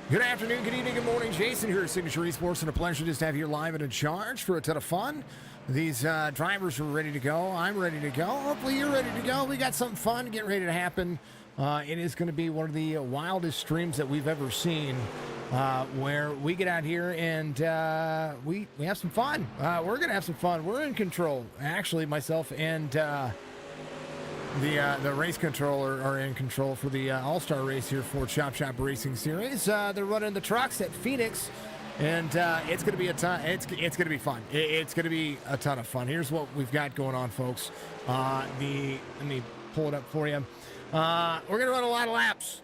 Good afternoon, good evening, good morning. Jason here at Signature Esports, and a pleasure just to have you live and in charge for a ton of fun. These drivers are ready to go. I'm ready to go. Hopefully you're ready to go. We got something fun getting ready to happen. It is going to be one of the wildest streams that we've ever seen, where we get out here and we have some fun. We're going to have some fun. We're in control. Actually, myself and the race controller are in control for the All-Star race here for Chop Shop Racing Series. They're running the trucks at Phoenix, and it's going to be a ton. It's going to be fun. It's going to be a ton of fun. Here's what we've got going on, folks. Let me pull it up for you. We're going to run a lot of laps.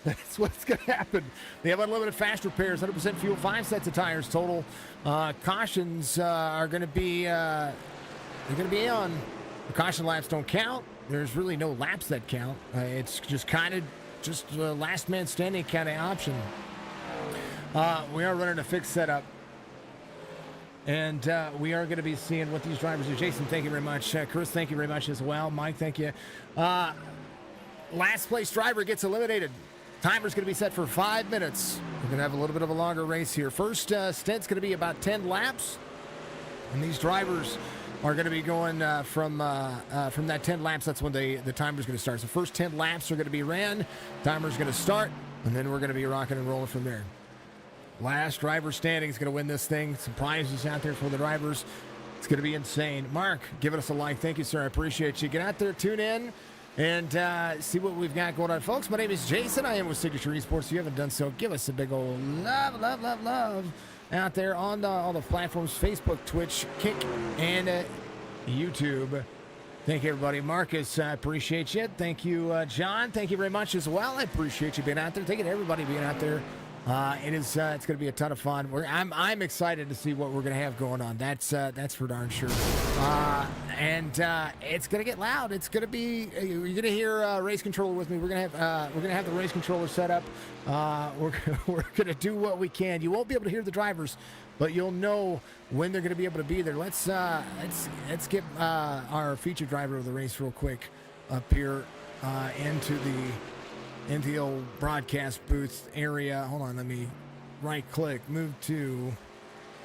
That's what's going to happen. They have unlimited fast repairs, 100% fuel, 5 sets of tires total. Cautions are going to be they're going to be on. The caution laps don't count. There's really no laps that count. It's just kind of just a last man standing kind of option. We are running a fixed setup, and we are going to be seeing what these drivers do. Jason, thank you very much. Chris, thank you very much as well. Mike, thank you. Last place driver gets eliminated. Timer's going to be set for 5 minutes. We're going to have a little bit of a longer race here. First stint's going to be about 10 laps, and these drivers are going to be going from that 10 laps. That's when the timer's going to start. So first 10 laps are going to be ran. Timer's going to start, and then we're going to be rocking and rolling from there. Last driver standing is going to win this thing. Some prizes out there for the drivers. It's going to be insane. Mark, giving us a like. Thank you, sir. I appreciate you. Get out there, tune in, and see what we've got going on. Folks, my name is Jason. I am with Signature Esports. If you haven't done so, give us a big old love out there on all the platforms, Facebook, Twitch, Kick, and YouTube. Thank you, everybody. Marcus, I appreciate you. Thank you, John. Thank you very much as well. I appreciate you being out there. Thank you to everybody being out there. It's going to be a ton of fun. I'm excited to see what we're going to have going on. That's for darn sure. And it's going to get loud. It's going to be. You're going to hear race controller with me. We're going to have the race controller set up. We're going to do what we can. You won't be able to hear the drivers, but you'll know when they're going to be able to be there. Let's get our feature driver of the race real quick up here into the old broadcast booth area. Hold on, let me right click, move to.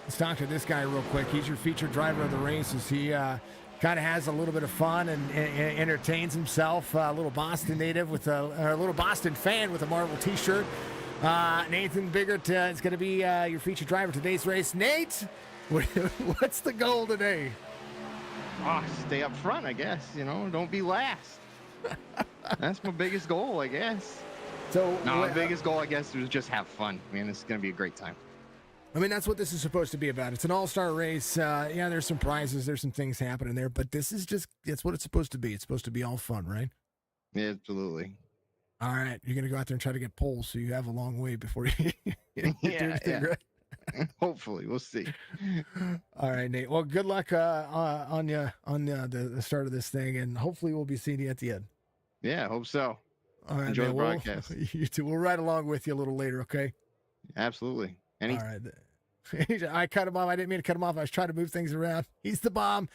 Let's talk to this guy real quick. He's your featured driver of the race. As he kind of has a little bit of fun and entertains himself. A little Boston native with a little Boston fan with a Marvel T-shirt. Nathan Biggart is going to be your featured driver of today's race. Nate, what's the goal today? Stay up front, I guess. Don't be last. That's my biggest goal, I guess. So my biggest goal, I guess, is just have fun. It's going to be a great time. I mean, that's what this is supposed to be about. It's an all-star race. Yeah, there's some prizes. There's some things happening there, but this is it's what it's supposed to be. It's supposed to be all fun, right? Yeah, absolutely. All right. You're going to go out there and try to get poles, so you have a long way before you do anything, right? Hopefully. We'll see. All right, Nate. Well, good luck on the start of this thing, and hopefully we'll be seeing you at the end. Yeah, I hope so. All right, enjoy man. the broadcast. You too. We'll ride along with you a little later, okay? Absolutely. All right. I cut him off. I didn't mean to cut him off. I was trying to move things around. He's the bomb.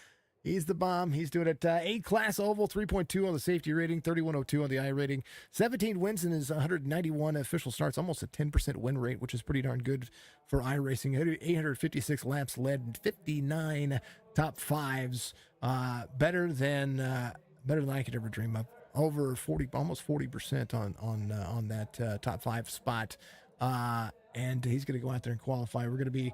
He's doing it. A-class oval, 3.2 on the safety rating, 3102 on the I rating, 17 wins in his 191 official starts, almost a 10% win rate, which is pretty darn good for iRacing. 856 laps led, 59 top fives, better than I could ever dream of. Over 40, almost 40% on that top 5 spot. And he's going to go out there and qualify. We're going to be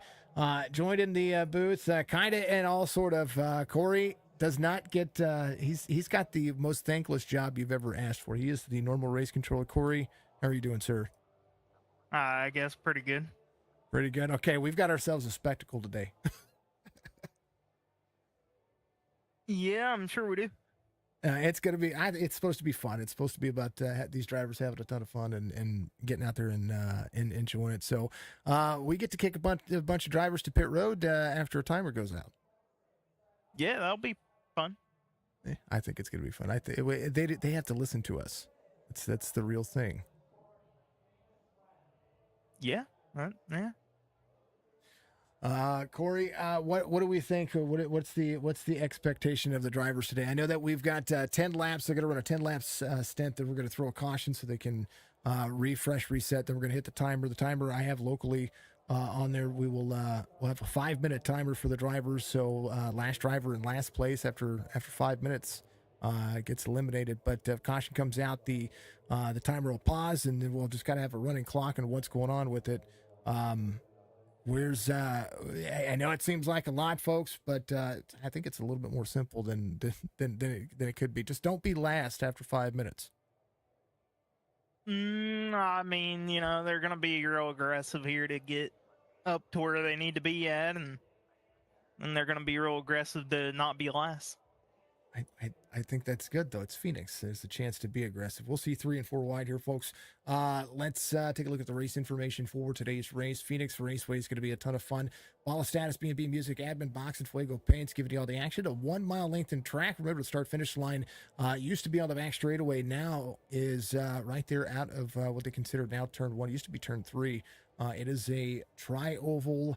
joined in the booth, kind of and all sort of. Corey does not get. He's got the most thankless job you've ever asked for. He is the normal race controller. Corey, how are you doing, sir? I guess pretty good. Pretty good. Okay, we've got ourselves a spectacle today. Yeah, I'm sure we do. It's going to be. It's supposed to be fun. It's supposed to be about these drivers having a ton of fun and getting out there and enjoying it. So we get to kick a bunch of drivers to pit road after a timer goes out. Yeah, that'll be fun. I think it's going to be fun. I think they have to listen to us. That's the real thing. Yeah. Yeah. Corey, what do we think? What's the expectation of the drivers today? I know that we've got 10 laps. They're going to run a 10 laps stint. That we're going to throw a caution so they can refresh, reset. Then we're going to hit the timer. The timer I have locally on there. We'll have a 5-minute timer for the drivers. So last driver in last place after 5 minutes gets eliminated. But if caution comes out, the timer will pause, and then we'll just kind of have a running clock on what's going on with it. I know it seems like a lot, folks, but I think it's a little bit more simple than it could be. Just don't be last after 5 minutes. I mean, they're gonna be real aggressive here to get up to where they need to be at, and they're gonna be real aggressive to not be last. I think that's good, though. It's Phoenix. There's a chance to be aggressive. We'll see 3 and 4 wide here, folks. Let's take a look at the race information for today's race. Phoenix Raceway is going to be a ton of fun. Ball of status, B&B Music, Admin Box, and Fuego Paints giving you all the action. A 1 mile lengthened track. Remember, the start-finish line used to be on the back straightaway. Now is right there out of what they consider now turn 1. It used to be turn 3. It is a tri-oval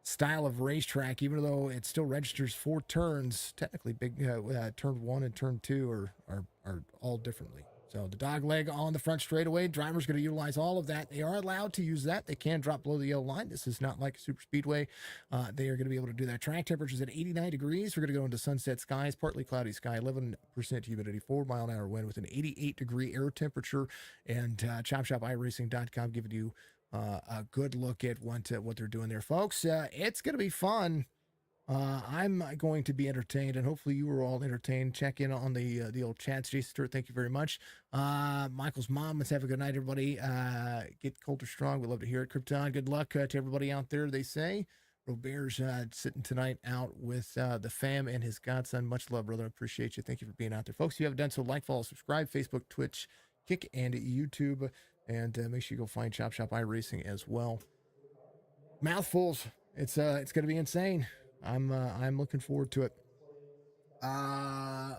style of racetrack, even though it still registers 4 turns. Technically, turn 1 and turn 2 are all differently. So the dog leg on the front straightaway, driver's going to utilize all of that. They are allowed to use that. They can drop below the yellow line. This is not like a super speedway. They are going to be able to do that. Track temperatures at 89 degrees. We're going to go into sunset skies, partly cloudy sky, 11% humidity, 4 mile an hour wind with an 88 degree air temperature. And ChopShopIRacing.com giving you a good look at what they're doing there, folks. It's going to be fun. I'm going to be entertained, and hopefully you are all entertained. Check in on the old chats. Jason Stewart, thank you very much. Michael's mom, let's have a good night, everybody. Get Coulter strong. We'd love to hear it. Krypton, good luck to everybody out there, they say. Robert's sitting tonight out with the fam and his godson. Much love, brother. I appreciate you. Thank you for being out there. Folks, if you haven't done so, like, follow, subscribe, Facebook, Twitch, Kick, and YouTube. And make sure you go find Chop Shop iRacing as well. Mouthfuls. It's going to be insane. I'm looking forward to it. Man.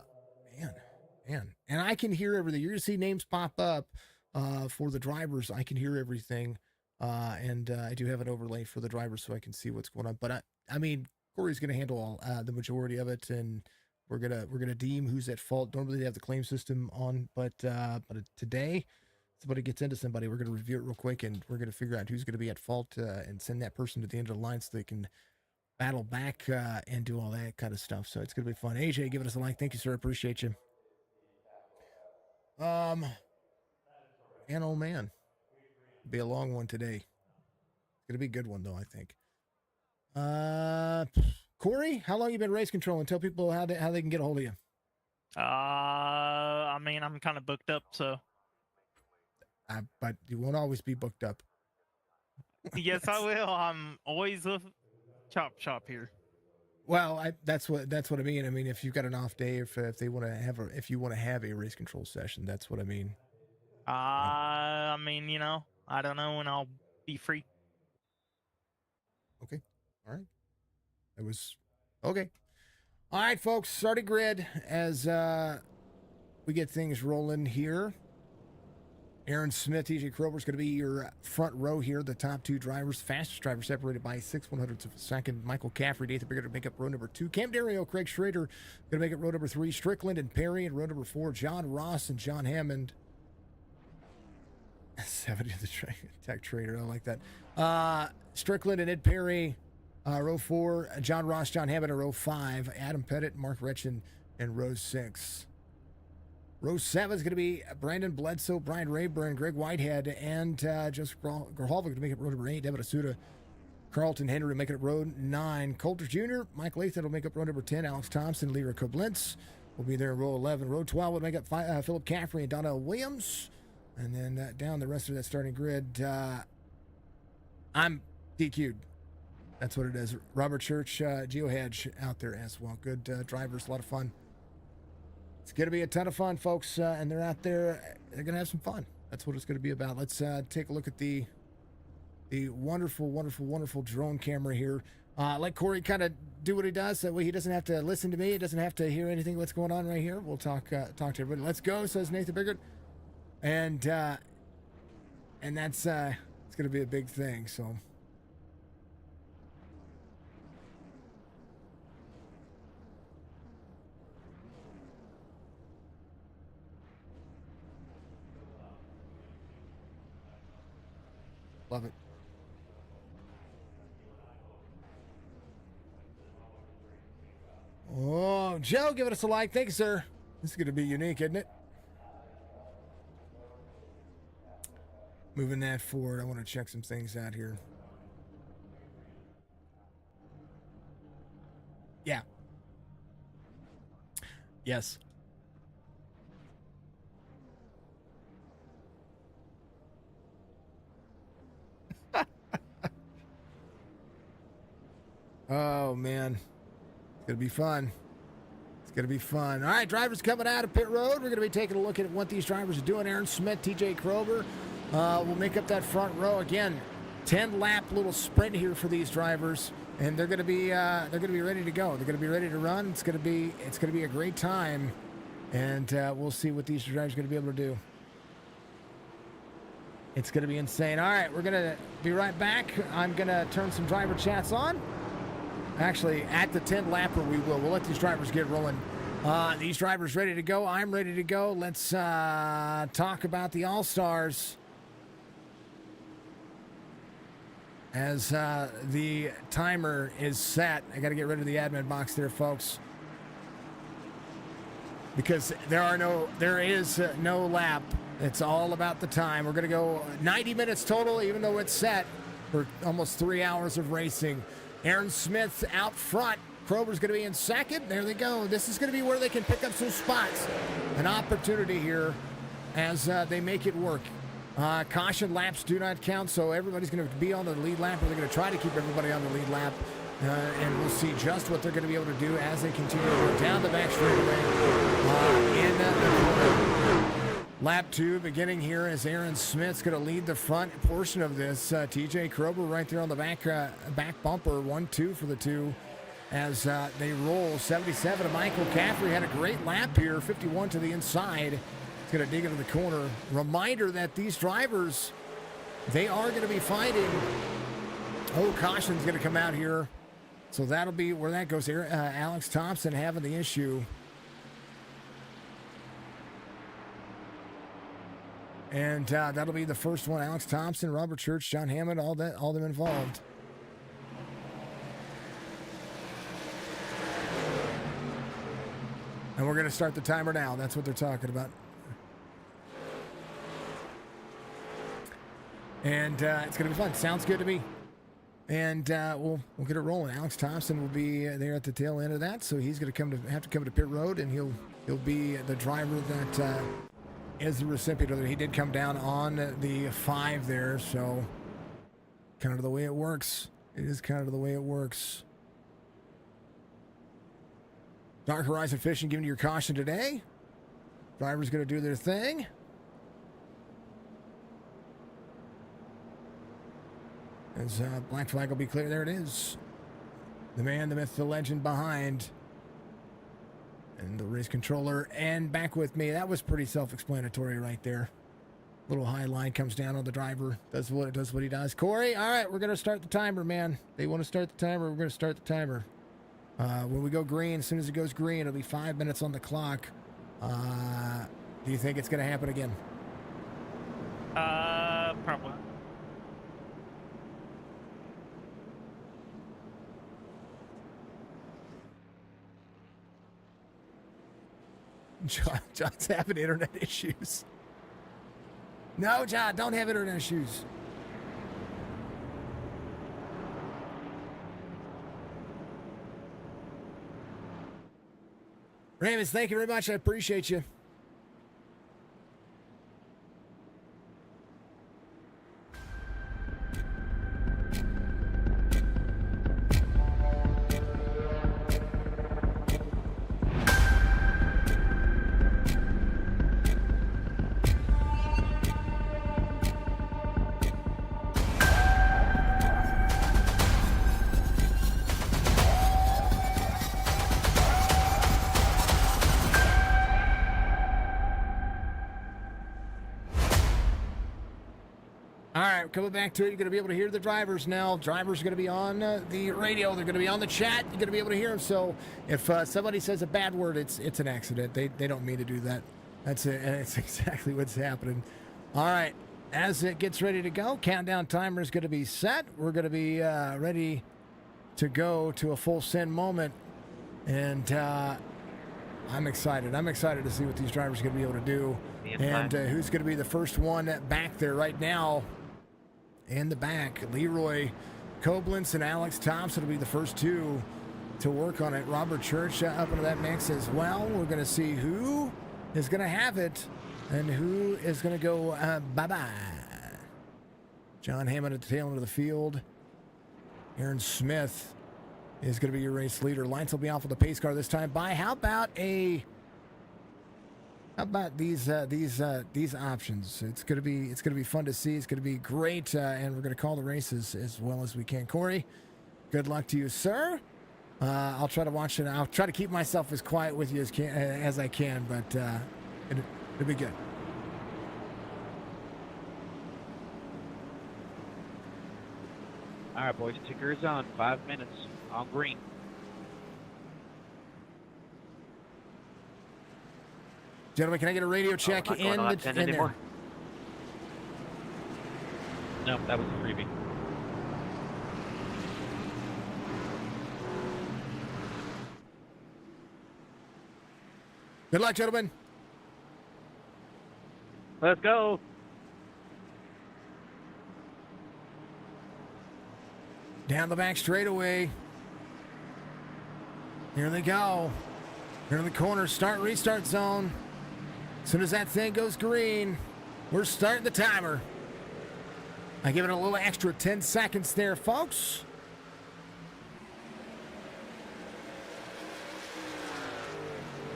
And I can hear everything. You're going to see names pop up for the drivers. I can hear everything. And I do have an overlay for the drivers so I can see what's going on. But I mean, Corey's going to handle the majority of it, and we're gonna deem who's at fault. Normally they have the claim system on, but today, somebody gets into somebody, we're going to review it real quick, and we're going to figure out who's going to be at fault and send that person to the end of the line so they can battle back and do all that kind of stuff. So it's going to be fun. AJ, give us a like. Thank you, sir. Appreciate you. Man, oh man. It'll be a long one today. It's going to be a good one, though, I think. Corey, how long you been race controlling? Tell people how they can get a hold of you. I mean, I'm kind of booked up, so. But you won't always be booked up. Yes, I will. I'm always with Chop Shop here. Well, that's what I mean. I mean, if you've got an off day, if they want to have if you want to have a race control session, that's what I mean. I mean, I don't know when I'll be free. Okay. All right. It was okay. All right, folks. Starting grid as we get things rolling here. Aaron Smith, TJ Krober's going to be your front row here. The top 2 drivers, fastest driver separated by 6/100ths of a second. Michael Caffrey, Nathan Biggart to make up row number 2. Cam Dario, Craig Schrader going to make up row number 3. Strickland and Perry in row number 4. John Ross and John Hammond. 70 of the tech trader. I like that. Strickland and Ed Perry, row 4. John Ross, John Hammond in row 5. Adam Pettit, Mark Retchen in row 6. Row 7 is going to be Brandon Bledsoe, Brian Rayburn, Greg Whitehead, and Joseph Gerhalvik to make up row number 8. David Asuda, Carlton Henry making up row 9. Coulter Jr., Mike Lathan will make up row number 10. Alex Thompson, Lyra Koblenz will be there in row 11. Row 12 will make up Philip Caffrey and Donnell Williams. And then down the rest of that starting grid, I'm DQ'd. That's what it is. Robert Church, Geo Hedge out there as well. Good drivers, a lot of fun. It's going to be a ton of fun, folks, and they're out there. They're going to have some fun. That's what it's going to be about. Let's take a look at the wonderful, wonderful, wonderful drone camera here. Let Corey kind of do what he does. That way he doesn't have to listen to me. He doesn't have to hear anything what's going on right here. We'll talk to everybody. Let's go, says Nathan Biggart. And that's it's going to be a big thing, so... Love it. Oh, Joe, giving us a like. Thank you, sir. This is going to be unique, isn't it? Moving that forward, I want to check some things out here. Yeah. Yes. Oh, man. It's going to be fun. It's going to be fun. All right, drivers coming out of pit road. We're going to be taking a look at what these drivers are doing. Aaron Smith, TJ Krober will make up that front row. Again, 10-lap little sprint here for these drivers, and they're going to be ready to go. They're going to be ready to run. It's going to be a great time, and we'll see what these drivers are going to be able to do. It's going to be insane. All right, we're going to be right back. I'm going to turn some driver chats on. Actually, at the 10-lapper, we will. We'll let these drivers get rolling. These drivers ready to go. I'm ready to go. Let's talk about the All-Stars. As the timer is set. I got to get rid of the admin box there, folks. Because there is no lap. It's all about the time. We're going to go 90 minutes total, even though it's set for almost 3 hours of racing. Aaron Smith out front. Krober's going to be in second. There they go. This is going to be where they can pick up some spots. An opportunity here as they make it work. Caution laps do not count, so everybody's going to be on the lead lap, or they're going to try to keep everybody on the lead lap. And we'll see just what they're going to be able to do as they continue to go down the back straightaway in the lap 2 beginning here as Aaron Smith's going to lead the front portion of this. TJ Krober right there on the back bumper, 1-2 for the two as they roll. 77 to Michael Caffrey had a great lap here, 51 to the inside. He's going to dig into the corner. Reminder that these drivers, they are going to be fighting. Oh, caution's going to come out here. So that'll be where that goes here. Alex Thompson having the issue. And that'll be the first one. Alex Thompson, Robert Church, John Hammond, all them involved. And we're going to start the timer now. That's what they're talking about. And it's going to be fun. Sounds good to me. And we'll get it rolling. Alex Thompson will be there at the tail end of that, so he's going to have to come to pit road, and he'll be the driver that is the recipient of it. He did come down on the 5 there, so kind of the way it works. It is kind of the way it works. Dark Horizon Fishing giving you your caution today. Drivers going to do their thing. As black flag will be clear. There it is. The man, the myth, the legend behind. And the race controller. And back with me. That was pretty self-explanatory right there. Little high line comes down on the driver. Does what he does. Corey, all right, we're going to start the timer, man. They want to start the timer. We're going to start the timer. When we go green, as soon as it goes green, it'll be 5 minutes on the clock. Do you think it's going to happen again? Probably. John's having internet issues. No, John, don't have internet issues. Raymond, thank you very much. I appreciate you. Coming back to it, you're going to be able to hear the drivers now. Drivers are going to be on the radio. They're going to be on the chat. You're going to be able to hear them. So if somebody says a bad word, it's an accident. They don't mean to do that. That's exactly what's happening. All right. as it gets ready to go, countdown timer is going to be set. We're going to be ready to go to a full send moment. And I'm excited. I'm excited to see what these drivers are going to be able to do. And who's going to be the first one back there right now in the back. Leroy Koblenz and Alex Thompson will be the first two to work on it. Robert Church up into that mix as well. We're going to see who is going to have it and who is going to go bye-bye. John Hammond at the tail end of the field. Aaron Smith is going to be your race leader. Lights will be off with the pace car this time. By how about these options? It's going to be fun to see. It's going to be great, and we're going to call the races as well as we can. Corey, good luck to you, sir. I'll try to watch it. I'll try to keep myself as quiet with you as I can, but it'll be good. All right, boys. Ticker's on. 5 minutes on green. Gentlemen, can I get a radio check in there? No, that was a freebie. Good luck, gentlemen. Let's go. Down the back straightaway. Here they go. Here in the corner, start, restart zone. As soon as that thing goes green, we're starting the timer. I give it a little extra 10 seconds there, folks.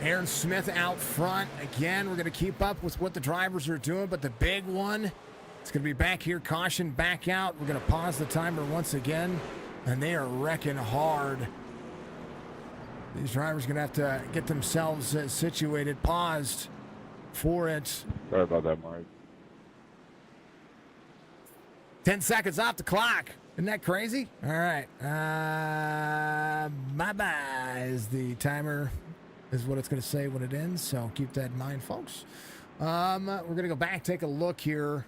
Aaron Smith out front. Again, we're going to keep up with what the drivers are doing, but the big one, it's going to be back here, caution, back out. We're going to pause the timer once again, and they are wrecking hard. These drivers are going to have to get themselves situated, paused for it. Sorry about that, Mark. 10 seconds off the clock. Isn't that crazy? All right. Bye-bye is the timer, is what it's going to say when it ends, so keep that in mind, folks. We're going to go back, take a look here.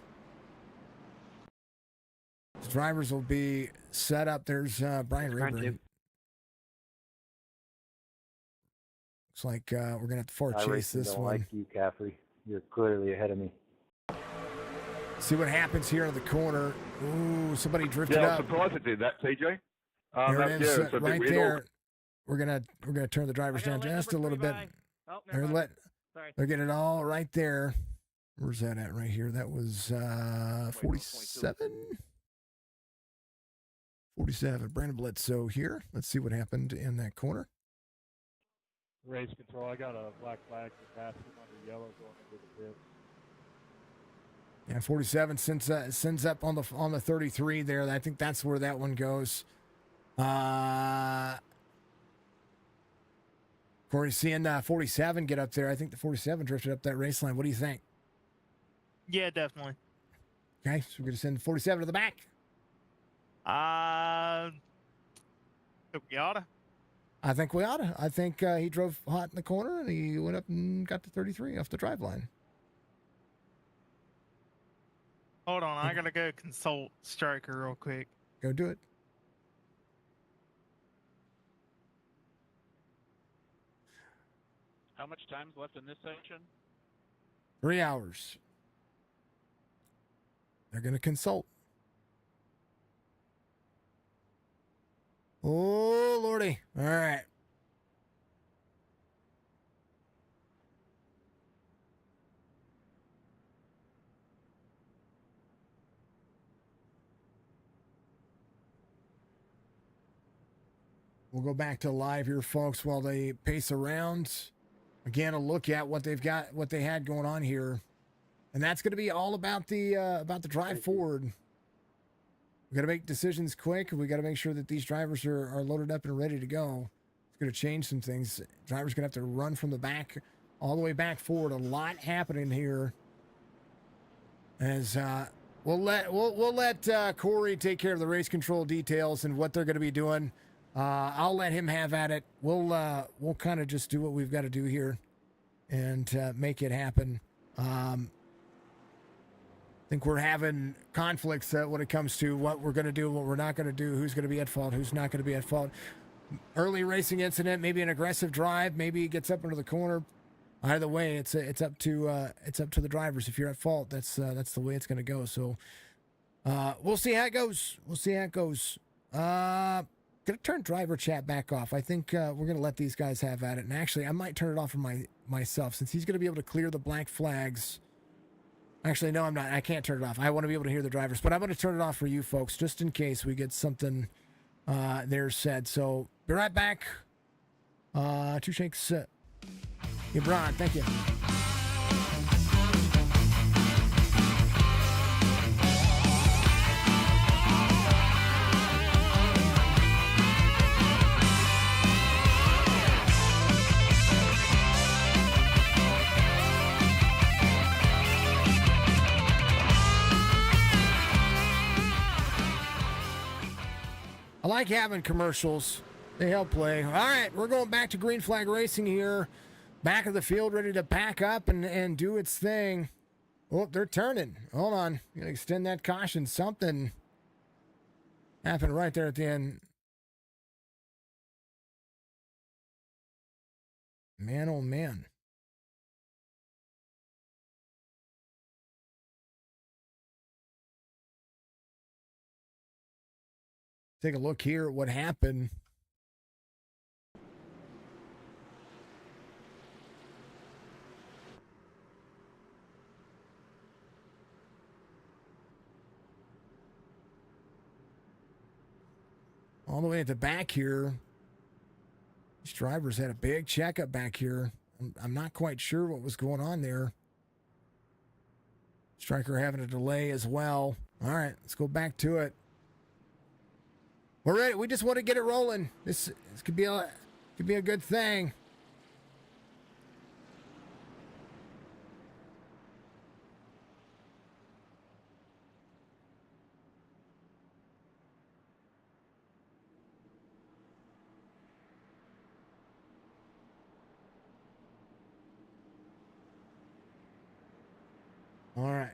The drivers will be set up. There's Brian Rayburn. Looks like we're going to have to forward chase this don't one. like you, Caffrey. You're clearly ahead of me. See what happens here in the corner. Ooh, somebody drifted Yeah, up. I'm surprised it did that, TJ. There it is, it's a bit right weird. there. We're gonna turn the drivers down just a little bit. Oh, They're getting it all right there. Where's that at? Right here. That was 47. 47. Brandon Bledsoe here. Let's see what happened in that corner. Race control. I got a black flag for passing under yellow going into the pit. Yeah, 47 sends up on the 33 there. I think that's where that one goes. Corey, seeing 47 get up there. I think the 47 drifted up that race line. What do you think? Yeah, definitely. Okay, so we're going to send 47 to the back. We oughta. I think we ought to. I think he drove hot in the corner, and he went up and got the 33 off the drive line. Hold on, I gotta go consult Striker real quick. Go do it. How much time's left in this section? 3 hours. They're going to consult. Oh, Lordy. All right. We'll go back to live here, folks, while they pace around. Again, a look at what they've got, what they had going on here. And that's going to be all about the drive forward. We got to make decisions quick. We got to make sure that these drivers are loaded up and ready to go. It's going to change some things. Drivers going to have to run from the back all the way back forward. A lot happening here. As we'll let Corey take care of the race control details and what they're going to be doing. I'll let him have at it. We'll kind of just do what we've got to do here and make it happen. think we're having conflicts when it comes to what we're going to do, what we're not going to do, who's going to be at fault, who's not going to be at fault. Early racing incident, maybe an aggressive drive, maybe he gets up into the corner. Either way, it's up to the drivers. If you're at fault, that's the way it's going to go. So we'll see how it goes. Gonna turn driver chat back off. I think we're gonna let these guys have at it. And actually, I might turn it off for myself since he's gonna be able to clear the black flags. Actually, no, I'm not. I can't turn it off. I want to be able to hear the drivers, but I'm gonna turn it off for you folks just in case we get something there said. So be right back. Two shakes. Ebron, thank you. I like having commercials. They help play. All right, we're going back to green flag racing here. Back of the field, ready to pack up and do its thing. Oh, they're turning. Hold on. Gonna extend that caution. Something happened right there at the end. Man, oh man. Take a look here at what happened. All the way at the back here, these drivers had a big checkup back here. I'm not quite sure what was going on there. Striker having a delay as well. All right, let's go back to it. We're ready. We just want to get it rolling. This could be a good thing. All right.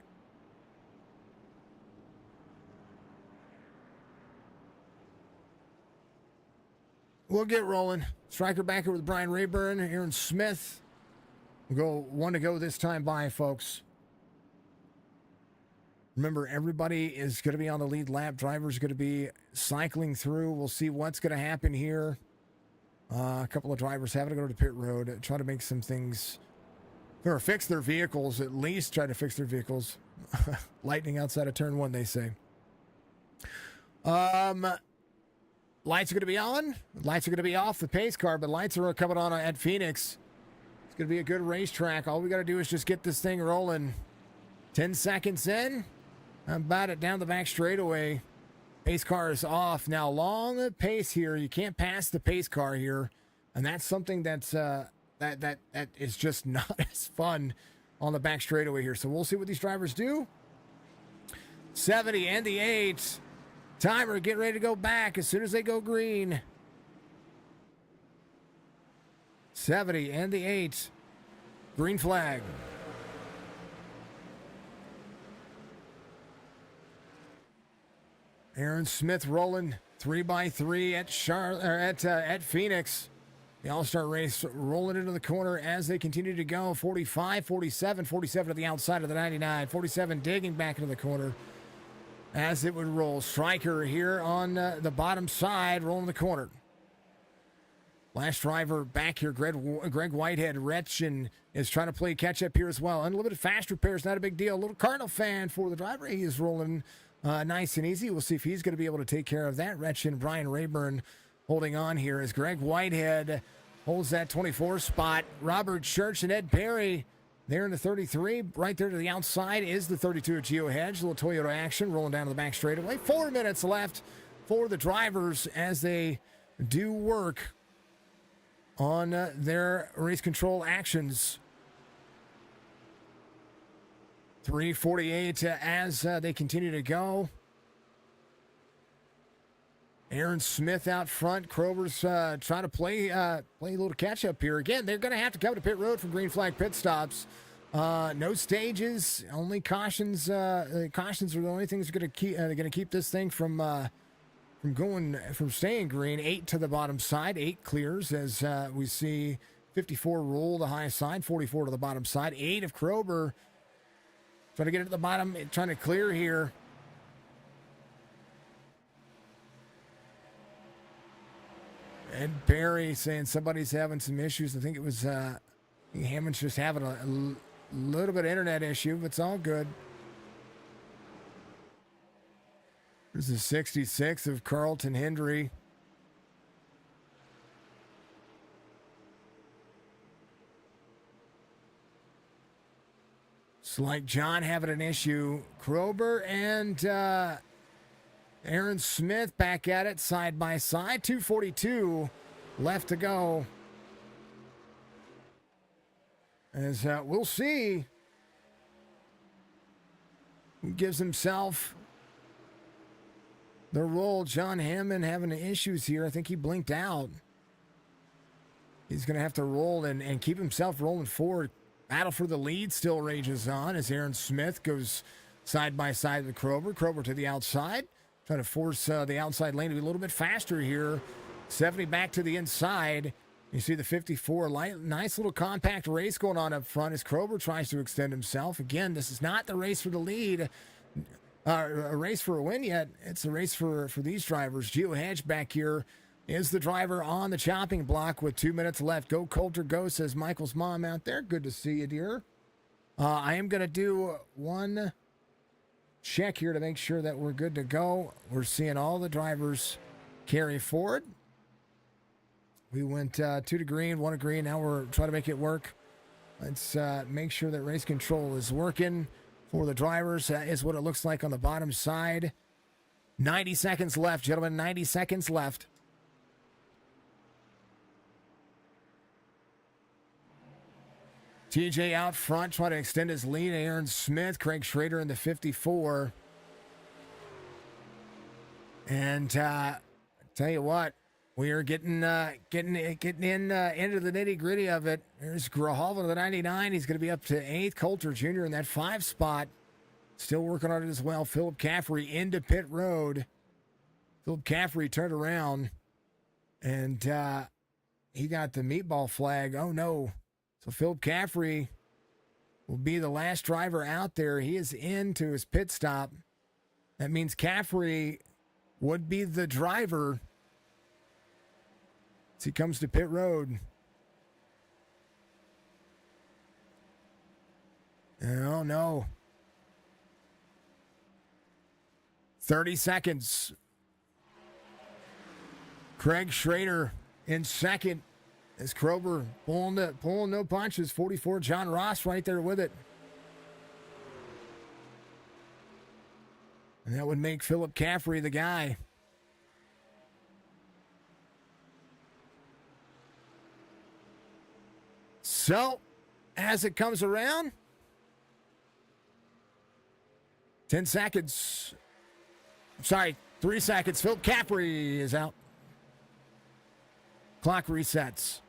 We'll get rolling. Striker back here with Brian Rayburn, Aaron Smith. We'll go one to go this time by, folks. Remember, everybody is going to be on the lead lap. Drivers going to be cycling through. We'll see what's going to happen here. A couple of drivers having to go to pit road, try to make some things, or fix their vehicles, at least try to fix their vehicles. Lightning outside of turn one, they say. Lights are going to be on. Lights are going to be off the pace car, but lights are coming on at Phoenix. It's going to be a good racetrack. All we got to do is just get this thing rolling. 10 seconds in. About it down the back straightaway. Pace car is off. Now, long pace here. You can't pass the pace car here. And that's something that's that is just not as fun on the back straightaway here. So we'll see what these drivers do. 70 and the 8. Timer, get ready to go back as soon as they go green. 70 and the 8. Green flag. Aaron Smith rolling 3x3 at Phoenix. The All-Star race rolling into the corner as they continue to go. 45, 47, 47 to the outside of the 99. 47 digging back into the corner as it would roll. Striker here on the bottom side, rolling the corner. Last driver back here, Greg Whitehead. Retchen is trying to play catch-up here as well. Unlimited fast repairs, not a big deal. A little Cardinal fan for the driver. He is rolling nice and easy. We'll see if he's going to be able to take care of that. Retchen, Brian Rayburn holding on here as Greg Whitehead holds that 24 spot. Robert Church and Ed Perry there in the 33. Right there to the outside is the 32 of Geo Hedge. A little Toyota action rolling down to the back straightaway. 4 minutes left for the drivers as they do work on their race control actions. 3:48 as they continue to go. Aaron Smith out front. Krober's trying to play a little catch up here. Again, they're going to have to come to pit road for green flag pit stops. No stages, only cautions. Cautions are the only things going to keep this thing from staying green. 8 to the bottom side, 8 clears as we see 54 roll the high side, 44 to the bottom side. 8 of Krober trying to get it to the bottom, trying to clear here. Ed Perry saying somebody's having some issues. I think it was Hammond's just having a little bit of internet issue, but it's all good. There's a 66 of Carlton Hendry. It's like John having an issue. Krober and Aaron Smith back at it side by side. 2:42 left to go. As we'll see who gives himself the roll. John Hammond having issues here. I think he blinked out. He's going to have to roll and keep himself rolling forward. Battle for the lead still rages on as Aaron Smith goes side by side with Krober. Krober to the outside. Trying to force the outside lane to be a little bit faster here. 70 back to the inside. You see the 54. Nice little compact race going on up front as Krober tries to extend himself. Again, this is not the race for the lead. A race for a win yet. It's a race for these drivers. Gio Hedge back here is the driver on the chopping block with 2 minutes left. Go Coulter, go, says Michael's mom out there. Good to see you, dear. I am going to do one check here to make sure that we're good to go. We're seeing all the drivers carry forward. We went 2 to green, 1 to green. Now we're trying to make it work. Let's make sure that race control is working for the drivers. That is what it looks like on the bottom side. 90 seconds left, gentlemen. 90 seconds left. TJ out front, trying to extend his lead. Aaron Smith, Craig Schrader in the 54. And tell you what, we are getting in into the nitty gritty of it. There's Grijalva to the 99. He's going to be up to 8th. Coulter Jr. in that 5 spot. Still working on it as well. Philip Caffrey into pit road. Philip Caffrey turned around and he got the meatball flag. Oh no. So Philip Caffrey will be the last driver out there. He is into his pit stop. That means Caffrey would be the driver as he comes to pit road. Oh, no. 30 seconds. Craig Schrader in second. As Krober pulling no punches. 44, John Ross right there with it. And that would make Philip Caffrey the guy. So, as it comes around, 10 seconds. Sorry, 3 seconds. Philip Caffrey is out. Clock resets.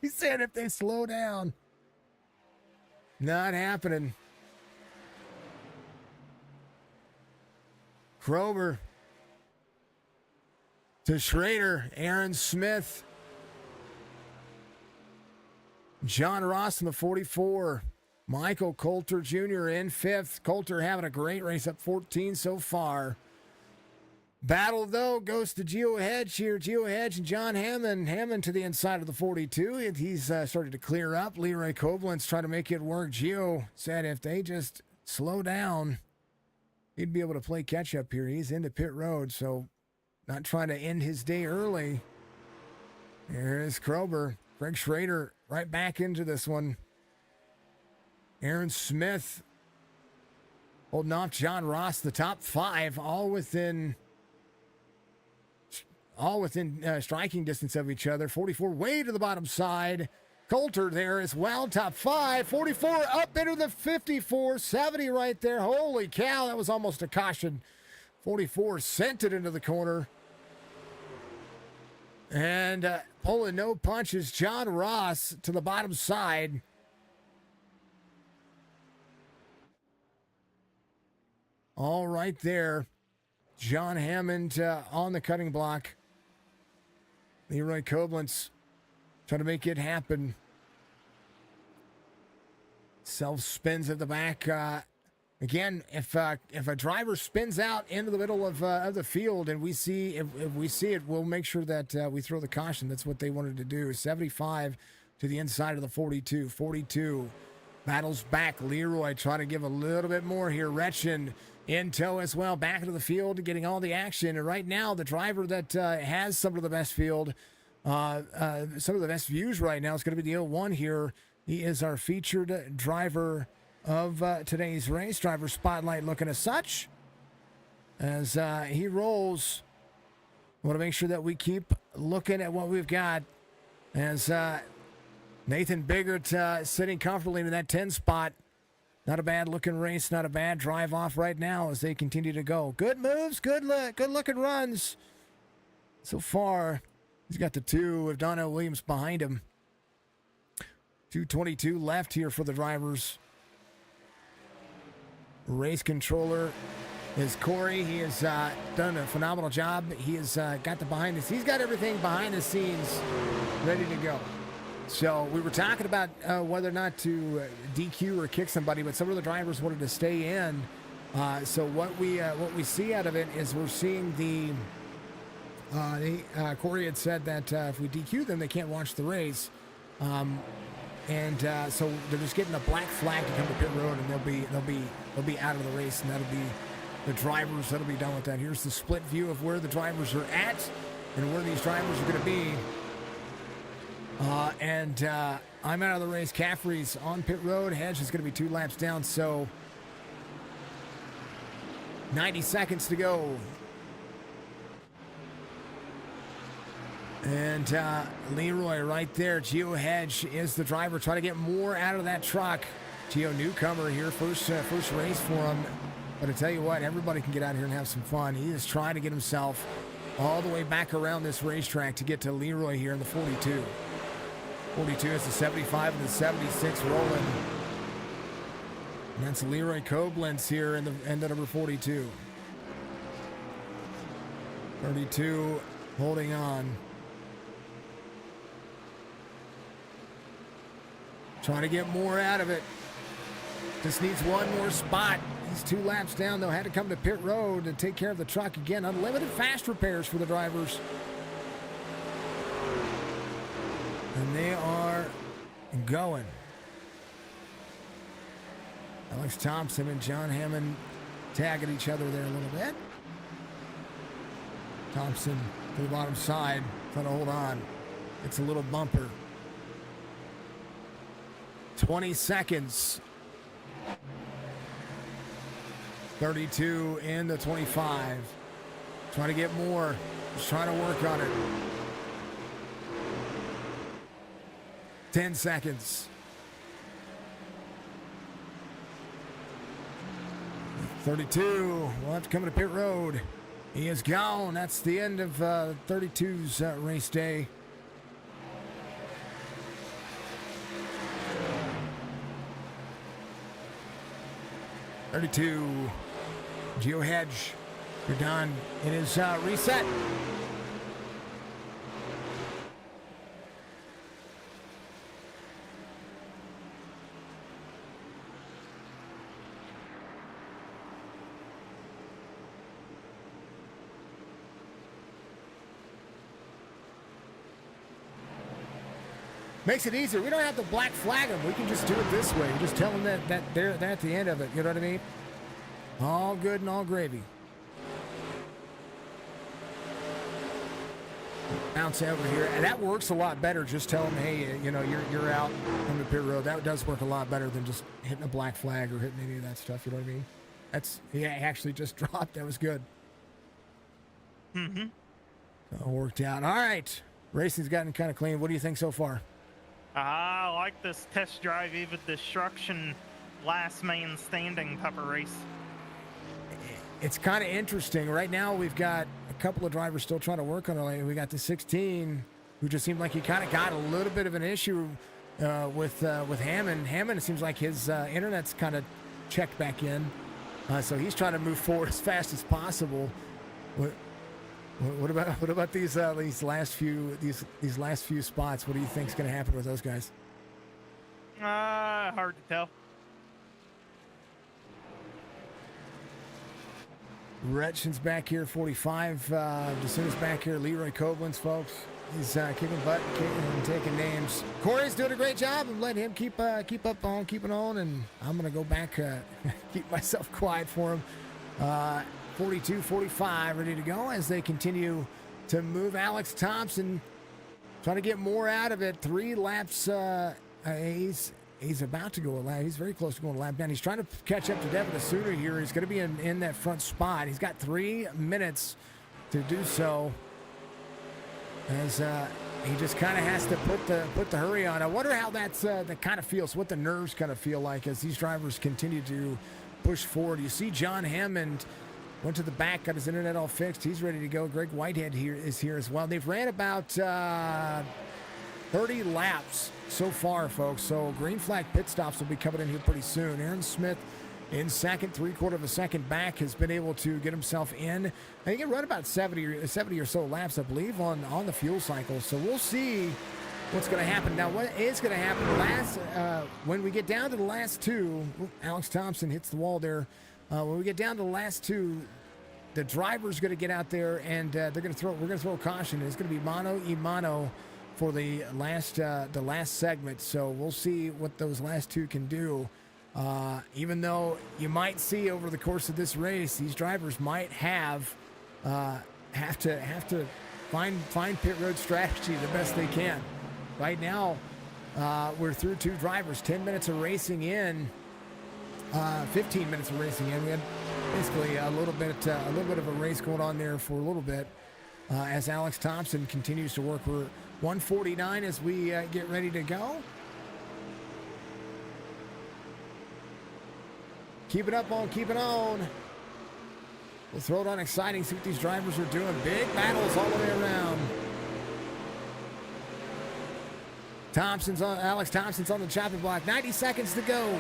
He said if they slow down. Not happening. Krober to Schrader. Aaron Smith. John Ross in the 44. Michael Coulter Jr. in 5th. Coulter having a great race, up 14 so far. Battle, though, goes to Gio Hedge here. Gio Hedge and John Hammond. Hammond to the inside of the 42. He's started to clear up. Leroy Koblenz trying to make it work. Gio said if they just slow down, he'd be able to play catch-up here. He's into pit road, so not trying to end his day early. Here's Krober. Craig Schrader right back into this one. Aaron Smith holding off John Ross. The top 5 all within striking distance of each other. 44 way to the bottom side. Coulter there as well, top 5. 44 up into the 54. 70 right there. Holy cow, that was almost a caution. 44 sent it into the corner. And pulling no punches, John Ross to the bottom side. All right there. John Hammond on the cutting block. Leroy Koblenz trying to make it happen. Self spins at the back. Again, if a driver spins out into the middle of the field and we see if we see it, we'll make sure that we throw the caution. That's what they wanted to do. 75 to the inside of the 42. 42 battles back. Leroy trying to give a little bit more here. Retchen in tow as well, back into the field, getting all the action. And right now, the driver that has some of the best field, some of the best views right now is going to be the 01 here. He is our featured driver of today's race. Driver spotlight looking as such. As he rolls, I want to make sure that we keep looking at what we've got. As Nathan Biggart sitting comfortably in that 10 spot. Not a bad looking race, not a bad drive off right now as they continue to go. Good moves, good looking runs. So far, he's got the 2 of Donnell Williams behind him. 2:22 left here for the drivers. Race controller is Corey. He has done a phenomenal job. He has got the behind the scenes. He's got everything behind the scenes ready to go. So we were talking about whether or not to DQ or kick somebody, but some of the drivers wanted to stay in. So what we see out of it is we're seeing Corey had said that if we DQ them, they can't watch the race, and so they're just getting a black flag to come to pit road, and they'll be out of the race, and that'll be the drivers that'll be done with that. Here's the split view of where the drivers are at and where these drivers are going to be. I'm out of the race. Caffrey's on pit road. Hedge is going to be 2 laps down, so 90 seconds to go. And Leroy right there. Gio Hedge is the driver. Trying to get more out of that truck. Gio newcomer here. First race for him. But I tell you what, everybody can get out here and have some fun. He is trying to get himself all the way back around this racetrack to get to Leroy here in the 42. 42 is the 75 and the 76 rolling. And that's Leroy Koblenz here in the end of number 42. 32 holding on. Trying to get more out of it. Just needs one more spot. He's 2 laps down, though. Had to come to pit road to take care of the truck again. Unlimited fast repairs for the drivers. And they are going. Alex Thompson and John Hammond tagging each other there a little bit. Thompson to the bottom side, trying to hold on. It's a little bumper. 20 seconds. 32 in the 25. Trying to get more. Just trying to work on it. 10 seconds. 32. We'll have to come to pit road. He is gone. That's the end of 32's race day. .32. Gio Hedge. You're done. It is reset. Makes it easier. We don't have to black flag them. We can just do it this way. Just tell them that they're at the end of it. You know what I mean? All good and all gravy. Bounce over here. And that works a lot better. Just tell them, hey, you know, you're out on the pit road. That does work a lot better than just hitting a black flag or hitting any of that stuff. You know what I mean? He actually just dropped. That was good. Mm-hmm. So it worked out. All right. Racing's gotten kind of clean. What do you think so far? I like this test drive, even destruction, last man standing type of race. It's kind of interesting. Right now, we've got a couple of drivers still trying to work on it. We got the 16, who just seemed like he kind of got a little bit of an issue with Hammond. Hammond, it seems like his internet's kind of checked back in, so he's trying to move forward as fast as possible. What about these last few spots? What do you think is going to happen with those guys? Hard to tell. Retchen's back here, 45. Desuna's back here. Leroy Koblenz, folks. He's kicking butt and taking names. Corey's doing a great job. I'm letting him keeping on, and I'm going to go back, keep myself quiet for him. 42, 45, ready to go as they continue to move. Alex Thompson trying to get more out of it. 3 laps. He's about to go a lap. He's very close to going a lap down. He's trying to catch up to Devin Asuna here. He's going to be in that front spot. He's got 3 minutes to do so. As he just kind of has to put the hurry on. I wonder how that kind of feels, what the nerves kind of feel like as these drivers continue to push forward. You see John Hammond went to the back, got his internet all fixed. He's ready to go. Greg Whitehead is here as well. They've ran about 30 laps so far, folks. So green flag pit stops will be coming in here pretty soon. Aaron Smith in second, 3/4 of a second back, has been able to get himself in. I think he can run about 70 or so laps, I believe, on the fuel cycle. So we'll see what's going to happen. Now, what is going to happen when we get down to the last 2, Alex Thompson hits the wall there. When we get down to the last 2, the driver's going to get out there and we're going to throw a caution. It's going to be mano y mano for the last segment. So we'll see what those last 2 can do. Even though you might see over the course of this race, these drivers might have to find pit road strategy the best they can. Right now, we're through 2 drivers, 10 minutes of racing in, 15 minutes of racing in. We had basically a little bit of a race going on there for a little bit as Alex Thompson continues to work. We're 149 as we get ready to go. Keep it up on, keep it on. We'll throw it on exciting, see what these drivers are doing. Big battles all the way around. Alex Thompson's on the chopping block. 90 seconds to go.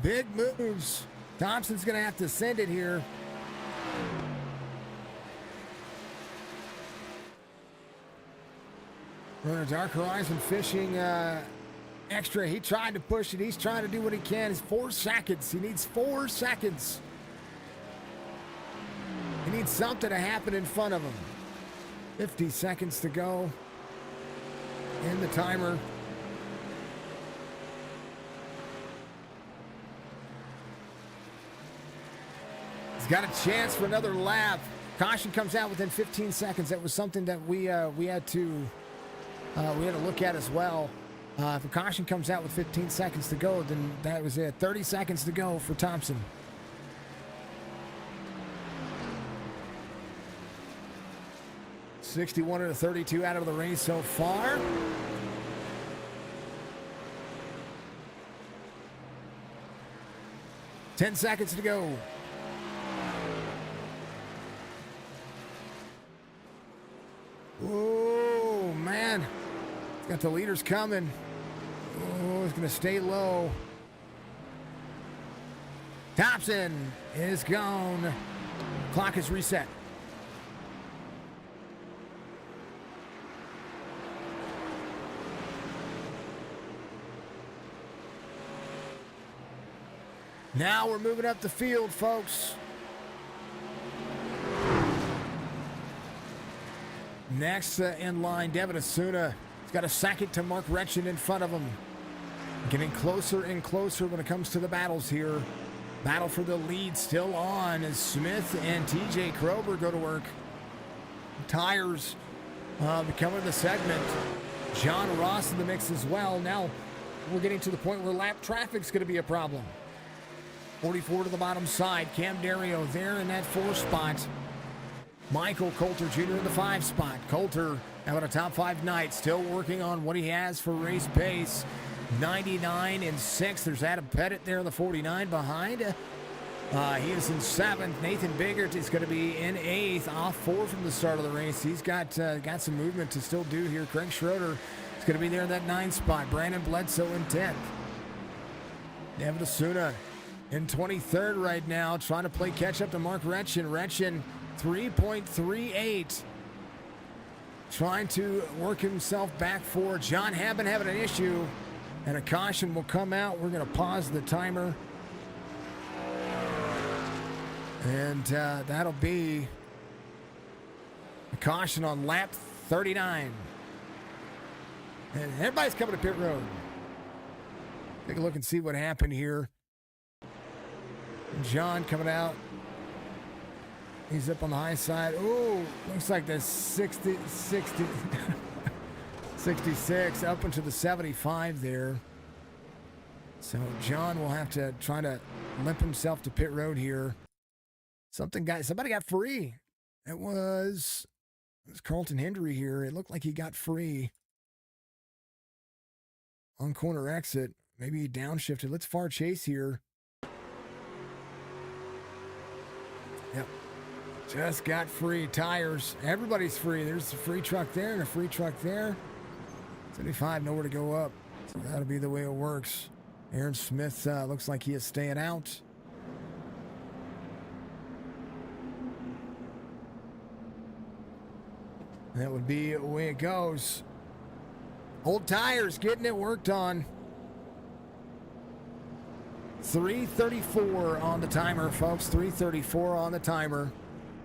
Big moves. Thompson's going to have to send it here. Dark Horizon fishing extra. He tried to push it. He's trying to do what he can. It's 4 seconds. He needs 4 seconds. He needs something to happen in front of him. 50 seconds to go in the timer. He's got a chance for another lap. Caution comes out within 15 seconds. That was something that we had to look at as well. If a caution comes out with 15 seconds to go, then that was it. 30 seconds to go for Thompson. $61 to 32 out of the race so far. Ten seconds to go. Oh, man. It's got the leaders coming. Oh, it's going to stay low. Thompson is gone. Clock is reset. Now we're moving up the field, folks. Next in line, Devin Asuna. He's got a second to Mark Retchen in front of him. Getting closer and closer when it comes to the battles here. Battle for the lead still on as Smith and TJ Krober go to work. Tires becoming the segment. John Ross in the mix as well. Now, we're getting to the point where lap traffic's going to be a problem. 44 to the bottom side. Cam Dario there in that 4 spot. Michael Coulter Jr. in the 5 spot. Coulter having a top 5 night, still working on what he has for race pace. 99 and 6. There's Adam Pettit there in the 49 behind. He is in 7th. Nathan Biggart is going to be in 8th, off 4 from the start of the race. He's got some movement to still do here. Craig Schroeder is going to be there in that 9 spot. Brandon Bledsoe in 10th. Devin Asuna in 23rd right now, trying to play catch up to Mark Retchen. Retchen 3.38. Trying to work himself back forward. John Haben having an issue, and a caution will come out. We're going to pause the timer. And that'll be a caution on lap 39. And everybody's coming to pit road. Take a look and see what happened here. John coming out. He's up on the high side. Ooh, looks like the 60, 66 up into the 75 there. So John will have to try to limp himself to pit road here. Somebody got free. It was Carlton Hendry here. It looked like he got free on corner exit. Maybe he downshifted. Let's far chase here. Yep. Just got free tires. Everybody's free. There's a free truck there and a free truck there. 75, nowhere to go up. So that'll be the way it works. Aaron Smith looks like he is staying out. That would be the way it goes. Old tires getting it worked on. 3:34 on the timer, folks. 3:34 on the timer.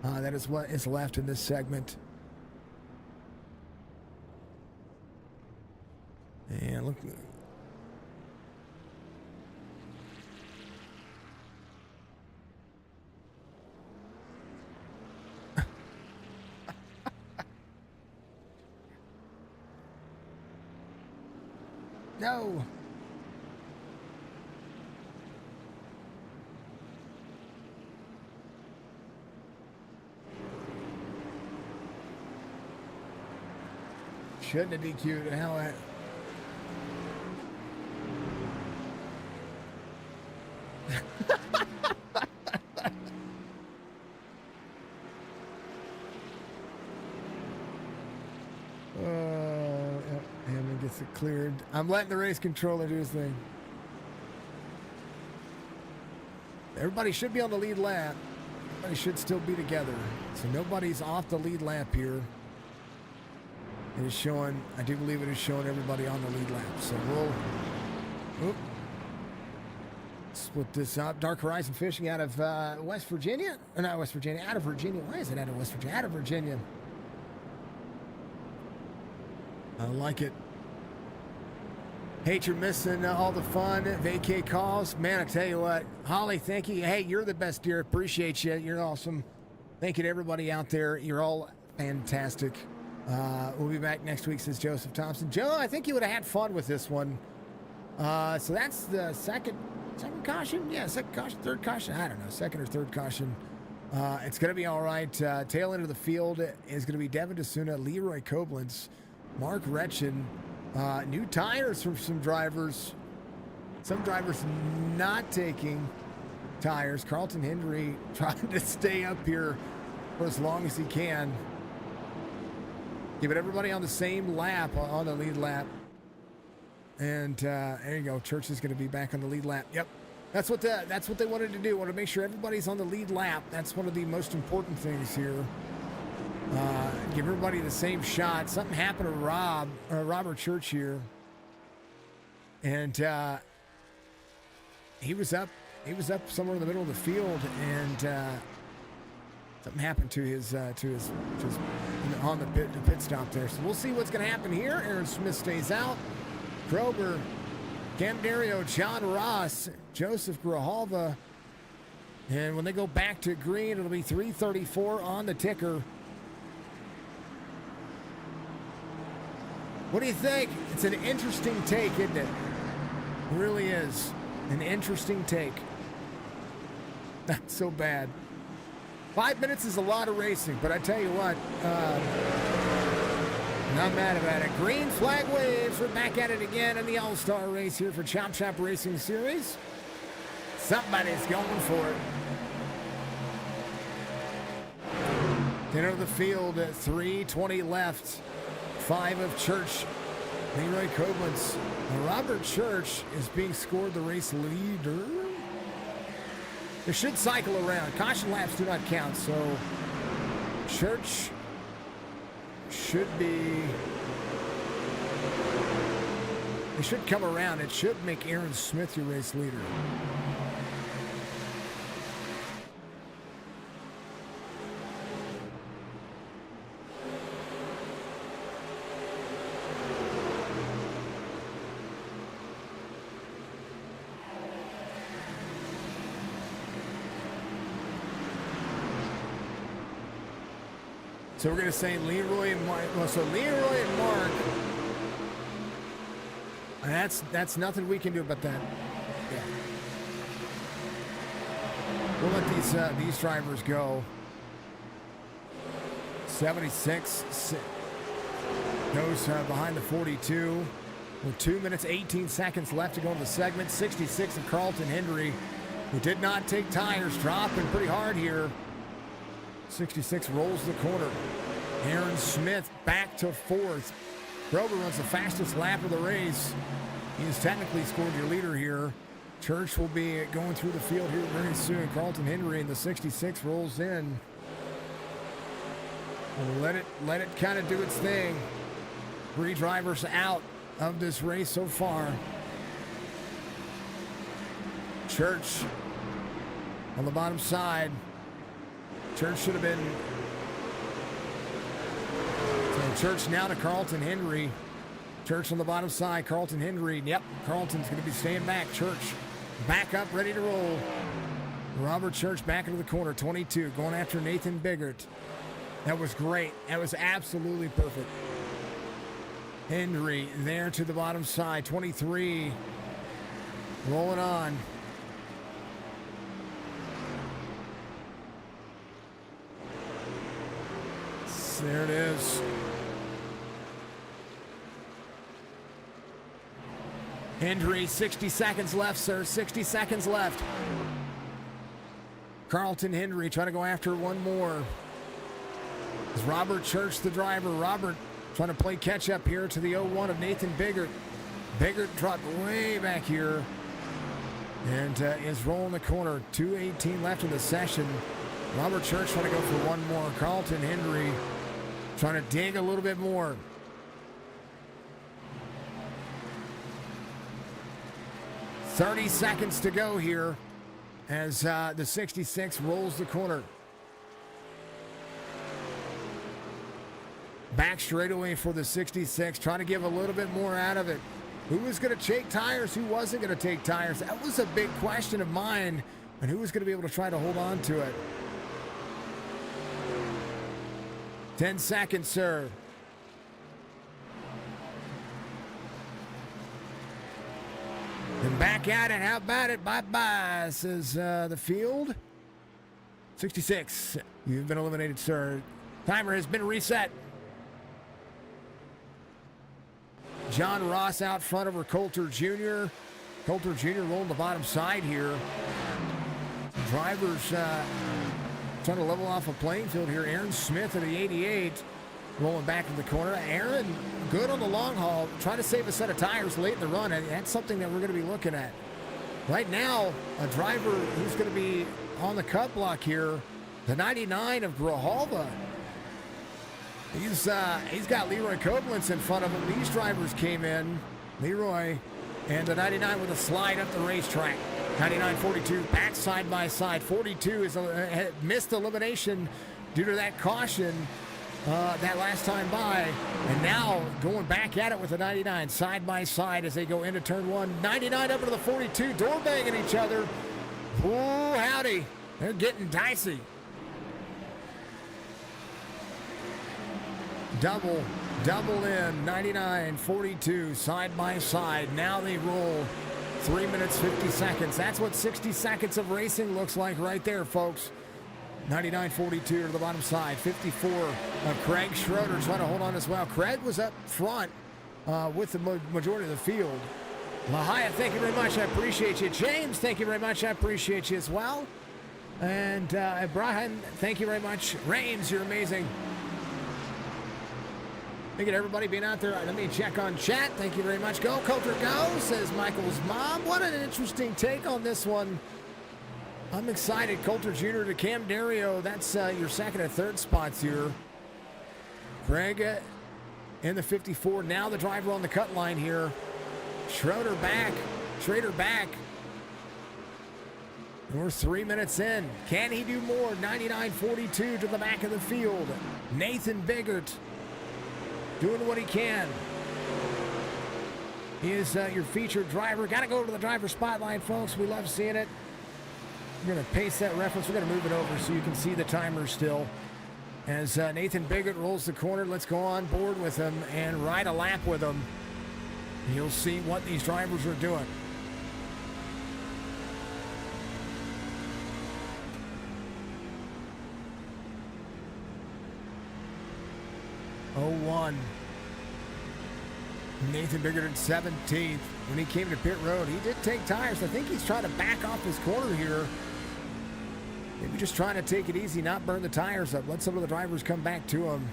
That is what is left in this segment. And look. No. Shouldn't have DQ'd. How that? Yep, Hammond gets it cleared. I'm letting the race controller do his thing. Everybody should be on the lead lap. Everybody should still be together. So nobody's off the lead lap here. It is showing, I do believe it is showing everybody on the lead lap. So we'll split this up. Dark Horizon Fishing out of West Virginia. Or not West Virginia, out of Virginia. Why is it out of West Virginia? Out of Virginia. I like it. Hate you're missing all the fun. Vacay calls. Man, I tell you what. Holly, thank you. Hey, you're the best, dear. Appreciate you. You're awesome. Thank you to everybody out there. You're all fantastic. We'll be back next week, says Joseph Thompson. Joe, I think you would have had fun with this one. So that's the second caution? Yeah, second caution, third caution. I don't know, second or third caution. It's going to be all right. Tail end of the field is going to be Devin Desuna, Leroy Koblenz, Mark Retchen. New tires from some drivers. Some drivers not taking tires. Carlton Hendry trying to stay up here for as long as he can. Yeah, but everybody on the same lap, on the lead lap. And there you go. Church is going to be back on the lead lap. Yep. That's what they wanted to do. Want to make sure everybody's on the lead lap. That's one of the most important things here. Give everybody the same shot. Something happened to Robert Church here. And he was up somewhere in the middle of the field, and something happened to his on the pit stop there. So we'll see what's going to happen here. Aaron Smith stays out. Kroger, Cam Dario, John Ross, Joseph Grijalva. And when they go back to green, it'll be 3:34 on the ticker. What do you think? It's an interesting take, isn't it? It really is an interesting take. Not so bad. 5 minutes is a lot of racing, but I tell you what, not mad about it. Green flag waves. We're back at it again in the All-Star race here for Chop Chop Racing Series. Somebody's going for it. Center of the field at 3:20 left. 5 of Church. Leroy Koblenz. Robert Church is being scored the race leader. It should cycle around. Caution laps do not count, so Church should be... It should come around. It should make Aaron Smith your race leader. So we're going to say Leroy and Mark. Well, so Leroy and Mark. That's nothing we can do about that. Yeah. We'll let these drivers go. 76 goes behind the 42. With 2 minutes, 18 seconds left to go in the segment. 66 of Carlton Hendry, who did not take tires, dropping pretty hard here. 66 rolls the corner. Aaron Smith back to 4th. Grover runs the fastest lap of the race. He has technically scored your leader here. Church will be going through the field here very soon. Carlton Hendry in the 66 rolls in. And let it kind of do its thing. 3 drivers out of this race so far. Church on the bottom side. Church should have been... So Church now to Carlton Hendry. Church on the bottom side. Carlton Hendry. Yep, Carlton's going to be staying back. Church back up, ready to roll. Robert Church back into the corner. 22, going after Nathan Biggart. That was great. That was absolutely perfect. Hendry there to the bottom side. 23, rolling on. There it is. Hendry, 60 seconds left, sir. 60 seconds left. Carlton Hendry trying to go after one more. Is Robert Church the driver? Robert trying to play catch up here to the 01 of Nathan Biggart. Biggart dropped way back here and is rolling the corner. 2:18 left in the session. Robert Church trying to go for one more. Carlton Hendry trying to dig a little bit more. "30 seconds to go here as the 66 rolls the corner. Back straightaway for the 66, trying to give a little bit more out of it. Who was going to take tires? Who wasn't going to take tires? That was a big question of mine, and who was going to be able to try to hold on to it. 10 seconds, sir. And back at it. How about it? Bye-bye, says the field. 66. You've been eliminated, sir. Timer has been reset. John Ross out front over Coulter Jr. Coulter Jr. rolling the bottom side here. Drivers trying to level off a playing field here. Aaron Smith at the 88 rolling back in the corner. Aaron, good on the long haul, trying to save a set of tires late in the run, and that's something that we're going to be looking at. Right now, a driver who's going to be on the cut block here, the 99 of Grijalva. He's got Leroy Koblenz in front of him. These drivers came in, Leroy, and the 99 with a slide up the racetrack. 99-42 back side by side. 42 is missed elimination due to that caution that last time by. And now going back at it with the 99 side by side as they go into turn 1. 99 up into the 42, door banging each other. Oh, howdy. They're getting dicey. Double in, 99, 42, side by side. Now they roll 3 minutes, 50 seconds. That's what 60 seconds of racing looks like right there, folks. 99.42 to the bottom side. 54 of Craig Schroeder trying to hold on as well. Craig was up front with the majority of the field. Lahia, thank you very much. I appreciate you. James, thank you very much. I appreciate you as well. And Brian, thank you very much. Rames, you're amazing. Thank you to everybody being out there. Let me check on chat. Thank you very much. Go, Coulter, go, says Michael's mom. What an interesting take on this one. I'm excited. Coulter Jr. to Cam Dario. That's your second and third spots here. Craig in the 54. Now the driver on the cut line here. Schroeder back. And we're 3 minutes in. Can he do more? 99.42 to the back of the field. Nathan Biggart doing what he can. He is your featured driver. Got to go to the driver spotlight, folks. We love seeing it. We're going to paste that reference. We're going to move it over so you can see the timer still. As Nathan Biggart rolls the corner, let's go on board with him and ride a lap with him. You'll see what these drivers are doing. Oh, 1. Nathan Biggart at 17th. When he came to pit road, he did take tires. I think he's trying to back off his corner here. Maybe just trying to take it easy, not burn the tires up. Let some of the drivers come back to him.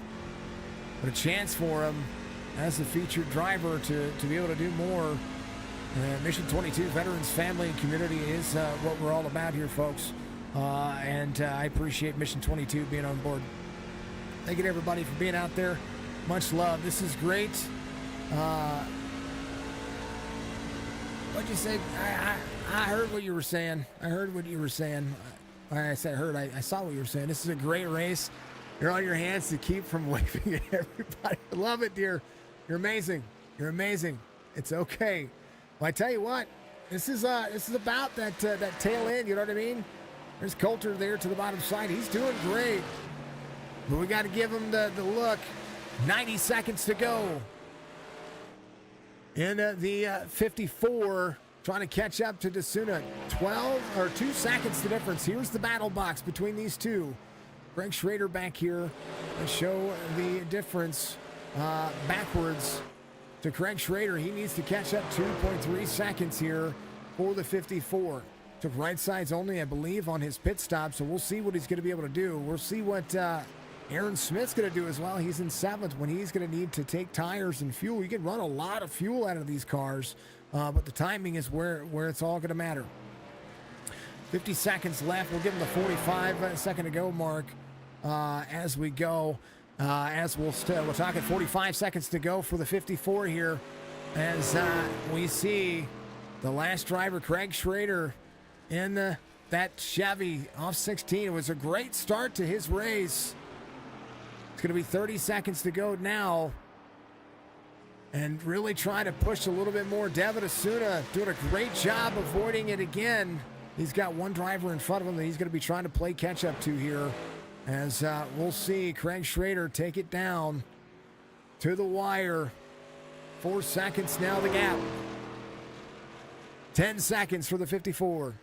But a chance for him as a featured driver to be able to do more. Mission 22 Veterans Family and Community is what we're all about here, folks. And I appreciate Mission 22 being on board. Thank you to everybody for being out there. Much love. This is great. What'd you say? I heard what you were saying. I heard what you were saying. I said heard. I saw what you were saying. This is a great race. You're on your hands to keep from waving at everybody. I love it, dear. You're amazing. You're amazing. It's okay. Well, I tell you what, this is about that tail end. You know what I mean? There's Coulter there to the bottom side. He's doing great, but we got to give him the look. 90 seconds to go in the 54. Trying to catch up to Desuna. 2 seconds the difference. Here's the battle box between these two. Greg Schrader back here to show the difference backwards to Craig Schrader. He needs to catch up 2.3 seconds here for the 54. Took right sides only, I believe, on his pit stop, so we'll see what he's going to be able to do. We'll see what Aaron Smith's going to do as well. He's in 7th when he's going to need to take tires and fuel. You can run a lot of fuel out of these cars, but the timing is where it's all going to matter. 50 seconds left. We'll give him the 45 second to go mark as we go. As we'll talk at 45 seconds to go for the 54 here. As we see the last driver, Craig Schrader, in that Chevy off 16. It was a great start to his race. It's going to be 30 seconds to go now. And really trying to push a little bit more. Devin Asuna doing a great job avoiding it again. He's got one driver in front of him that he's going to be trying to play catch up to here. As we'll see Craig Schrader take it down to the wire. 4 seconds now the gap. 10 seconds for the 54.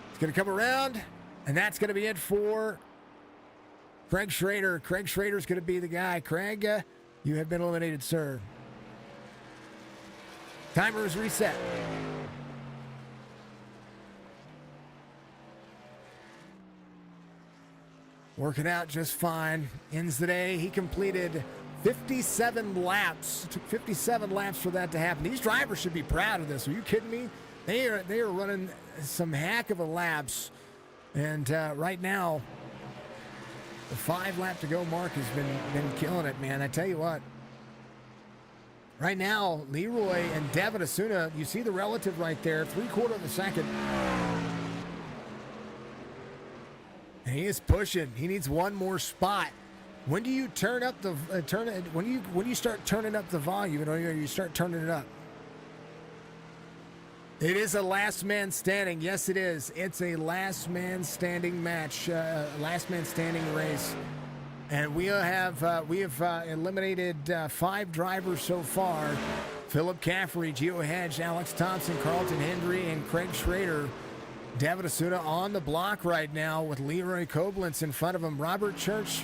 It's going to come around, and that's going to be it for Craig Schrader. Craig Schrader's going to be the guy. Craig, you have been eliminated, sir. Timer is reset. Working out just fine. Ends the day. He completed 57 laps. It took 57 laps for that to happen. These drivers should be proud of this. Are you kidding me? They are running some heck of a laps. And right now, the 5 lap to go mark has been killing it, man. I tell you what. Right now, Leroy and Devin Asuna, you see the relative right there, 3/4 of a second. And he is pushing. He needs one more spot. When do you turn up the when you start turning up the volume? You start turning it up. It is a last man standing. Yes, it is. It's a last man standing match. Last man standing race. And we have eliminated 5 drivers so far. Philip Caffrey, Gio Hedge, Alex Thompson, Carlton Hendry, and Craig Schrader. David Asuna on the block right now with Leroy Koblenz in front of him. Robert Church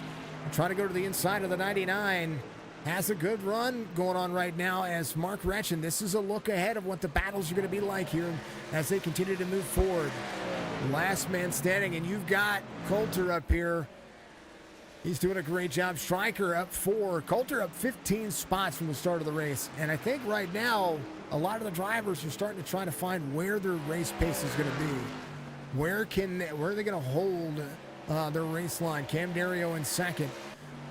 trying to go to the inside of the 99. Has a good run going on right now as Mark Retchen. This is a look ahead of what the battles are going to be like here as they continue to move forward. Last man standing, and you've got Coulter up here. He's doing a great job. Stryker up 4. Coulter up 15 spots from the start of the race. And I think right now, a lot of the drivers are starting to try to find where their race pace is going to be. Where are they going to hold their race line? Cam Dario in second.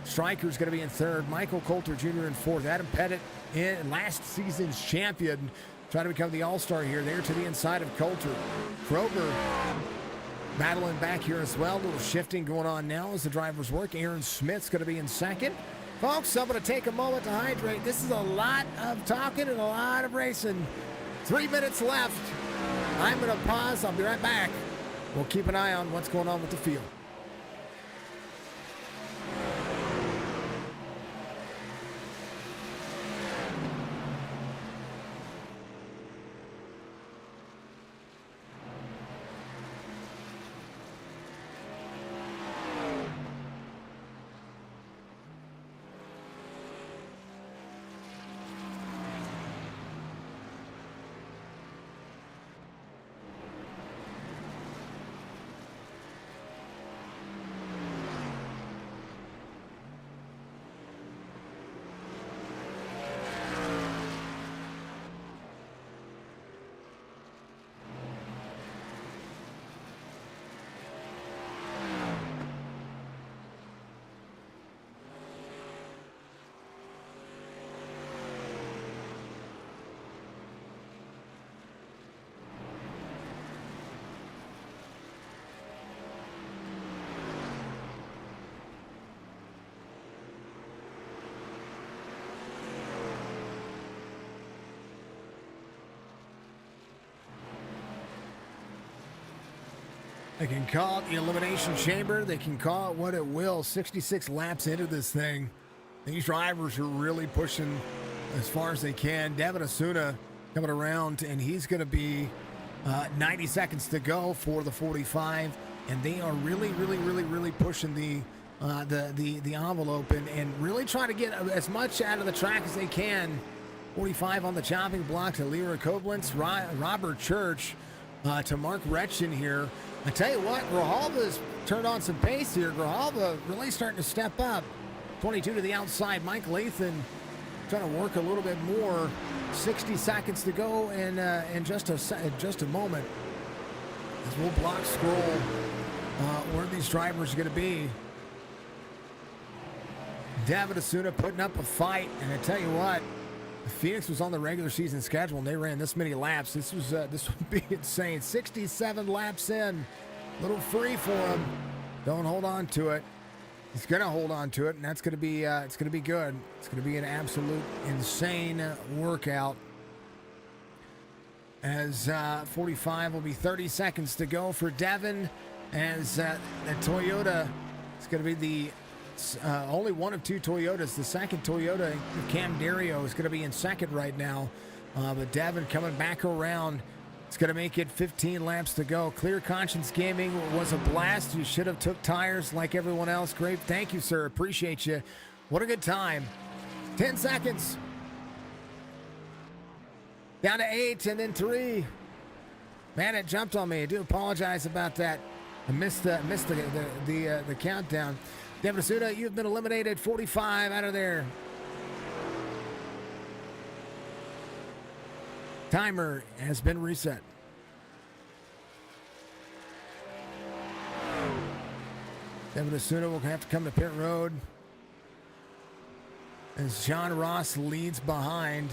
Stryker's going to be in third. Michael Coulter Jr. in fourth. Adam Pettit, in last season's champion, trying to become the all-star here. There to the inside of Coulter. Kroger battling back here as well. A little shifting going on now as the drivers work. Aaron Smith's going to be in second. Folks, I'm going to take a moment to hydrate. This is a lot of talking and a lot of racing. 3 minutes left. I'm going to pause. I'll be right back. We'll keep an eye on what's going on with the field. They can call it the Elimination Chamber. They can call it what it will. 66 laps into this thing. These drivers are really pushing as far as they can. Devin Asuna coming around, and he's going to be 90 seconds to go for the 45. And they are really pushing the envelope and really trying to get as much out of the track as they can. 45 on the chopping block to Leroy Koblenz, Robert Church to Mark Retchen here. I tell you what, Grijalva's turned on some pace here. Grijalva really starting to step up. 22 to the outside. Mike Lathan trying to work a little bit more. 60 seconds to go in just a moment. As we'll block scroll where these drivers are going to be. David Asuna putting up a fight, and I tell you what, if Phoenix was on the regular season schedule and they ran this many laps, this would be insane. 67 laps in, a little free for him. Don't hold on to it. He's gonna hold on to it, and that's gonna be it's gonna be good. It's gonna be an absolute insane workout. As 45 will be 30 seconds to go for Devin, as the Toyota is gonna be the only one of 2 Toyotas. The second Toyota, Cam Dario, is going to be in second right now. But Devin coming back around. It's going to make it 15 laps to go. Clear Conscience Gaming was a blast. You should have took tires like everyone else. Great. Thank you, sir. Appreciate you. What a good time. 10 seconds. Down to 8 and then 3. Man, it jumped on me. I do apologize about that. I missed the countdown. Devin Asuna, you've been eliminated. 45 out of there. Timer has been reset. Devin Asuna will have to come to pit road as John Ross leads behind.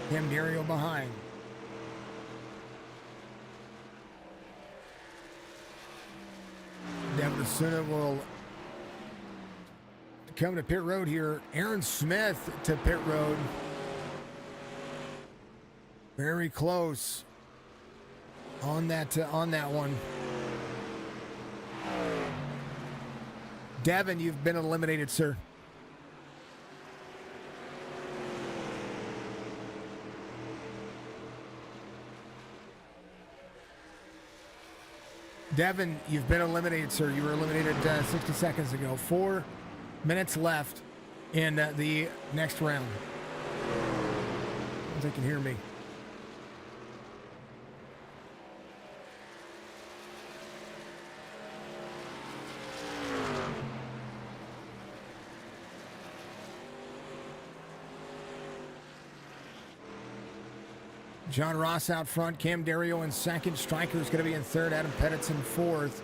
Cam Dario behind. Devin Asuna will come to pit road here. Aaron Smith to pit road. Very close on that one. Devin, you've been eliminated, sir. Devin, you've been eliminated, sir. You were eliminated 60 seconds ago. 4 minutes left in the next round. If they can hear me. John Ross out front, Cam Dario in second, Stryker's going to be in third, Adam Pettit's in fourth,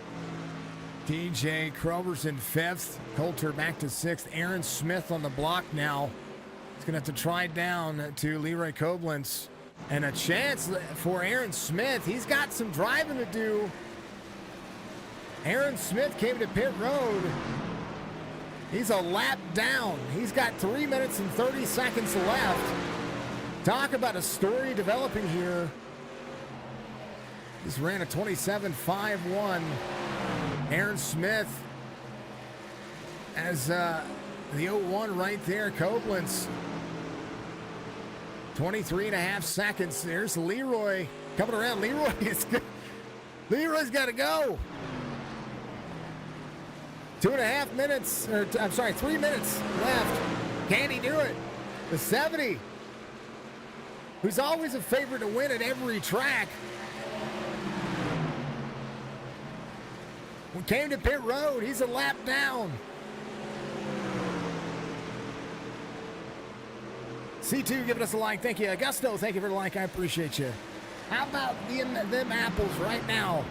DJ Krover's in fifth, Coulter back to sixth, Aaron Smith on the block now. He's going to have to try down to Leroy Koblenz, and a chance for Aaron Smith. He's got some driving to do. Aaron Smith came to pit road. He's a lap down. He's got 3 minutes and 30 seconds left. Talk about a story developing here. Just ran a 27.51. Aaron Smith as the 0-1 right there. Koblenz, 23.5 seconds. There's Leroy coming around. Leroy is good. Leroy's got to go. 2.5 minutes, or I'm sorry, 3 minutes left. Can he do it? The 70. Who's always a favorite to win at every track. When came to pit road, he's a lap down. C2 giving us a like. Thank you. Augusto, thank you for the like. I appreciate you. How about them apples right now?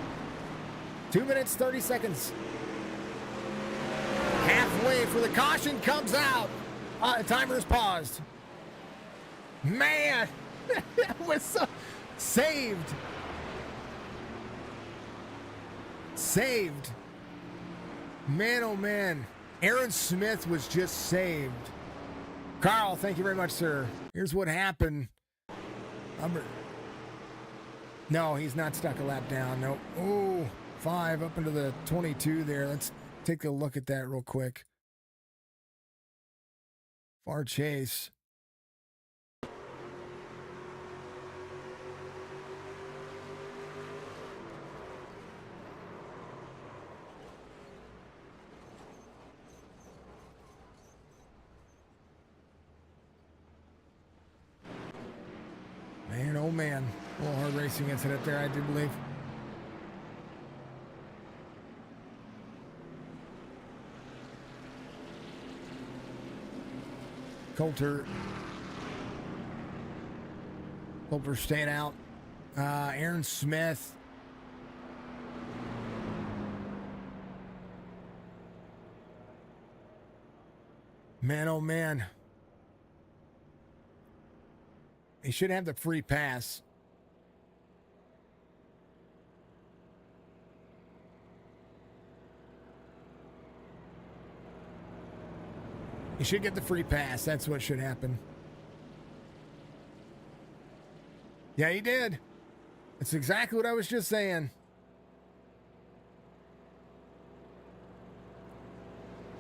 2 minutes, 30 seconds. Halfway for the caution comes out. Timer is paused. Man. That was so saved. Saved. Man, oh man. Aaron Smith was just saved. Carl, thank you very much, sir. Here's what happened. No, he's not stuck a lap down. No. Oh, 5 up into the 22 there. Let's take a look at that real quick. Far chase. Man, oh man. A little hard racing incident there, I do believe. Coulter staying out. Aaron Smith. Man, oh man. He should have the free pass. He should get the free pass. That's what should happen. Yeah, he did. That's exactly what I was just saying.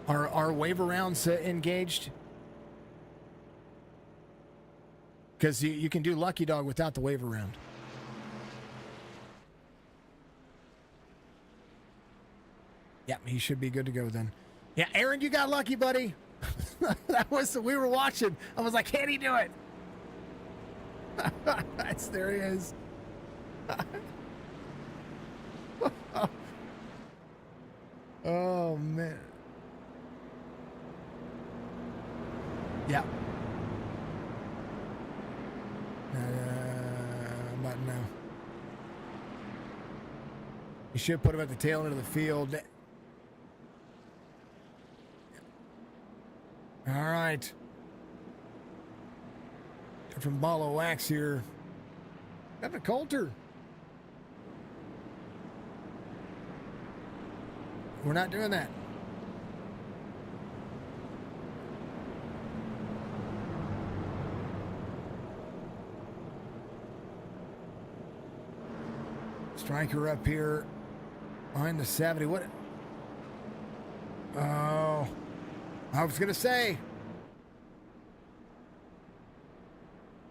Are waiver rounds engaged? Because you can do Lucky Dog without the waiver round. Yeah, he should be good to go then. Yeah, Aaron, you got lucky, buddy. We were watching. I was like, can he do it? There he is. Oh, man. Yeah. Button now. You should put him at the tail end of the field. All right. From Ball of Wax here. Up to Coulter. We're not doing that. Stryker up here behind the 70. What? Oh, I was gonna say.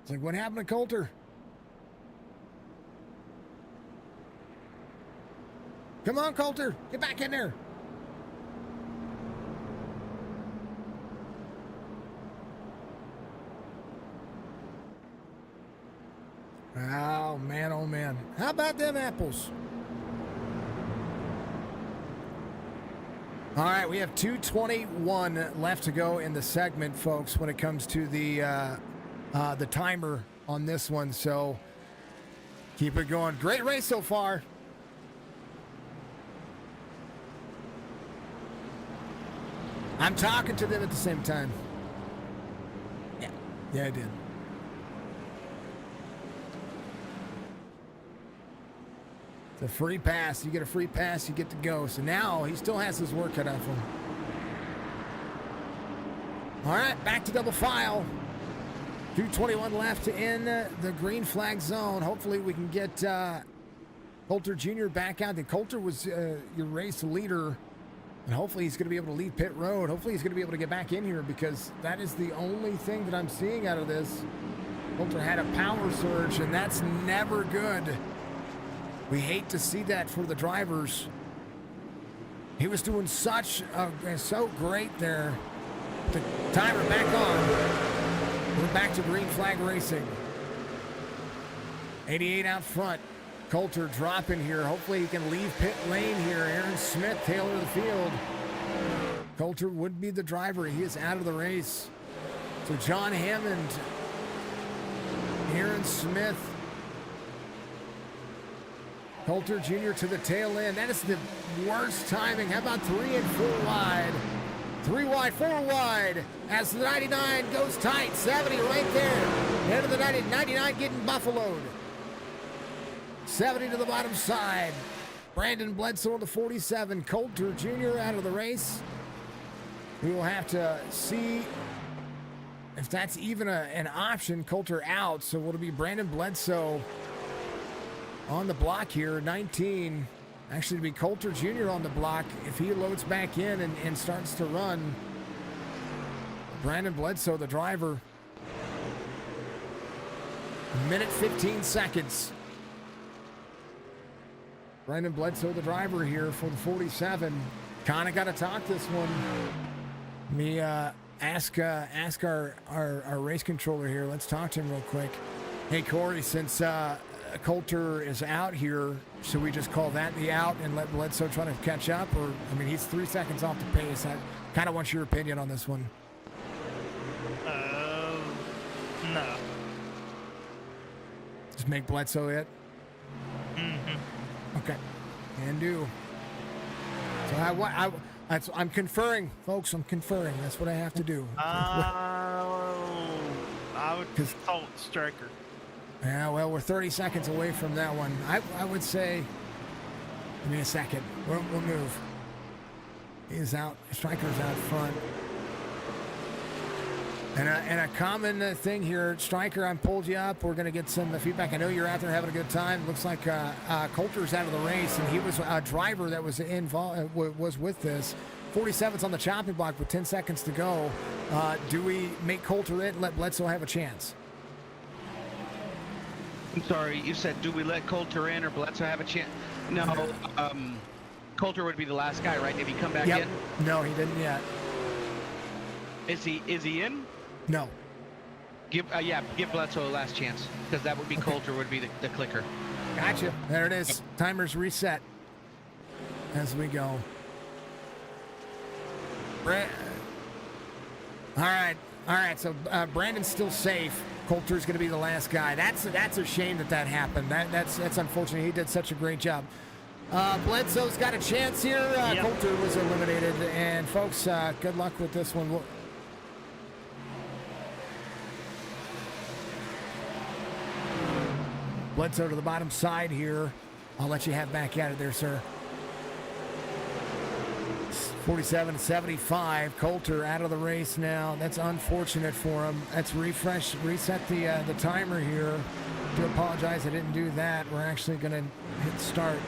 It's like, what happened to Coulter? Come on, Coulter, get back in there. Oh man, oh man. How about them apples? All right, we have 2:21 left to go in the segment, folks, when it comes to the timer on this one. So keep it going. Great race so far. I'm talking to them at the same time. Yeah, I did. It's a free pass. You get a free pass, you get to go. So now he still has his work cut out for him. All right, back to double file. 2:21 left to end the green flag zone. Hopefully we can get Coulter Jr. back out. And Coulter was your race leader. And hopefully he's going to be able to leave pit road. Hopefully he's going to be able to get back in here because that is the only thing that I'm seeing out of this. Coulter had a power surge, and that's never good. We hate to see that for the drivers. He was doing so great there. The timer back on. We're back to green flag racing. 88 out front. Coulter dropping here. Hopefully he can leave pit lane here. Aaron Smith, tailor of the field. Coulter would be the driver. He is out of the race. So John Hammond, Aaron Smith, Coulter Jr. to the tail end. That is the worst timing. How about 3 and 4 wide? 3 wide, 4 wide. As the 99 goes tight. 70 right there. End of the 99 getting buffaloed. 70 to the bottom side. Brandon Bledsoe on the 47. Coulter Jr. out of the race. We will have to see if that's even an option. Coulter out. So will it be Brandon Bledsoe on the block here? 19. Actually, to be Coulter Jr. on the block if he loads back in and starts to run. Brandon Bledsoe, the driver. 1:15. Brandon Bledsoe, the driver here for the 47. Kind of got to talk this one. Let me ask our race controller here. Let's talk to him real quick. Hey, Corey, since Coulter is out here, should we just call that the out and let Bledsoe try to catch up? Or, I mean, he's 3 seconds off the pace. I kind of want your opinion on this one. No. Just make Bledsoe it? Okay, can do. So I'm conferring, folks. I'm conferring. That's what I have to do. I would consult Striker. Yeah, well, we're 30 seconds away from that one. I would say, give me a second. We'll move. He's out. Striker's out front. And a common thing here, Striker, I pulled you up. We're going to get some feedback. I know you're out there having a good time. Looks like Coulter's out of the race, and he was a driver that was involved, was with this. 47's on the chopping block with 10 seconds to go. Do we make Coulter it and let Bledsoe have a chance? I'm sorry, you said do we let Coulter in or Bledsoe have a chance? No, Coulter would be the last guy, right? Did he come back in? No, he didn't yet. Is he in? No. Give Bledsoe a last chance, because that would be Coulter would be the clicker. Gotcha. There it is. Timer's reset as we go. All right. So Brandon's still safe. Coulter's going to be the last guy. That's a shame that happened. That's unfortunate. He did such a great job. Bledsoe's got a chance here. Yep. Coulter was eliminated. And folks, good luck with this one. Bledsoe to the bottom side here. I'll let you have back at it there, sir. 47-75. Coulter out of the race now. That's unfortunate for him. Let's reset the timer here. Do apologize, I didn't do that. We're actually going to hit start.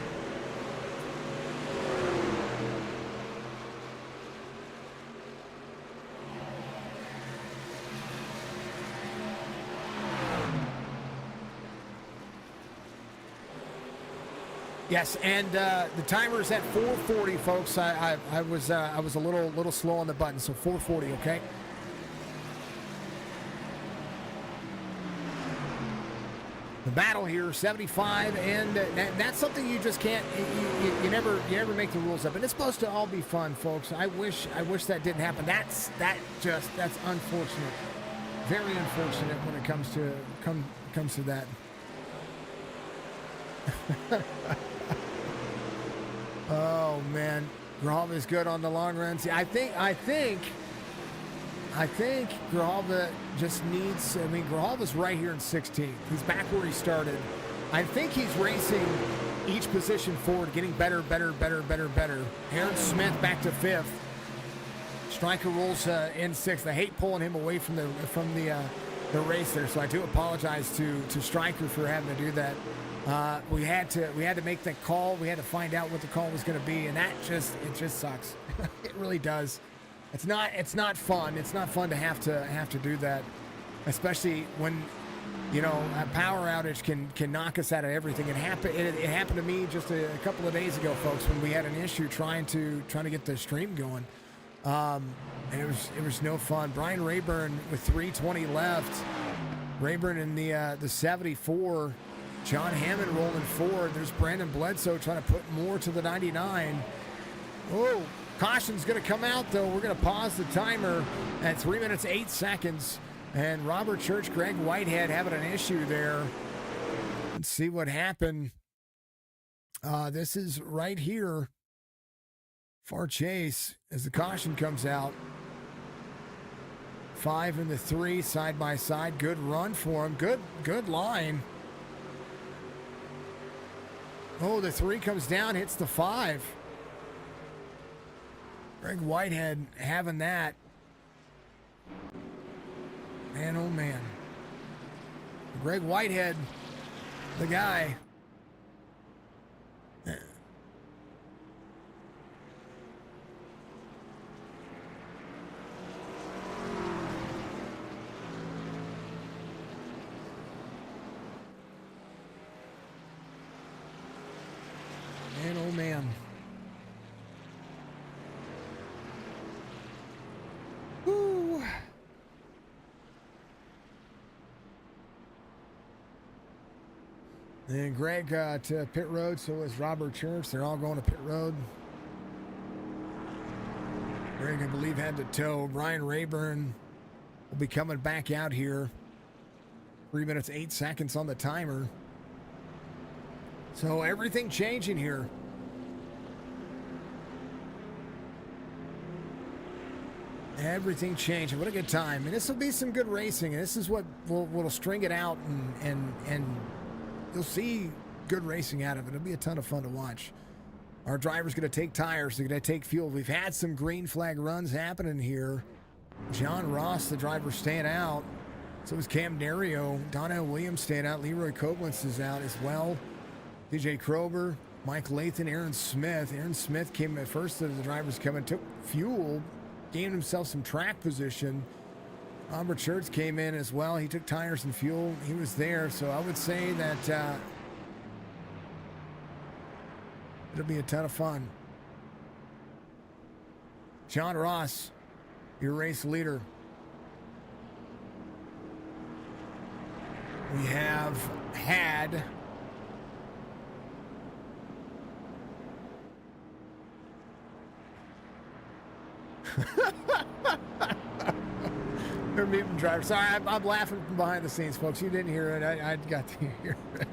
Yes, and the timer is at 4:40, folks. I was a little slow on the button, so 4:40. Okay. The battle here, 75, and that's something you just can't. You never make the rules up, and it's supposed to all be fun, folks. I wish that didn't happen. That's unfortunate, very unfortunate when it comes to that. Oh man, Grijalva is good on the long run. See, I think Grijalva just needs. I mean, Grijalva's right here in 16th. He's back where he started. I think he's racing each position forward, getting better. Aaron Smith back to 5th. Stryker rolls in 6th. I hate pulling him away from the race there, so I do apologize to Stryker for having to do that. We had to make that call. We had to find out what the call was going to be, and it just sucks. It really does. It's not fun. It's not fun to have to do that, especially when a power outage can knock us out of everything. It happened to me just a couple of days ago, folks, when we had an issue trying to get the stream going. And it was no fun. Brian Rayburn with 3:20 left. Rayburn in the 74. John Hammond rolling forward. There's Brandon Bledsoe trying to put more to the 99. Oh, caution's going to come out, though. We're going to pause the timer at 3 minutes, 8 seconds. And Robert Church, Greg Whitehead having an issue there. Let's see what happened. This is right here. Far chase as the caution comes out. 5 and the 3 side by side. Good run for him. Good line. Oh, the 3 comes down, hits the 5. Greg Whitehead having that. Man, oh man. Greg Whitehead, the guy. Man, oh man. Woo. And Greg to pit road, so is Robert Church. They're all going to pit road. Greg, I believe, had to tow. Brian Rayburn will be coming back out here. 3 minutes, 8 seconds on the timer. So everything changing here. Everything changing. What a good time. And this will be some good racing. And this is what will string it out, and you'll see good racing out of it. It'll be a ton of fun to watch. Our driver's going to take tires. They're going to take fuel. We've had some green flag runs happening here. John Ross, the driver, staying out. So is Cam Dario. Donnell Williams staying out. Leroy Koblenz is out as well. DJ Krober, Mike Lathan, Aaron Smith. Aaron Smith came at first of the drivers coming, took fuel, gained himself some track position. Robert Church came in as well. He took tires and fuel. He was there. So I would say that it'll be a ton of fun. John Ross, your race leader. We have had they're mutant driver. Sorry, I'm laughing from behind the scenes, folks. You didn't hear it. I got to hear it.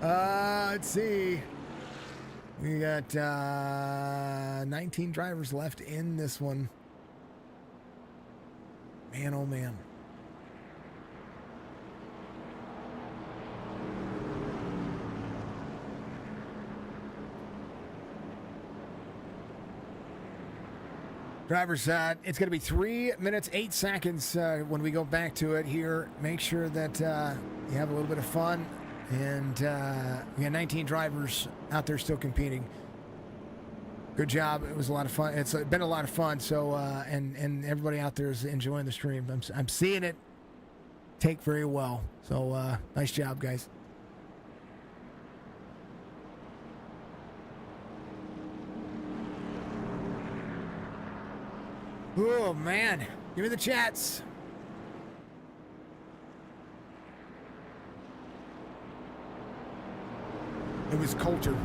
Let's see. We got 19 drivers left in this one. Man, oh man. Drivers, it's going to be 3 minutes, 8 seconds when we go back to it here. Make sure that you have a little bit of fun. And we got 19 drivers out there still competing. Good job. It was a lot of fun. It's been a lot of fun. So, and everybody out there is enjoying the stream. I'm seeing it take very well. So, nice job, guys. Oh, man. Give me the chats. It was Coulter.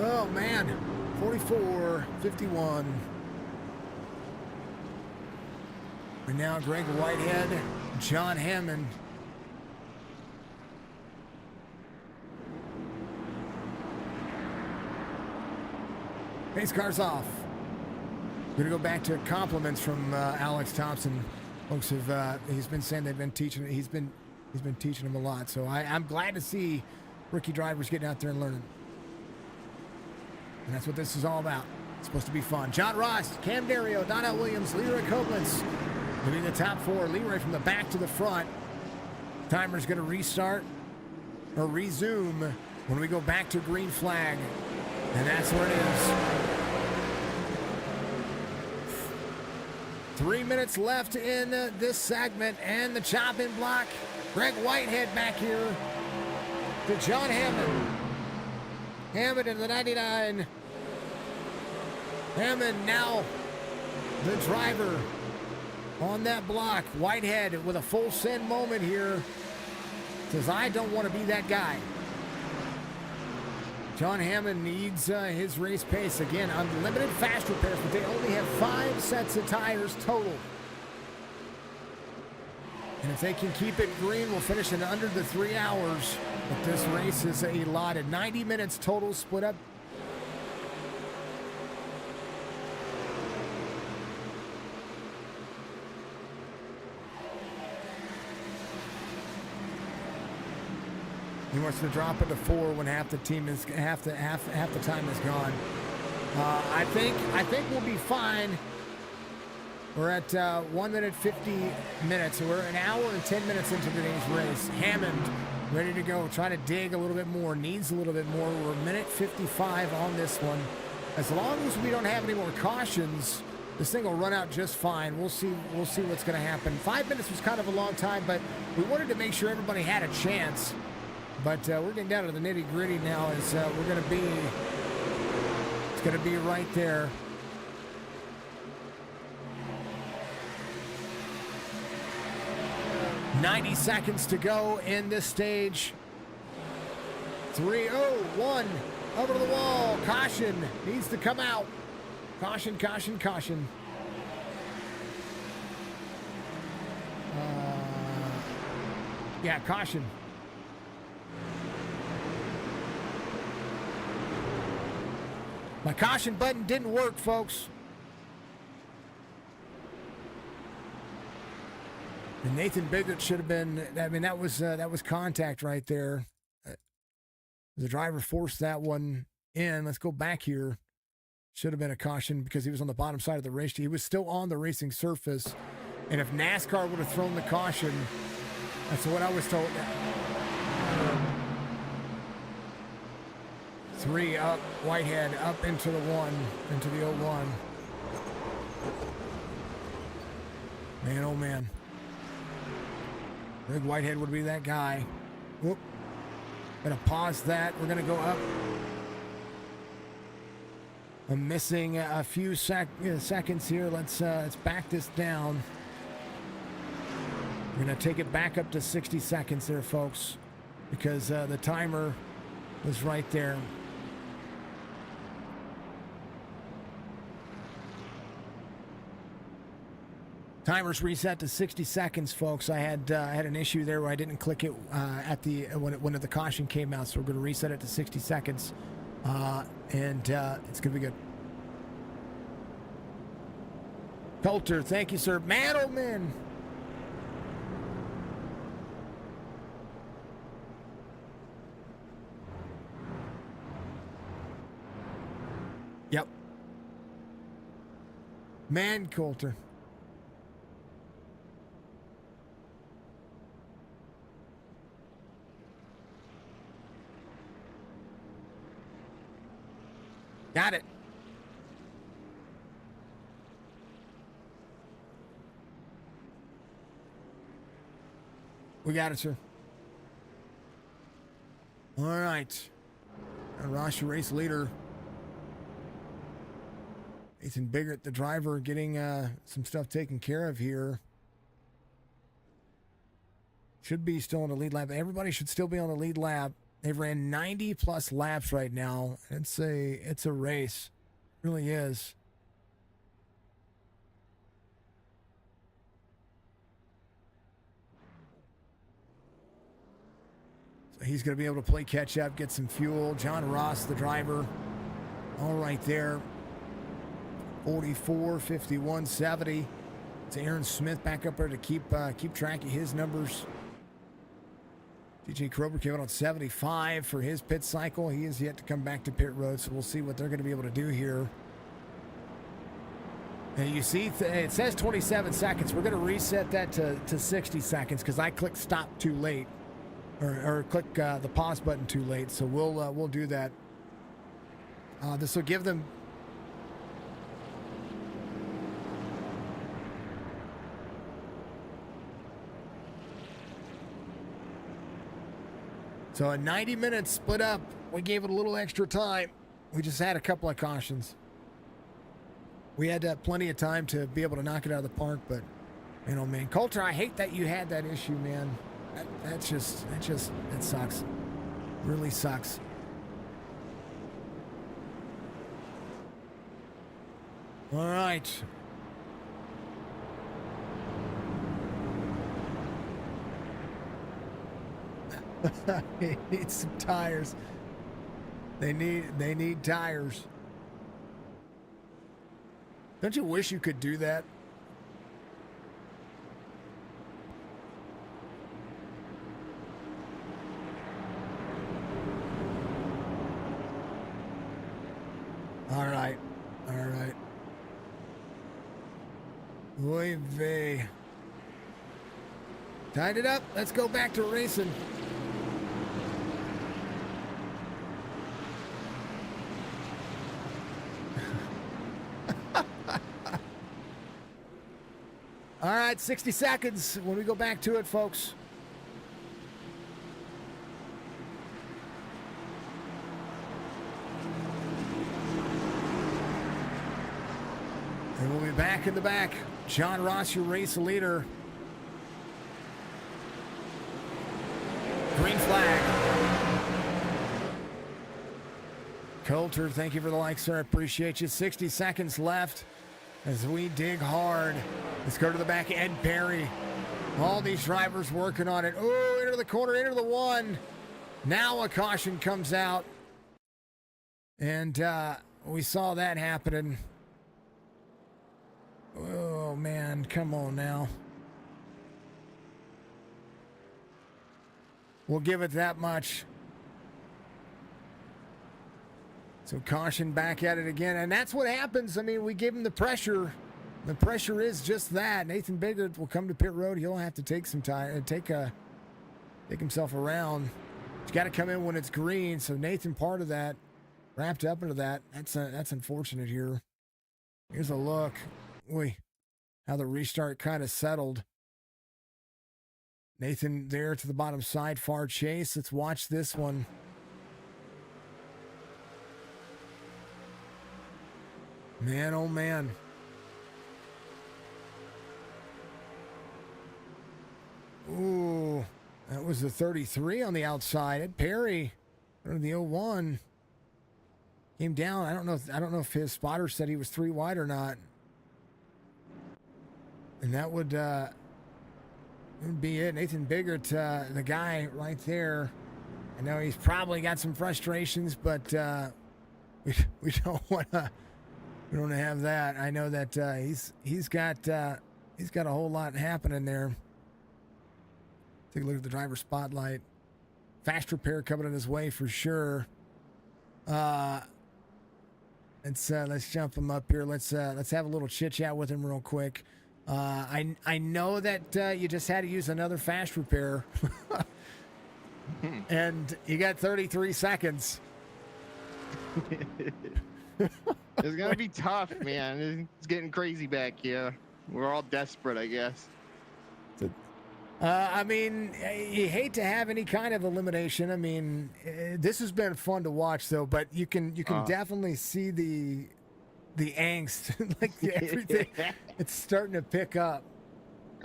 Oh, man. 44-51. And now Greg Whitehead, John Hammond. Pace car's off. We're gonna go back to compliments from Alex Thompson. Folks have he's been saying they've been teaching. He's been teaching them a lot. So I'm glad to see rookie drivers getting out there and learning. And that's what this is all about. It's supposed to be fun. John Ross, Cam Dario, Donnell Williams, Leroy Koblenz will be the top four. Leroy from the back to the front. Timer's going to restart or resume when we go back to green flag. And that's where it is. 3 minutes left in this segment and the chopping block. Greg Whitehead back here to John Hammond. Hammond in the 99. Hammond now the driver on that block. Whitehead with a full send moment here. Says, I don't want to be that guy. John Hammond needs his race pace. Again, unlimited fast repairs, but they only have 5 sets of tires total. And if they can keep it green, we'll finish in under the 3 hours. But this race is allotted 90 minutes total, split up. He wants to drop it to 4 when half the team is half the time is gone. I think we'll be fine. We're at 1 minute 50 minutes. So we're an hour and 10 minutes into today's race. Hammond ready to go. Trying to dig a little bit more. Needs a little bit more. We're minute 55 on this one. As long as we don't have any more cautions, this thing will run out just fine. We'll see what's going to happen. 5 minutes was kind of a long time, but we wanted to make sure everybody had a chance. But we're getting down to the nitty gritty now. As we're going to be, it's going to be right there. "90 seconds to go in this stage. 3, 0, 1, over to the wall. Caution needs to come out. Caution, caution, caution. Yeah, caution. My caution button didn't work, folks. And Nathan Biggart should have been. I mean, that was contact right there. The driver forced that one in. Let's go back here. Should have been a caution because he was on the bottom side of the race. He was still on the racing surface. And if NASCAR would have thrown the caution, that's what I was told. 3 up, Whitehead up into the 1, into the 01. Man, oh man. Greg Whitehead would be that guy. Whoop. Gonna pause that. We're gonna go up. I'm missing a few seconds here. Let's back this down. We're gonna take it back up to 60 seconds there, folks, because the timer was right there. Timer's reset to 60 seconds, folks. I had an issue there where I didn't click it at the when the caution came out, so we're going to reset it to 60 seconds, and it's going to be good. Coulter, thank you, sir. Man, oh man. Yep. Man, Coulter. Got it. We got it, sir. All right. Ross, your race leader. Nathan Biggart, the driver, getting some stuff taken care of here. Should be still in the lead lap. Everybody should still be on the lead lap. They've ran 90 plus laps right now. It's a race. It really is. So he's going to be able to play catch up, get some fuel. John Ross, the driver, all right there. 44, 51, 70. It's Aaron Smith back up there to keep track of his numbers. TJ Krober came out on 75 for his pit cycle. He is yet to come back to pit road, so we'll see what they're going to be able to do here. And you see, it says 27 seconds. We're going to reset that to 60 seconds because I clicked stop too late, or click the pause button too late. So we'll do that. This will give them. So a 90 minutes split up. We gave it a little extra time. We just had a couple of cautions. We had plenty of time to be able to knock it out of the park, but man, oh man, Coulter, I hate that you had that issue, man. That sucks. Really sucks. All right. He needs some tires. They need tires. Don't you wish you could do that? All right. Oy vey. Tied it up. Let's go back to racing. All right, 60 seconds when we go back to it, folks. And we'll be back in the back. John Ross, your race leader. Green flag. Coulter, thank you for the like, sir. I appreciate you. 60 seconds left as we dig hard. Let's go to the back. Ed Perry. All these drivers working on it. Oh, into the corner, into the one. Now a caution comes out. And we saw that happening. Oh, man. Come on now. We'll give it that much. So caution back at it again. And that's what happens. I mean, we give him the pressure. The pressure is just that. Nathan Biggart will come to pit road. He'll have to take some time, take himself around. He's got to come in when it's green. So Nathan, part of that, wrapped up into that. That's unfortunate here. Here's a look. Boy, how the restart kind of settled. Nathan there to the bottom side, far chase. Let's watch this one. Man, oh man. Ooh, that was the 33 on the outside. Ed Perry, or the 01, came down. I don't know if his spotter said he was 3 wide or not. And that would be it. Nathan Biggart, the guy right there. I know he's probably got some frustrations, but we don't want to have that. I know that he's got a whole lot happening there. Take a look at the driver spotlight. Fast repair coming in his way for sure. Let's jump him up here. Let's have a little chit chat with him real quick. I know that you just had to use another fast repair, and you got 33 seconds. It's gonna be tough, man. It's getting crazy back here. We're all desperate, I guess. I mean, you hate to have any kind of elimination. I mean, this has been fun to watch, though. But you can definitely see the angst, like everything. It's starting to pick up.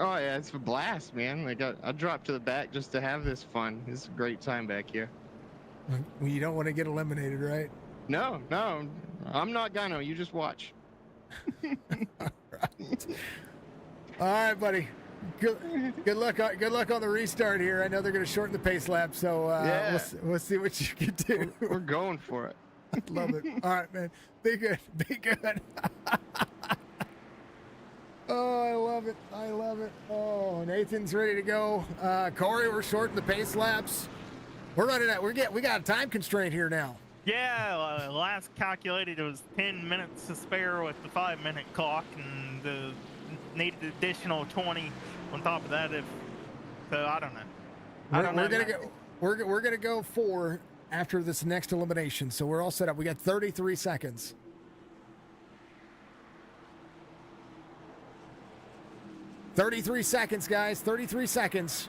Oh yeah, it's a blast, man. Like I dropped to the back just to have this fun. It's a great time back here. Well, you don't want to get eliminated, right? No, I'm not gonna. You just watch. All right, buddy. Good luck. Good luck on the restart here. I know they're going to shorten the pace lap, so Yeah. we'll see what you can do. We're going for it. Love it. All right, man. Be good. Be good. Oh, I love it. I love it. Oh, Nathan's ready to go. Corey, we're shorting the pace laps. We're running out. We got a time constraint here now. Yeah, last calculated it was 10 minutes to spare with the 5-minute clock, and the needed additional 20 on top of that. So I don't know. We're gonna go 4 after this next elimination. So we're all set up. We got 33 seconds. "33 seconds, guys. 33 seconds."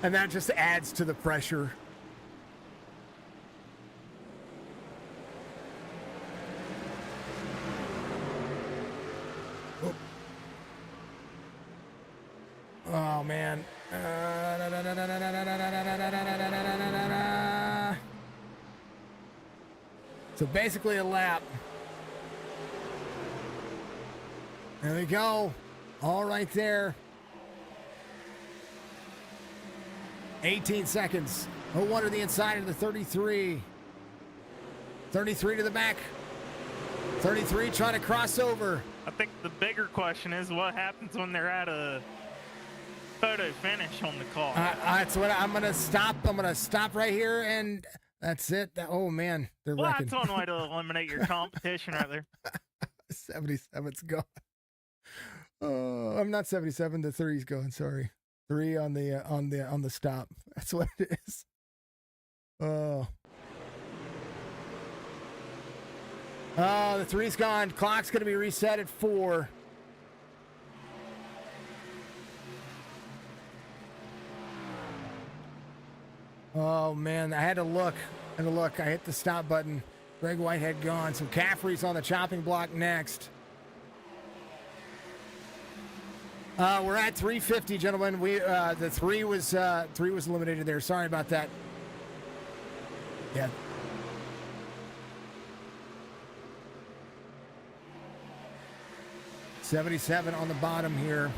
And that just adds to the pressure. Oh, man. So basically a lap. There we go. All right there. 18 seconds. 01 to the inside of the 33. 33 to the back. 33 trying to cross over. I think the bigger question is what happens when they're at a photo finish on the clock. That's what I'm gonna stop. I'm gonna stop right here, and that's it. Oh man, they're Well, wrecking. that's one way to eliminate your competition right there. 77's gone. Oh, I'm not 77. The 3's going. Sorry, 3 on the stop. That's what it is. Oh. Oh, the 3's gone. Clock's gonna be reset at 4. Oh man, I had to look. I hit the stop button. Greg Whitehead gone. So Caffrey's on the chopping block next. We're at 350, gentlemen. We the 3 was eliminated there. Sorry about that. Yeah. $77 on the bottom here.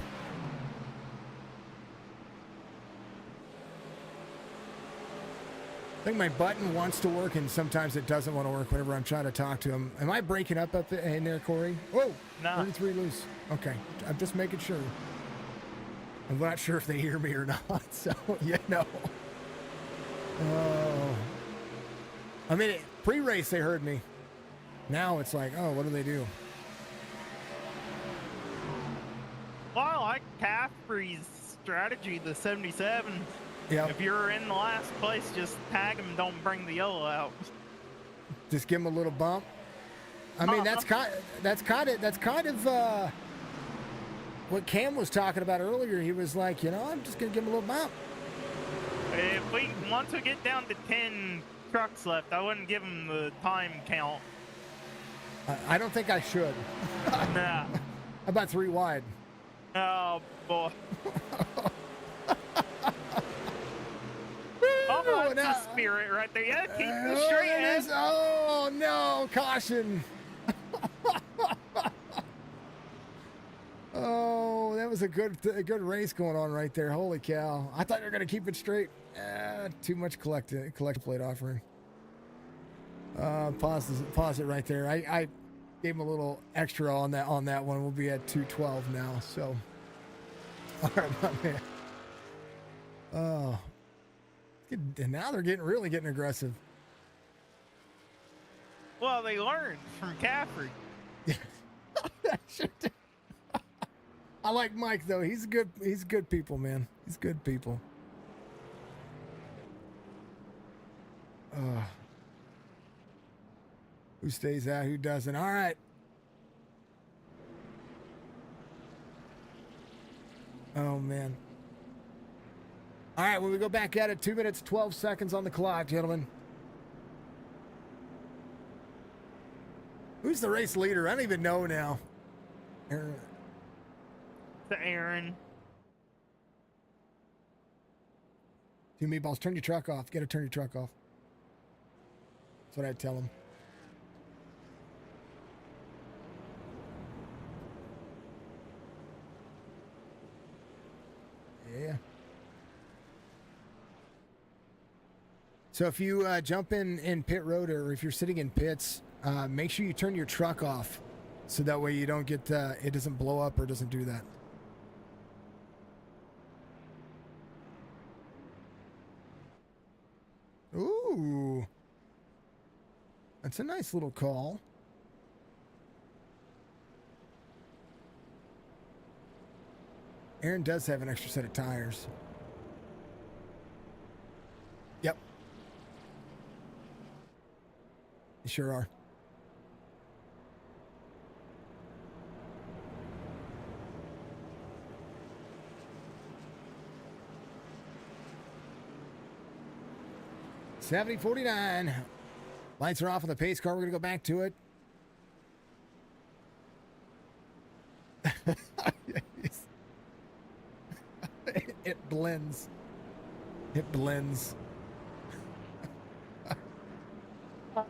I think my button wants to work, and sometimes it doesn't want to work whenever I'm trying to talk to him. Am I breaking up in there, Corey? Oh, No. 33 loose. Okay, I'm just making sure. I'm not sure if they hear me or not, so, you know. Oh. I mean, pre-race they heard me. Now it's like, oh, what do they do? Well, I like Caffrey's strategy, the 77. Yeah. If you're in the last place, just tag him. Don't bring the yellow out. Just give him a little bump. I mean, that's kind of what Cam was talking about earlier. He was like, you know, I'm just gonna give him a little bump. Once we get down to 10 trucks left, I wouldn't give him the time count. I don't think I should. Nah. How about 3 wide? Oh boy. Oh, that's the spirit right there. Yeah, keep the straight ahead. Oh no! Caution. Oh, that was a good race going on right there. Holy cow! I thought you were gonna keep it straight. Too much collect plate offering. Pause it right there. I gave him a little extra on that one. We'll be at 212 now. So, all right, my man. Oh, and now they're really getting aggressive. Well, they learned from Caffrey. I like Mike though. He's good people, man. He's good people. Who stays out? Who doesn't? All right. Oh, man. All right, when we go back at it, 2 minutes, 12 seconds on the clock, gentlemen. Who's the race leader? I don't even know now. Aaron. To Aaron. 2 meatballs. Turn your truck off. Gotta turn your truck off. That's what I'd tell him. Yeah. So if you jump in pit road, or if you're sitting in pits, make sure you turn your truck off, so that way you don't get it doesn't blow up or doesn't do that. Ooh, that's a nice little call. Aaron does have an extra set of tires. Yep. You sure are. $70.49. Lights are off on the pace car. We're going to go back to it. It blends. It blends.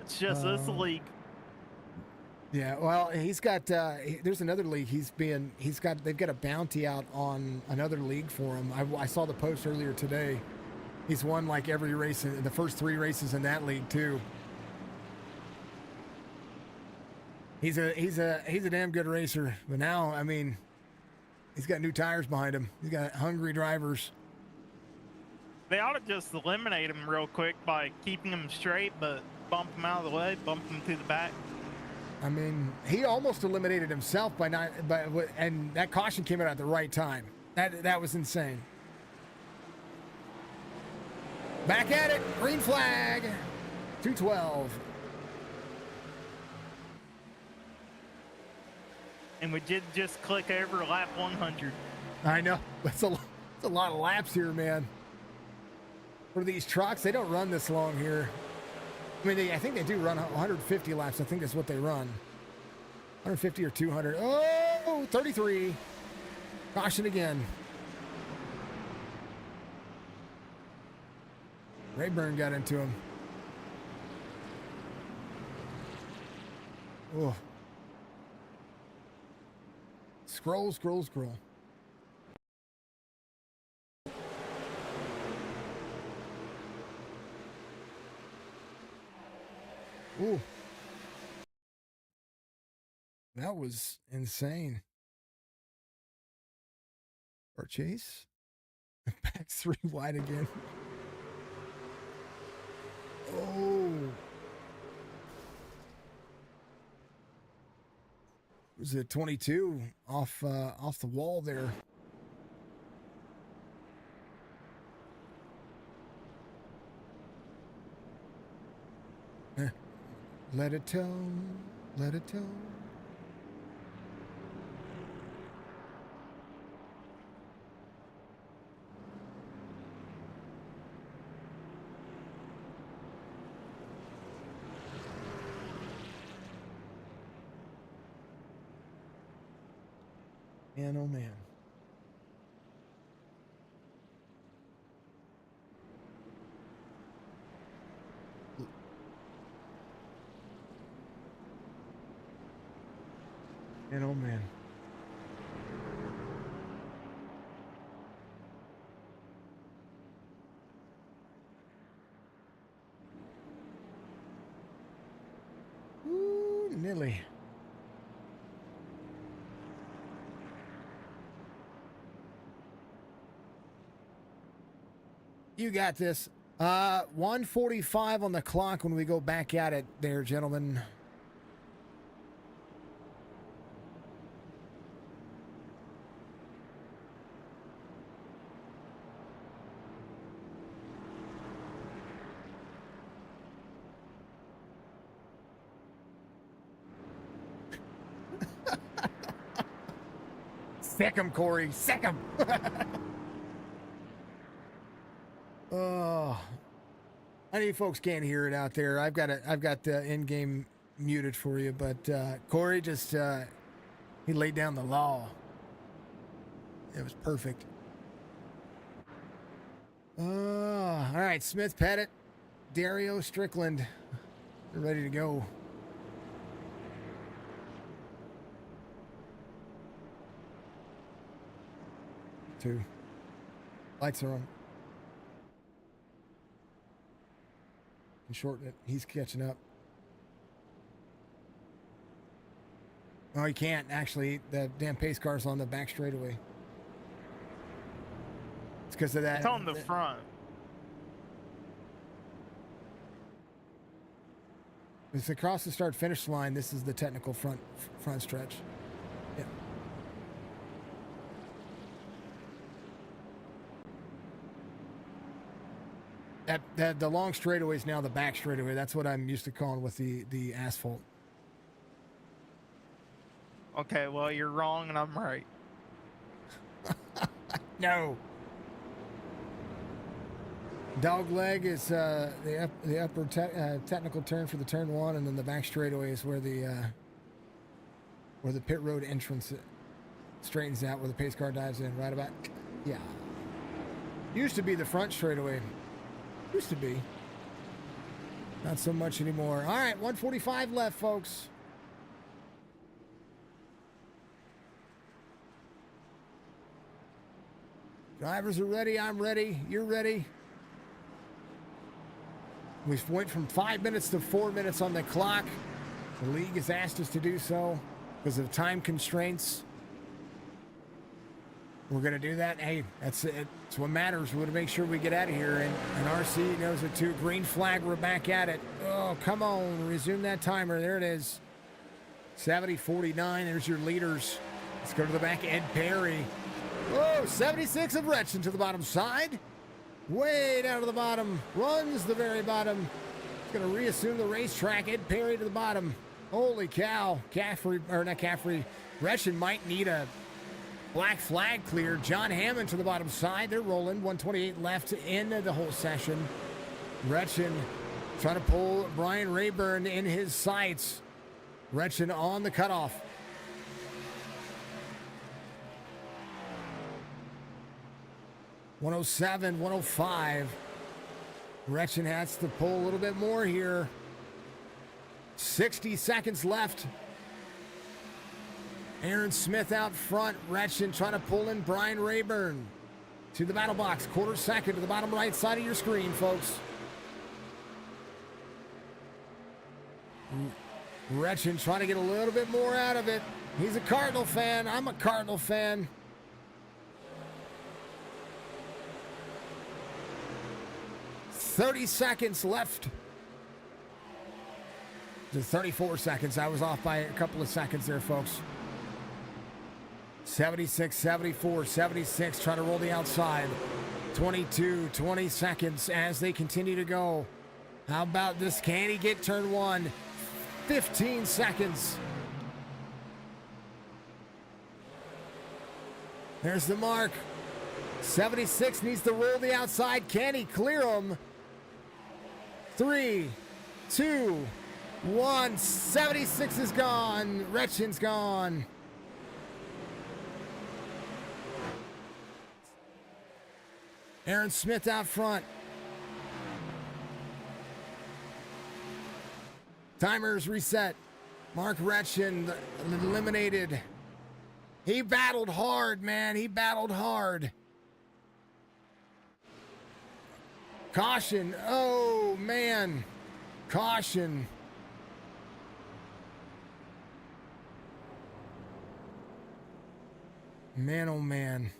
It's just this league. Yeah, well, he's got. There's another league. They've got a bounty out on another league for him. I saw the post earlier today. He's won like every race in the first 3 races in that league too. He's a damn good racer. But now, I mean, he's got new tires behind him. He's got hungry drivers. They ought to just eliminate him real quick by keeping him straight, but bump him out of the way, bump him to the back. I mean, he almost eliminated himself and that caution came out at the right time. That was insane. Back at it, green flag, 212. And we did just click over lap 100. I know, that's a lot of laps here, man. For these trucks, they don't run this long here. I mean, I think they do run 150 laps. I think that's what they run. 150 or 200. Oh, 33. Caution again. Rayburn got into him. Oh. Scroll. Ooh. That was insane. Or Chase. Back 3 wide again. Oh. Was it 22 off the wall there? Let it tow, let it tow. Man, oh man. Man, oh man. Ooh, nearly. You got this. 1:45 on the clock when we go back at it there, gentlemen. Sick him, Corey. Sick him. Oh, I know you folks can't hear it out there. I've got the in-game muted for you, but Corey just he laid down the law. It was perfect. All right, Smith, Pettit, Dario, Strickland, they're ready to go. Two. Lights are on. Can shorten it. He's catching up. Oh, he can't. Actually, the damn pace car's on the back straightaway. It's because of that. It's on the front. It's across the start-finish line. This is the technical front stretch. Yeah. The long straightaway is now the back straightaway. That's what I'm used to calling with the asphalt. Okay, well, you're wrong and I'm right. No. Dog leg is the upper technical turn for the turn one, and then the back straightaway is where the pit road entrance straightens out, where the pace car dives in. Right about, yeah. Used to be the front straightaway. Used to be. Not so much anymore. All right, 145 left, folks. Drivers are ready. I'm ready. You're ready. We went from 5 minutes to 4 minutes on the clock. The league has asked us to do so because of time constraints. We're going to do that. Hey, that's it. It's what matters. We want to make sure we get out of here. And RC knows it too. Green flag. We're back at it. Oh, come on. Resume that timer. There it is. 70-49. There's your leaders. Let's go to the back. Ed Perry. Whoa, 76 of Retchen to the bottom side. Way down to the bottom. Runs the very bottom. He's going to reassume the racetrack. Ed Perry to the bottom. Holy cow. Retchen might need a black flag clear. John Hammond to the bottom side. They're rolling. 128 left in the whole session. Retchen trying to pull Brian Rayburn in his sights. Retchen on the cutoff. .107, 105. Retchen has to pull a little bit more here. 60 seconds left. Aaron Smith out front. Retchen trying to pull in Brian Rayburn to the battle box. Quarter second to the bottom right side of your screen, folks. Retchen trying to get a little bit more out of it. He's a Cardinal fan. I'm a Cardinal fan. .30 seconds left. To 34 seconds. I was off by a couple of seconds there, folks. 76, 74, 76, trying to roll the outside. 22, 20 seconds as they continue to go. How about this? Can he get turn one? 15 seconds. There's the mark. 76 needs to roll the outside. Can he clear him? 3, 2, 1. 76 is gone. Retchen's gone. Aaron Smith out front. Timers reset. Mark Retchen eliminated. He battled hard, man. He battled hard. Caution. Oh, man. Caution. Man, oh, man.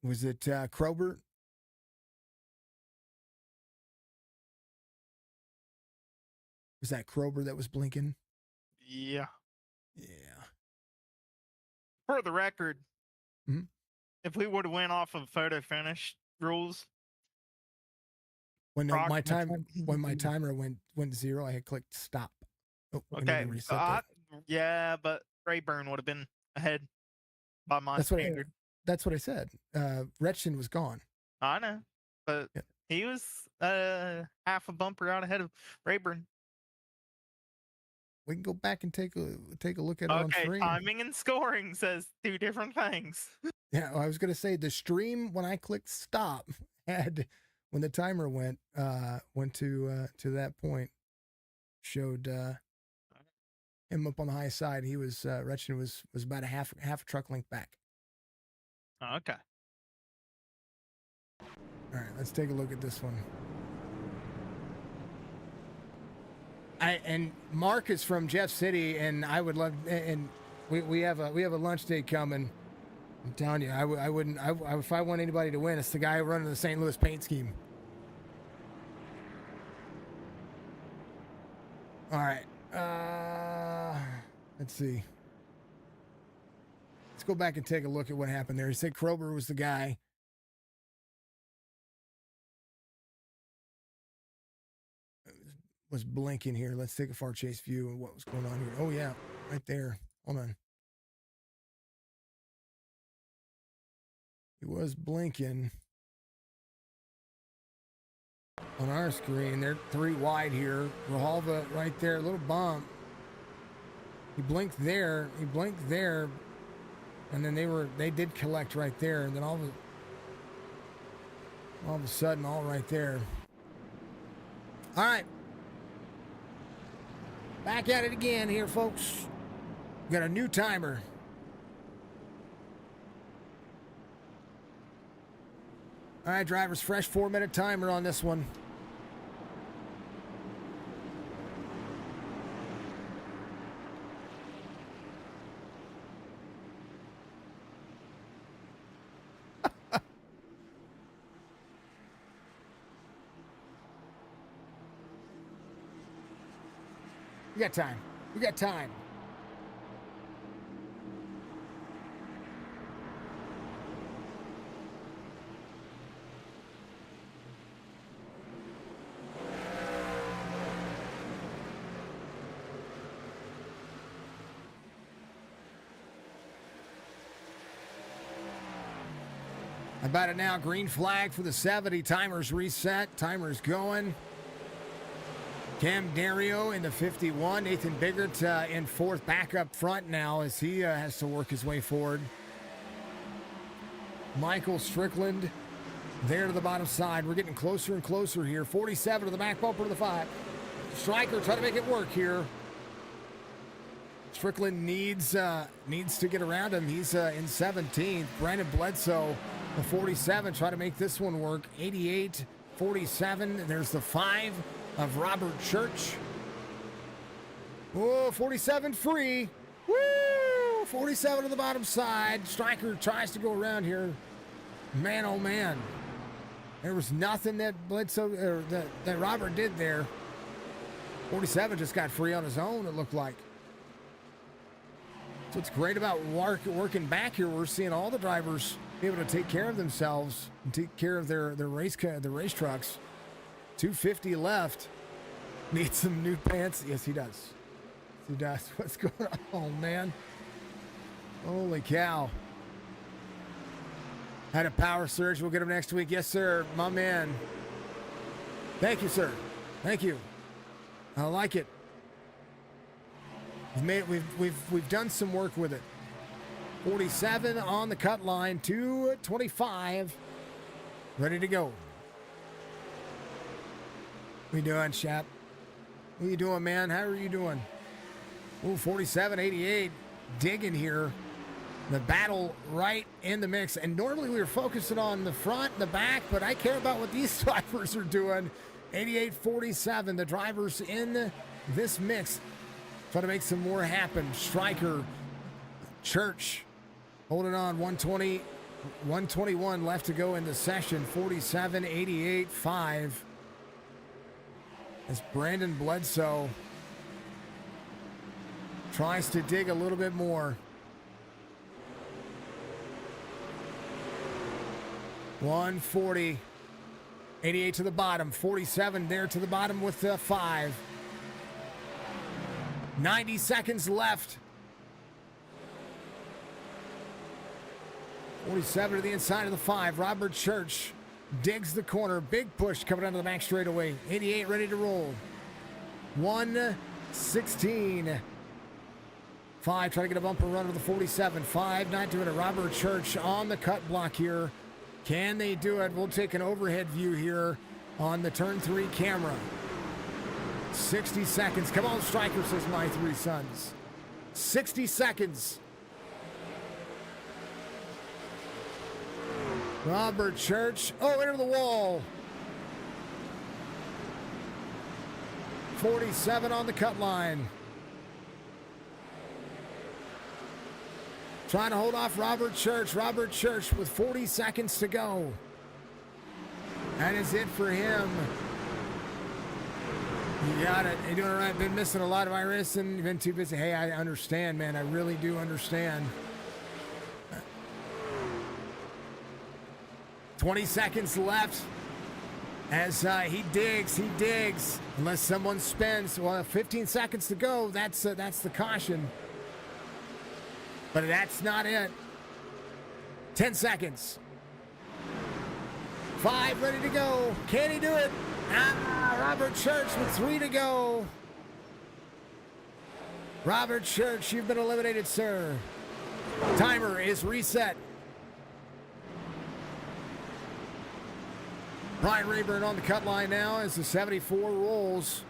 Was it Crobert? Was that Krober that was blinking? Yeah. Yeah. For the record, Mhm. if we would have went off of photo finish rules, When Rock- my timer went 0, I had clicked stop. Oh, we need to Okay. reset that. Yeah, but Rayburn would have been ahead by my standard. That's what I said. Retchen was gone. I know, but Yeah. he was half a bumper out ahead of Rayburn. We can go back and take a look at it on Okay, stream. timing and scoring says two different things. Yeah, I was gonna say the stream when I clicked stop had when the timer went to that point showed him up on the high side. He was Retchen was about a half a truck length back. Okay. All right, let's take a look at this one. And Mark is from Jeff City, and I would love, and we have a lunch date coming. I'm telling you, I wouldn't if I want anybody to win, it's the guy running the St. Louis paint scheme. All right, let's see. Let's go back and take a look at what happened there. He said Krober was the guy. Was blinking here. Let's take a far chase view of what was going on here. Oh yeah, right there. Hold on. He was blinking on our screen. They're 3 wide here. Rahalva right there, a little bump. He blinked there. He blinked there, and then they did collect right there, and then all of a sudden, all right there. All right. Back at it again here, folks. Got a new timer. All right, drivers, fresh 4-minute timer on this one. We got time. We got time. About it now. Green flag for the 70. Timer's reset. Timer's going. Cam Dario in the 51. Nathan Biggart in 4th, back up front now as he has to work his way forward. Michael Strickland there to the bottom side. We're getting closer and closer here. 47 to the back bumper of the 5. Stryker trying to make it work here. Strickland needs to get around him. He's in 17th. Brandon Bledsoe, the 47, trying to make this one work. 88, 47. There's the 5 of Robert Church. Oh, 47 free. Woo! 47 to the bottom side. Stryker tries to go around here. Man, oh man. There was nothing that Bledsoe or that Robert did there. 47 just got free on his own, it looked like. So what's great about working back here, we're seeing all the drivers be able to take care of themselves and take care of their race trucks. 250 left. Needs some new pants. Yes, he does. He does. What's going on? Oh, man. Holy cow. Had a power surge. We'll get him next week. Yes, sir. My man. Thank you, sir. Thank you. I like it. We've done some work with it. 47 on the cut line. 225. Ready to go. What you doing, Shap? What you doing, man? How are you doing? Ooh, 47-88. Digging here. The battle right in the mix. And normally we were focusing on the front and the back, but I care about what these drivers are doing. 88-47. The drivers in this mix trying to make some more happen. Stryker, Church, holding on. 121 left to go in the session. 47-88-5. As Brandon Bledsoe tries to dig a little bit more. 140. 88 to the bottom. 47 there to the bottom with 5. 90 seconds left. 47 to the inside of the 5. Robert Church digs the corner. Big push coming down to the back straightaway. 88 ready to roll. 1:16. 5 trying to get a bumper run to the 47. 5 not doing it. Robert Church on the cut block here. Can they do it? We'll take an overhead view here on the turn 3 camera. 60 seconds. Come on, Striker, says my 3 sons. 60 seconds. Robert Church. Oh, into the wall. 47 on the cut line. Trying to hold off Robert Church. Robert Church with 40 seconds to go. That is it for him. You got it. You're doing all right. Been missing a lot of Iracing. You've been too busy. Hey, I understand, man. I really do understand. 20 seconds left as he digs. Unless someone spins. Well, 15 seconds to go. That's the caution. But that's not it. 10 seconds. 5 ready to go. Can he do it? Robert Church with 3 to go. Robert Church, you've been eliminated, sir. Timer is reset. Brian Rayburn on the cut line now as the 74 rolls.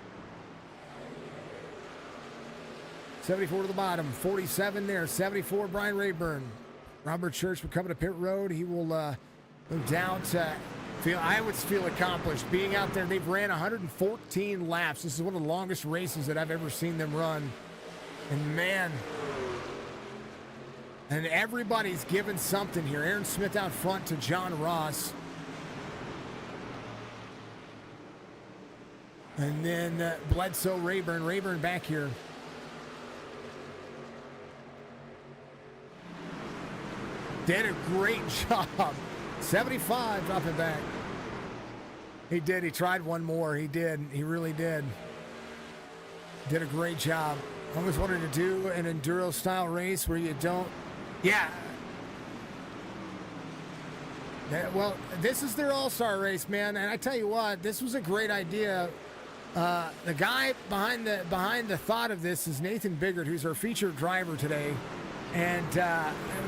74 to the bottom, 47 there, 74 Brian Rayburn. Robert Church will come to pit road. He will no doubt I would feel accomplished being out there. They've ran 114 laps. This is one of the longest races that I've ever seen them run. And man, and everybody's given something here. Aaron Smith out front to John Ross. And then Bledsoe, Rayburn back here. Did a great job. 75 dropping back. He did. He tried one more. He did. He really did. Did a great job. I always wanted to do an enduro style race where you don't. Yeah. Well, this is their all-star race, man. And I tell you what, this was a great idea. The guy behind the thought of this is Nathan Biggart, who's our featured driver today. And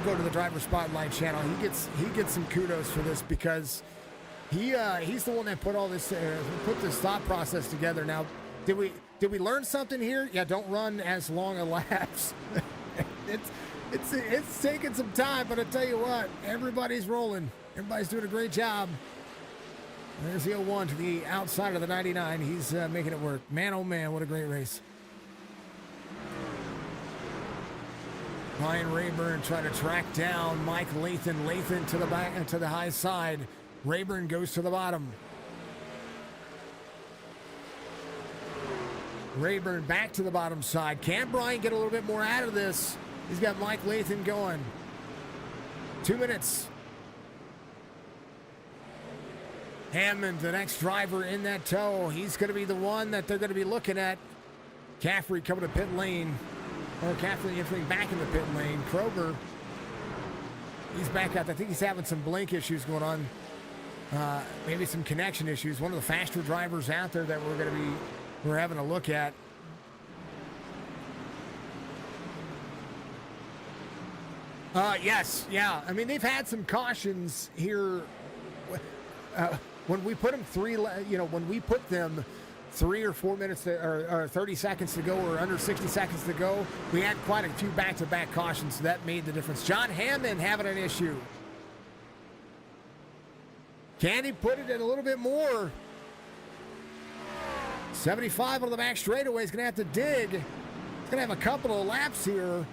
go to the driver spotlight channel. He gets some kudos for this because he's the one that put all this put this thought process together. Now, did we learn something here? Yeah, don't run as long a laps. it's taking some time, but I tell you what, everybody's rolling. Everybody's doing a great job. There's the 01 to the outside of the 99. He's making it work. Man, oh man, what a great race. Ryan Rayburn trying to track down Mike Lathan. Lathan to the back and to the high side. Rayburn goes to the bottom. Rayburn back to the bottom side. Can Brian get a little bit more out of this? He's got Mike Lathan going. 2 minutes. Hammond, the next driver in that tow. He's going to be the one that they're going to be looking at. Caffrey coming to pit lane. Or Caffrey entering back in the pit lane. Kroger, he's back out. I think he's having some blink issues going on. Maybe some connection issues. One of the faster drivers out there that we're having a look at. Yes, yeah. I mean, they've had some cautions here. When we put them when we put them 3 or 4 minutes or 30 seconds to go or under 60 seconds to go, we had quite a few back-to-back cautions, so that made the difference. John Hammond having an issue. Can he put it in a little bit more? 75 on the back straightaway. He's going to have to dig. He's going to have a couple of laps here.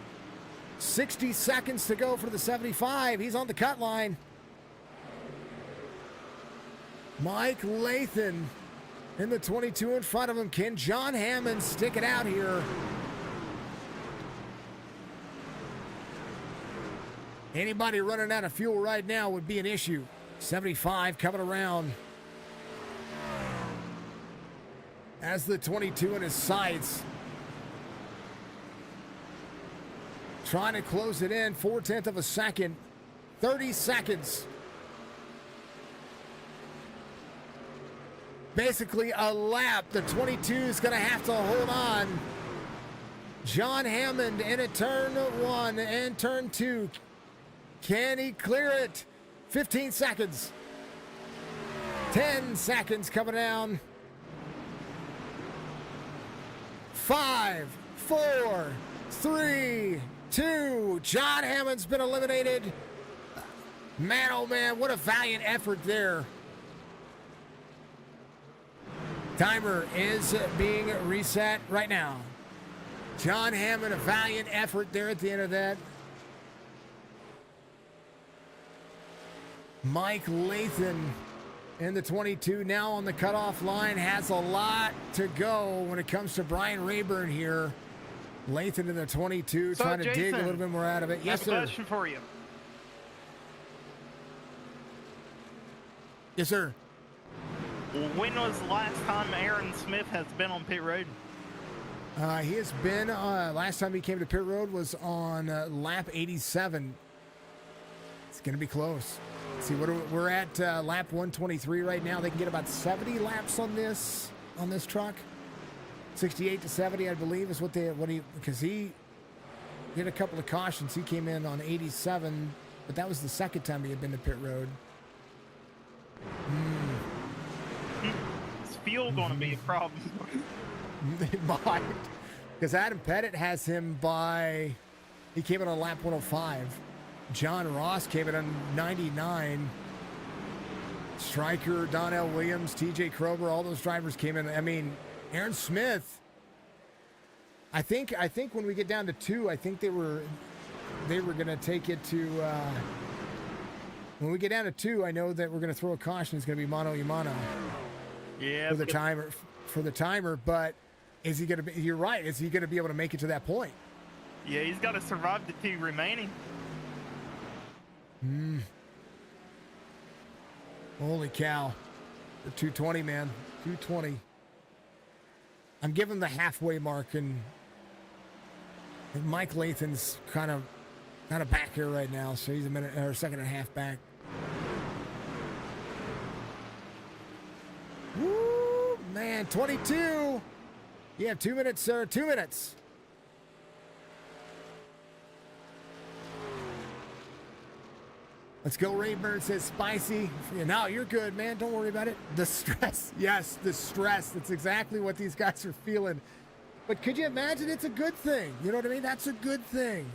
60 seconds to go for the 75. He's on the cut line. Mike Lathan in the 22 in front of him. Can John Hammond stick it out here? Anybody running out of fuel right now would be an issue. 75 coming around. Has the 22 in his sights. Trying to close it in, 4/10 of a second, 30 seconds. Basically a lap. The 22 is going to have to hold on. John Hammond in a turn 1 and turn 2. Can he clear it? 15 seconds. 10 seconds coming down. 5, 4, 3, 2. John Hammond's been eliminated. Man, oh man, what a valiant effort there. Timer is being reset right now. John Hammond, a valiant effort there at the end of that. Mike Lathan in the 22 now on the cutoff line, has a lot to go when it comes to Brian Rayburn here. Lathan in the 22 So, trying to dig a Jason, little bit more out of it. I Yes, have a sir. question for you. Yes, sir. When was the last time Aaron Smith has been on pit road? He has been, last time he came to pit road was on lap 87. It's going to be close. See, we're at lap 123 right now. They can get about 70 laps on this truck. 68 to 70, I believe, is because he did a couple of cautions. He came in on 87, but that was the second time he had been to pit road. Is fuel going to be a problem? It might. Because Adam Pettit has him he came in on lap 105. John Ross came in on 99. Stryker, Donnell Williams, TJ Krober, all those drivers came in. I mean, Aaron Smith, I think when we get down to 2, I think they were going to take it to, when we get down to 2, I know that we're going to throw a caution. It's going to be Mano Yamano Yeah. for the timer, but is he going to be, you're right, is he going to be able to make it to that point? Yeah, he's got to survive the 2 remaining. Holy cow. The 220, man. 220. I'm giving the halfway mark, and Mike Lathan's kind of back here right now, so he's a minute or a second and a half back. Woo, man, 22. You have 2 minutes, sir. 2 minutes. Let's go, Rayburn says spicy. No, you're good, man. Don't worry about it. The stress. Yes, the stress. That's exactly what these guys are feeling. But could you imagine? It's a good thing. You know what I mean? That's a good thing.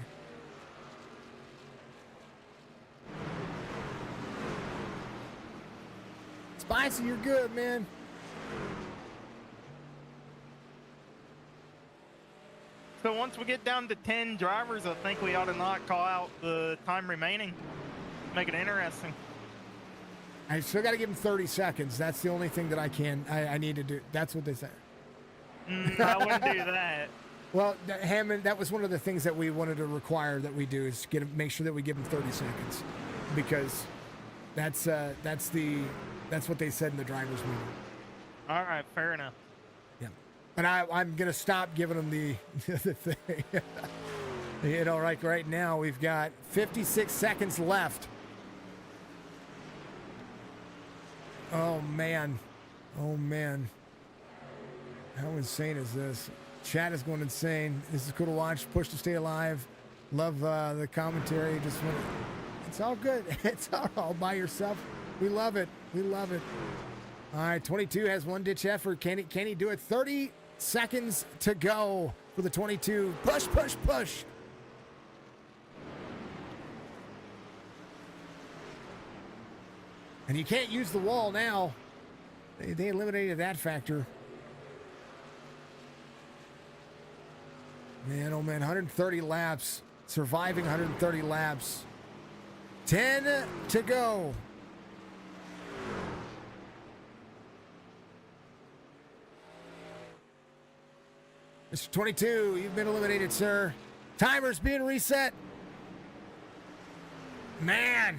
Spicy, you're good, man. So once we get down to 10 drivers, I think we ought to not call out the time remaining. Make it interesting. I still got to give him 30 seconds. That's the only thing that I need to do. That's what they said. I wouldn't do that. Well, Hammond, that was one of the things that we wanted to require that we do is make sure that we give him 30 seconds, because that's what they said in the drivers meeting. All right, fair enough. Yeah, but I'm gonna stop giving them the thing. You know, like right now we've got 56 seconds left. Oh man, oh man. How insane is this? Chat is going insane. This is cool to watch. Push to stay alive. Love the commentary. It's all good. It's all by yourself. We love it. We love it. All right, 22 has one ditch effort. Can he do it? 30 seconds to go for the 22. Push, push, push. And you can't use the wall now. They eliminated that factor. Man, oh man, 130 laps. Surviving 130 laps. 10 to go. Mr. 22, you've been eliminated, sir. Timer's being reset. Man,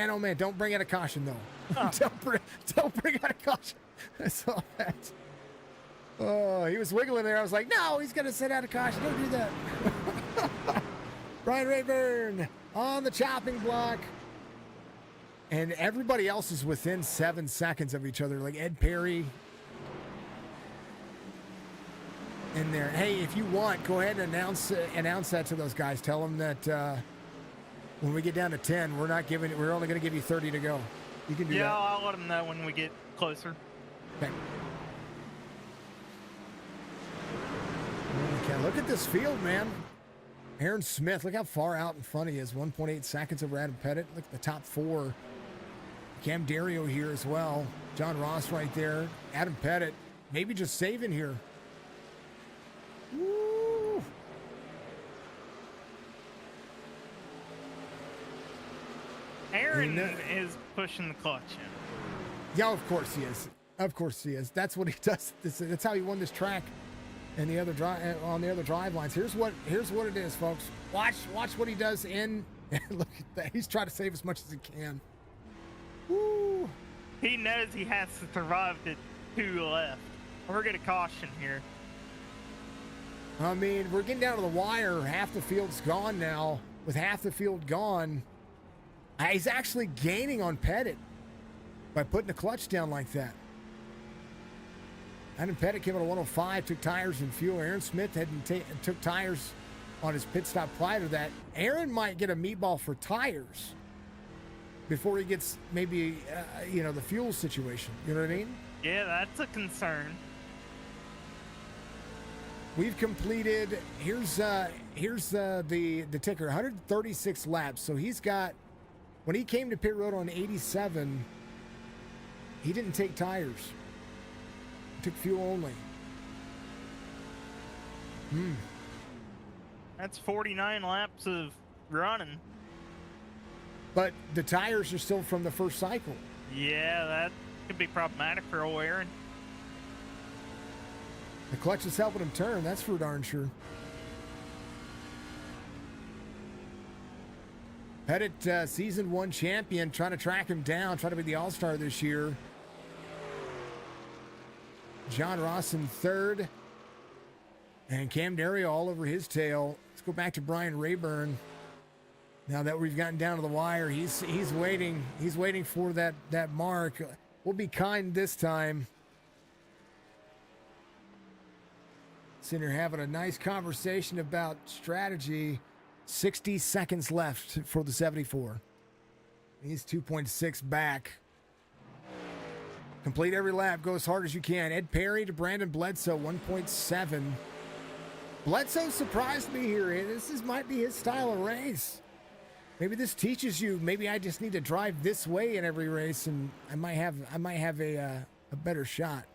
oh man, don't bring out a caution though. Don't bring out a caution. That's all that. Oh, he was wiggling there. I was like, no, he's going to sit out of caution. Don't do that. Brian Rayburn on the chopping block. And everybody else is within 7 seconds of each other, like Ed Perry in there. Hey, if you want, go ahead and announce that to those guys. Tell them that when we get down to 10, we're only going to give you 30 to go. You can do that. Yeah, I'll let them know when we get closer. Okay. Okay, look at this field, man. Aaron Smith, look how far out in front he is. 1.8 seconds over Adam Pettit. Look at the top 4. Cam Dario here as well. John Ross right there. Adam Pettit, maybe just saving here. Woo. Aaron is pushing the clutch in. Yeah, of course he is. Of course he is. That's what he does. That's how he won this track. And the other on the other drive lines. Here's what it is, folks. Watch what he does in. Look at that. He's trying to save as much as he can. Woo. He knows he has to survive the 2 left. We're going to caution here. I mean, we're getting down to the wire. Half the field's gone now. With half the field gone, he's actually gaining on Pettit by putting the clutch down like that. Adam Pettit came out of 105, took tires and fuel. Aaron Smith took tires on his pit stop prior to that. Aaron might get a meatball for tires before he gets maybe, the fuel situation. You know what I mean? Yeah, that's a concern. We've completed, here's the ticker, 136 laps. So he's got, when he came to pit road on 87, he didn't take tires. He took fuel only. That's 49 laps of running. But the tires are still from the first cycle. Yeah, that could be problematic for old Aaron. The clutch is helping him turn, that's for darn sure. Pettit, season 1 champion, trying to track him down, trying to be the all-star this year. John Ross in 3rd. And Cam Dario all over his tail. Let's go back to Brian Rayburn. Now that we've gotten down to the wire, he's waiting. He's waiting for that mark. We'll be kind this time. Sitting here having a nice conversation about strategy. 60 seconds left for the 74. He's 2.6 back. Complete every lap. Go as hard as you can. Ed Perry to Brandon Bledsoe, 1.7. Bledsoe surprised me here. Might be his style of race. Maybe this teaches you. Maybe I just need to drive this way in every race, and I might have a better shot.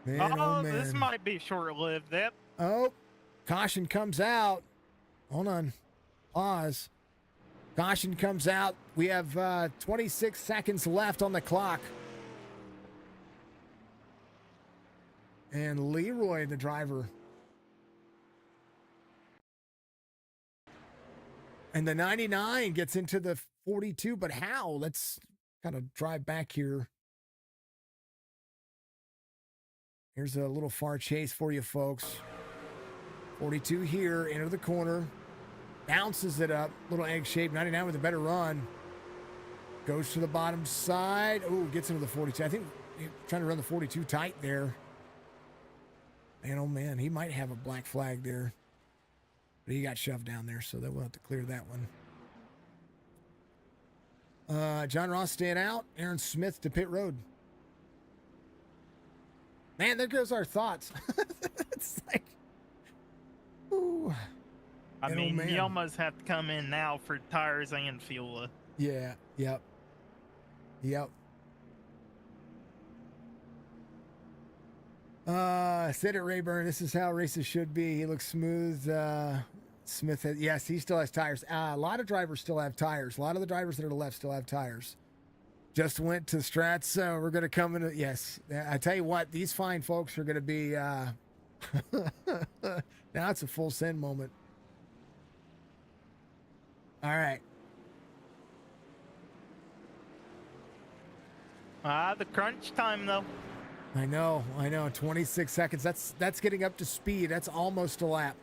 Man, oh man. This might be short-lived. Yep. Oh, caution comes out. Hold on. Pause. Caution comes out. We have 26 seconds left on the clock. And Leroy, the driver. And the 99 gets into the 42, but how? Let's kind of drive back here. Here's a little far chase for you folks. 42 here, into the corner. Bounces it up, little egg shape. 99 with a better run. Goes to the bottom side. Oh, gets into the 42. I think he's trying to run the 42 tight there. Man, oh man, he might have a black flag there. But he got shoved down there, so we'll have to clear that one. John Ross staying out. Aaron Smith to pit road. Man, there goes our thoughts. It's like, ooh. I mean, you almost have to come in now for tires and fuel. Yeah, yep. Said it, Rayburn. This is how races should be. He looks smooth. Smith has, yes, he still has tires. A lot of drivers still have tires. A lot of the drivers that are left still have tires. Just went to Strats, so we're going to come in. Yes, I tell you what, these fine folks are going to be. Now it's a full send moment. All right. The crunch time though. I know. 26 seconds. That's getting up to speed. That's almost a lap.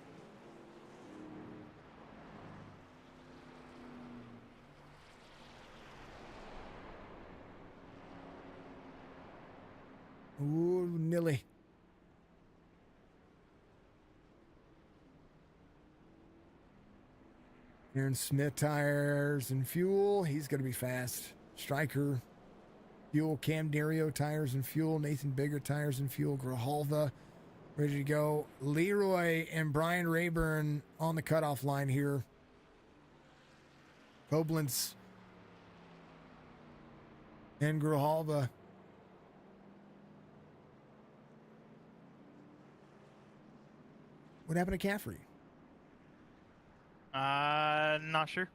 Ooh, Nilly. Aaron Smith tires and fuel. He's going to be fast. Stryker, fuel. Cam Dario tires and fuel. Nathan Biggart tires and fuel. Grijalva ready to go. Leroy and Brian Rayburn on the cutoff line here. Koblenz and Grijalva. What happened to Caffrey? Not sure.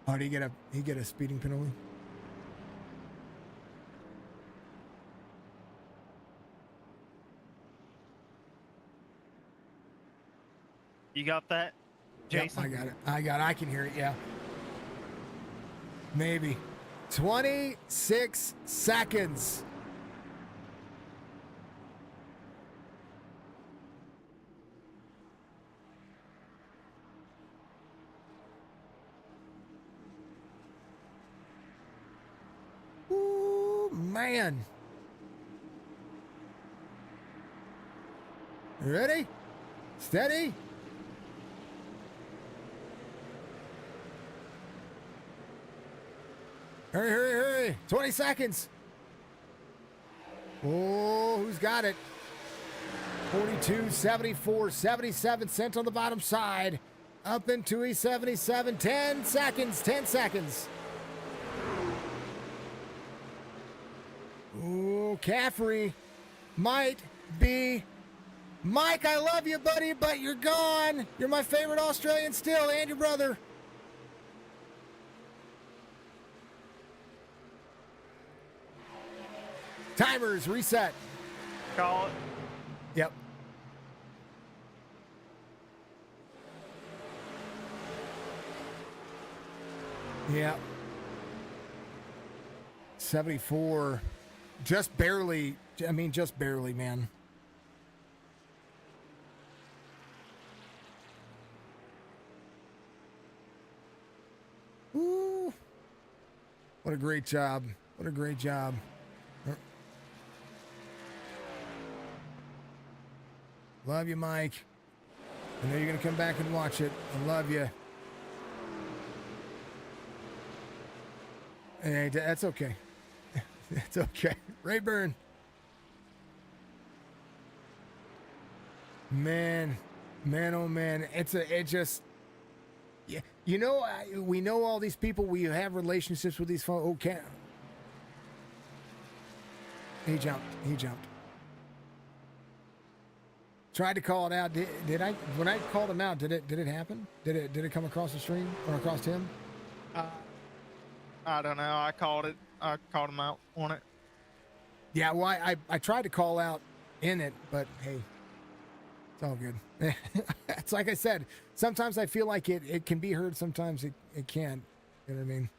Oh, did he get a speeding penalty? You got that, Jason? Yep, I got it. I can hear it, yeah. Maybe. 26 seconds. Ooh, man. You ready? Steady. Hurry, hurry, hurry. 20 seconds. Oh, who's got it? 42, 74, 77 cents on the bottom side. Up into E77. 10 seconds. 10 seconds. Oh, Caffrey might be. Mike, I love you, buddy, but you're gone. You're my favorite Australian still, and your brother. Timers reset. Call it. Yep. Yep. 74. Just barely. I mean, just barely, man. Ooh. What a great job. What a great job. Love you, Mike. I know you're going to come back and watch it. I love you. Hey, that's okay. That's okay. Rayburn. Man, oh man. It just, yeah. You know, we know all these people. We have relationships with these folks. Okay. He jumped. Tried to call it out. Did I? When I called him out, did it happen? Did it come across the stream or across him? I don't know. I called him out on it. Yeah. Well, I tried to call out in it, but hey, it's all good. It's like I said. Sometimes I feel like it can be heard. Sometimes it can't. You know what I mean?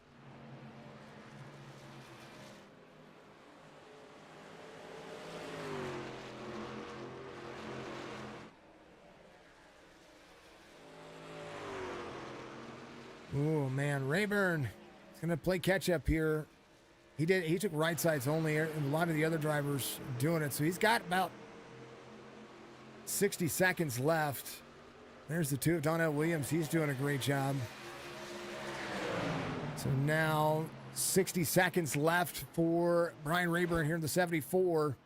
Oh man, Rayburn is gonna play catch up here. He took right sides only, and a lot of the other drivers doing it. So he's got about 60 seconds left. There's the two of Donnell Williams. He's doing a great job. So now 60 seconds left for Brian Rayburn here in the 74.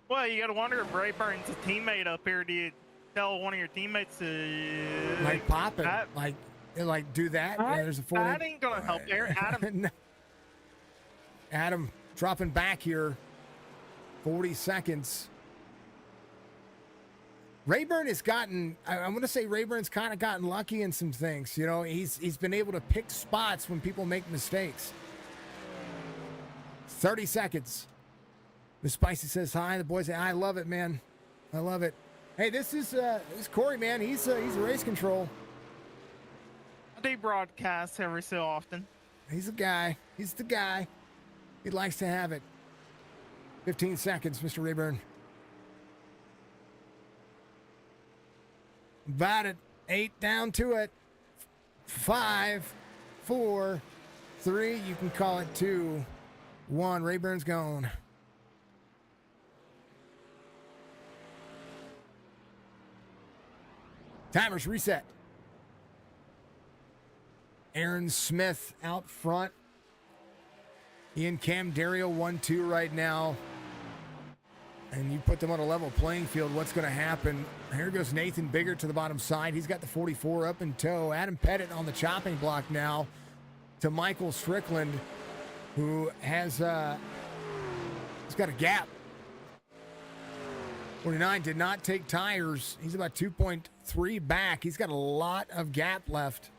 Well, you got to wonder if Rayburn's a teammate up here. Do you tell one of your teammates to Like pop it, like do that. Yeah, there's a 40. That ain't gonna help there, Adam. No. Adam dropping back here. 40 seconds. Rayburn has gotten, I'm going to say Rayburn's kind of gotten lucky in some things. You know, he's been able to pick spots when people make mistakes. 30 seconds. Miss Spicy says hi. The boys say, I love it, man. I love it. Hey, this is Corey, man. He's a race control. They broadcast every so often. He's the guy. He's the guy. He likes to have it. 15 seconds, Mr. Rayburn. About it. 8 down to it. 5, 4, 3. You can call it 2, 1. Rayburn's gone. Timer's reset. Aaron Smith out front. Ian Camdario 1-2 right now. And you put them on a level playing field, what's going to happen? Here goes Nathan Biggart to the bottom side. He's got the 44 up in tow. Adam Pettit on the chopping block now to Michael Strickland, who has he's got a gap. 49 did not take tires. He's about 2.3 back. He's got a lot of gap left.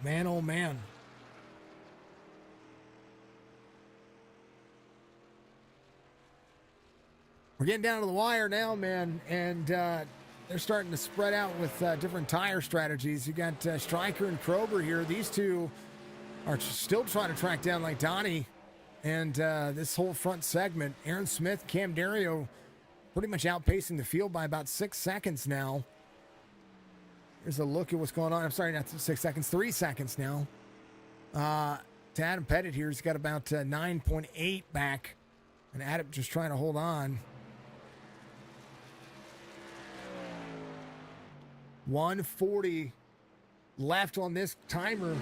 Man, oh man. We're getting down to the wire now, man, and they're starting to spread out with different tire strategies. You got Stryker and Krober here. These two are still trying to track down like Donnie, and this whole front segment. Aaron Smith, Cam Dario, pretty much outpacing the field by about 6 seconds now. Here's a look at what's going on. I'm sorry, not 6 seconds, 3 seconds now. To Adam Pettit here, he's got about 9.8 back, and Adam just trying to hold on. 140 left on this timer.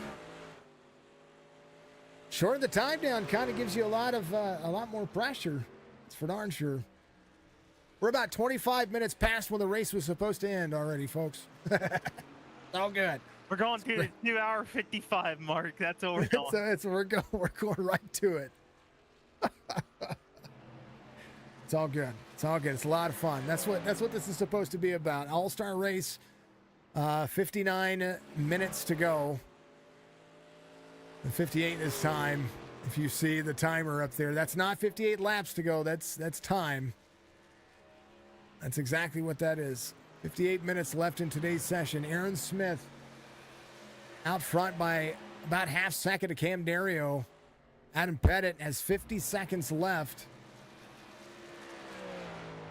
Shorten the time down kind of gives you a lot more pressure. It's for darn sure. We're about 25 minutes past when the race was supposed to end already, folks. All good. We're going to the 2 hour 55 mark. That's what we're going. We're going right to it. It's all good. It's all good. It's a lot of fun. That's what this is supposed to be about. All-star race. 59 minutes to go. And 58 this time. If you see the timer up there, that's not 58 laps to go. That's time. That's exactly what that is. 58 minutes left in today's session. Aaron Smith out front by about half second to Cam Dario. Adam Pettit has 50 seconds left.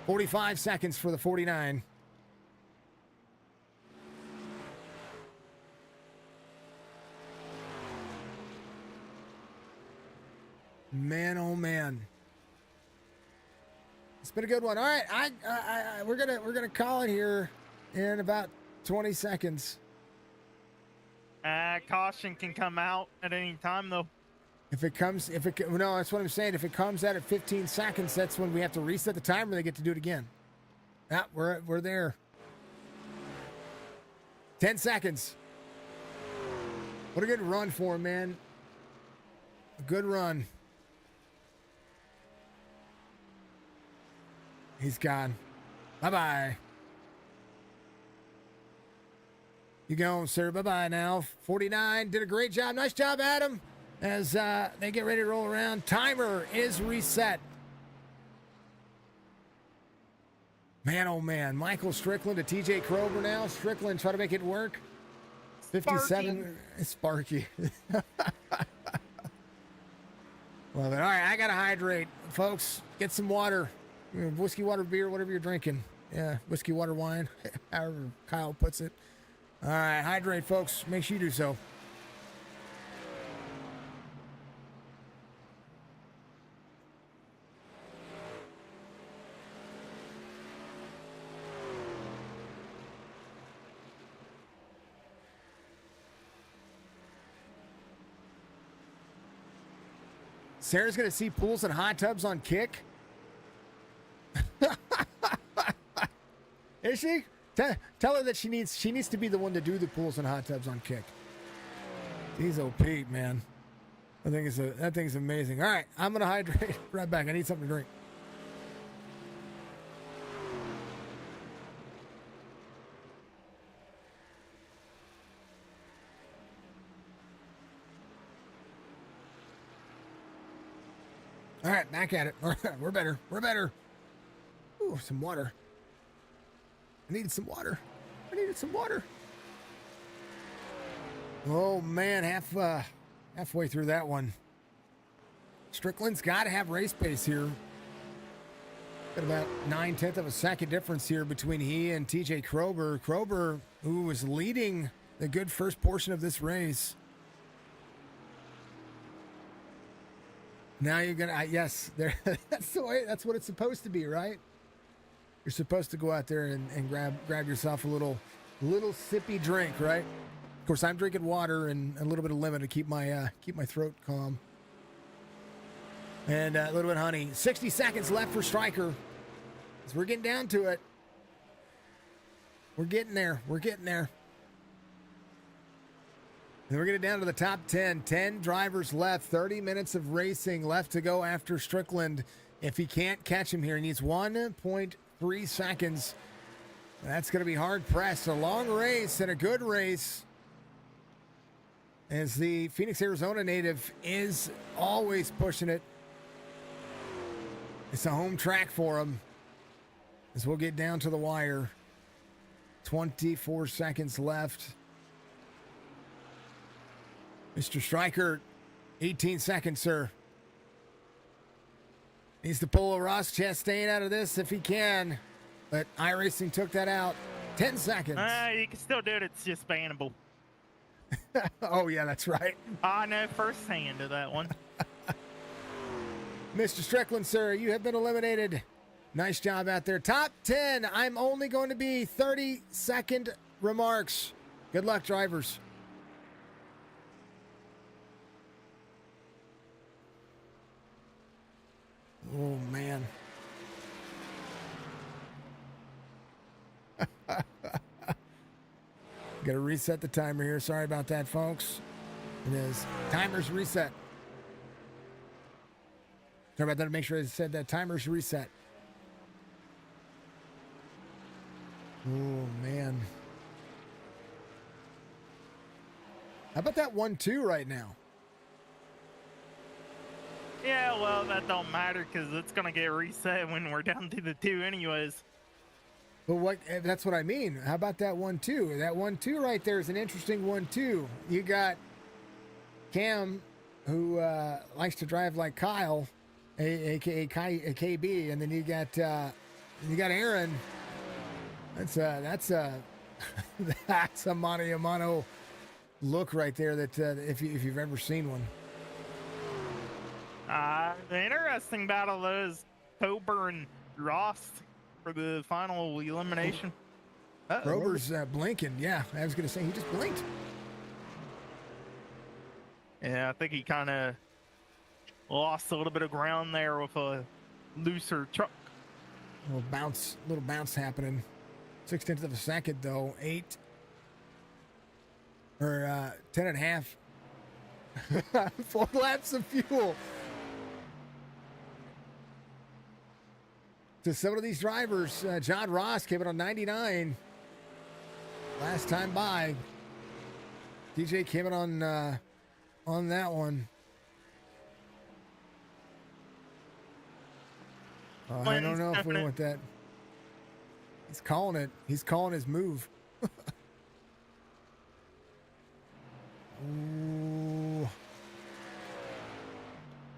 45 seconds for the 49. Man, oh man. It's been a good one. All right, we're gonna call it here in about 20 seconds. Caution can come out at any time, though. No, that's what I'm saying. If it comes out at 15 seconds, that's when we have to reset the timer. They get to do it again. Yeah, we're there. 10 seconds. What a good run for him, man. A good run. He's gone. Bye-bye. You go, sir. Bye-bye now. 49 did a great job. Nice job, Adam. As they get ready to roll around. Timer is reset. Man, oh, man. Michael Strickland to TJ Krober now. Strickland try to make it work. 57. Sparky. Love it. All right, I got to hydrate. Folks, get some water. Whiskey, water, beer, whatever you're drinking. Yeah, whiskey, water, wine, however Kyle puts it. All right, hydrate, folks. Make sure you do so. Sarah's going to see pools and hot tubs on Kick. Is she? Tell her that she needs to be the one to do the pools and hot tubs on Kick. He's Pete, man. That thing's amazing. All right, I'm gonna hydrate. Right back. I need something to drink. All right, back at it. All right, we're better. We're better. Ooh, some water. I needed some water. Oh, man, halfway through that one. Strickland's got to have race pace here. Got about 9/10 of a second difference here between he and TJ Krober. Krober, who was leading the good first portion of this race. Now you're gonna, yes, there. That's the way. That's what it's supposed to be, right? You're supposed to go out there and grab yourself a little sippy drink, right? Of course, I'm drinking water and a little bit of lemon to keep my throat calm. And a little bit of honey. 60 seconds left for Stryker. So we're getting down to it. We're getting there. We're getting there. And we're getting down to the top 10. 10 drivers left. 30 minutes of racing left to go after Strickland. If he can't catch him here, he needs 1.3 seconds. That's going to be hard pressed. A long race and a good race. As the Phoenix, Arizona native is always pushing it. It's a home track for him. As we'll get down to the wire. 24 seconds left. Mr. Stryker, 18 seconds, sir. Needs to pull a Ross Chastain out of this if he can. But Iracing took that out. 10 seconds. You can still do it. It's just bannable. Oh, yeah, that's right. I know firsthand of that one. Mr. Strickland, sir, you have been eliminated. Nice job out there. Top 10. I'm only going to be 30-second remarks. Good luck, drivers. Oh, man. Got to reset the timer here. Sorry about that, folks. It is. Timer's reset. Sorry about that. Make sure I said that timer's reset. Oh, man. How about that 1-2 right now? Yeah, well, that don't matter because it's going to get reset when we're down to the 2 anyways. But what? That's what I mean. How about that 1-2? That 1-2 right there is an interesting 1-2. You got Cam, who likes to drive like Kyle, aka KB, and then you got Aaron. That's a that's a mano a mano look right there. That if you've ever seen one. The interesting battle though is Kober and Ross for the final elimination. Rober's blinking. Yeah, I was going to say he just blinked. Yeah, I think he kind of lost a little bit of ground there with a looser truck. Little bounce happening. 0.6 of a second though. 10.5. 4 laps of fuel. To some of these drivers, John Ross came in on 99 last time by. DJ came in on that one. I don't know if we want that. He's calling it. He's calling his move. Ooh.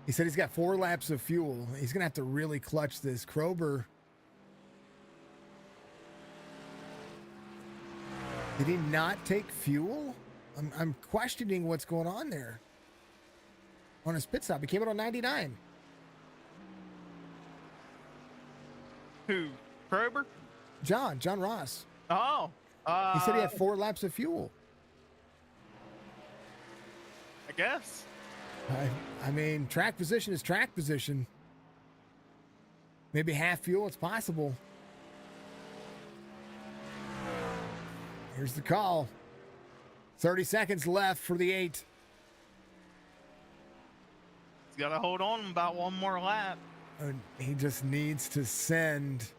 He said he's got 4 laps of fuel. He's going to have to really clutch this. Krober. Did he not take fuel? I'm questioning what's going on there. On his pit stop. He came out on 99. Who? Krober? John Ross. Oh. He said he had 4 laps of fuel. I guess. I mean, track position is track position. Maybe half fuel, it's possible. Here's the call. 30 seconds left for the 8. He's got to hold on about 1 more lap. He just needs to send.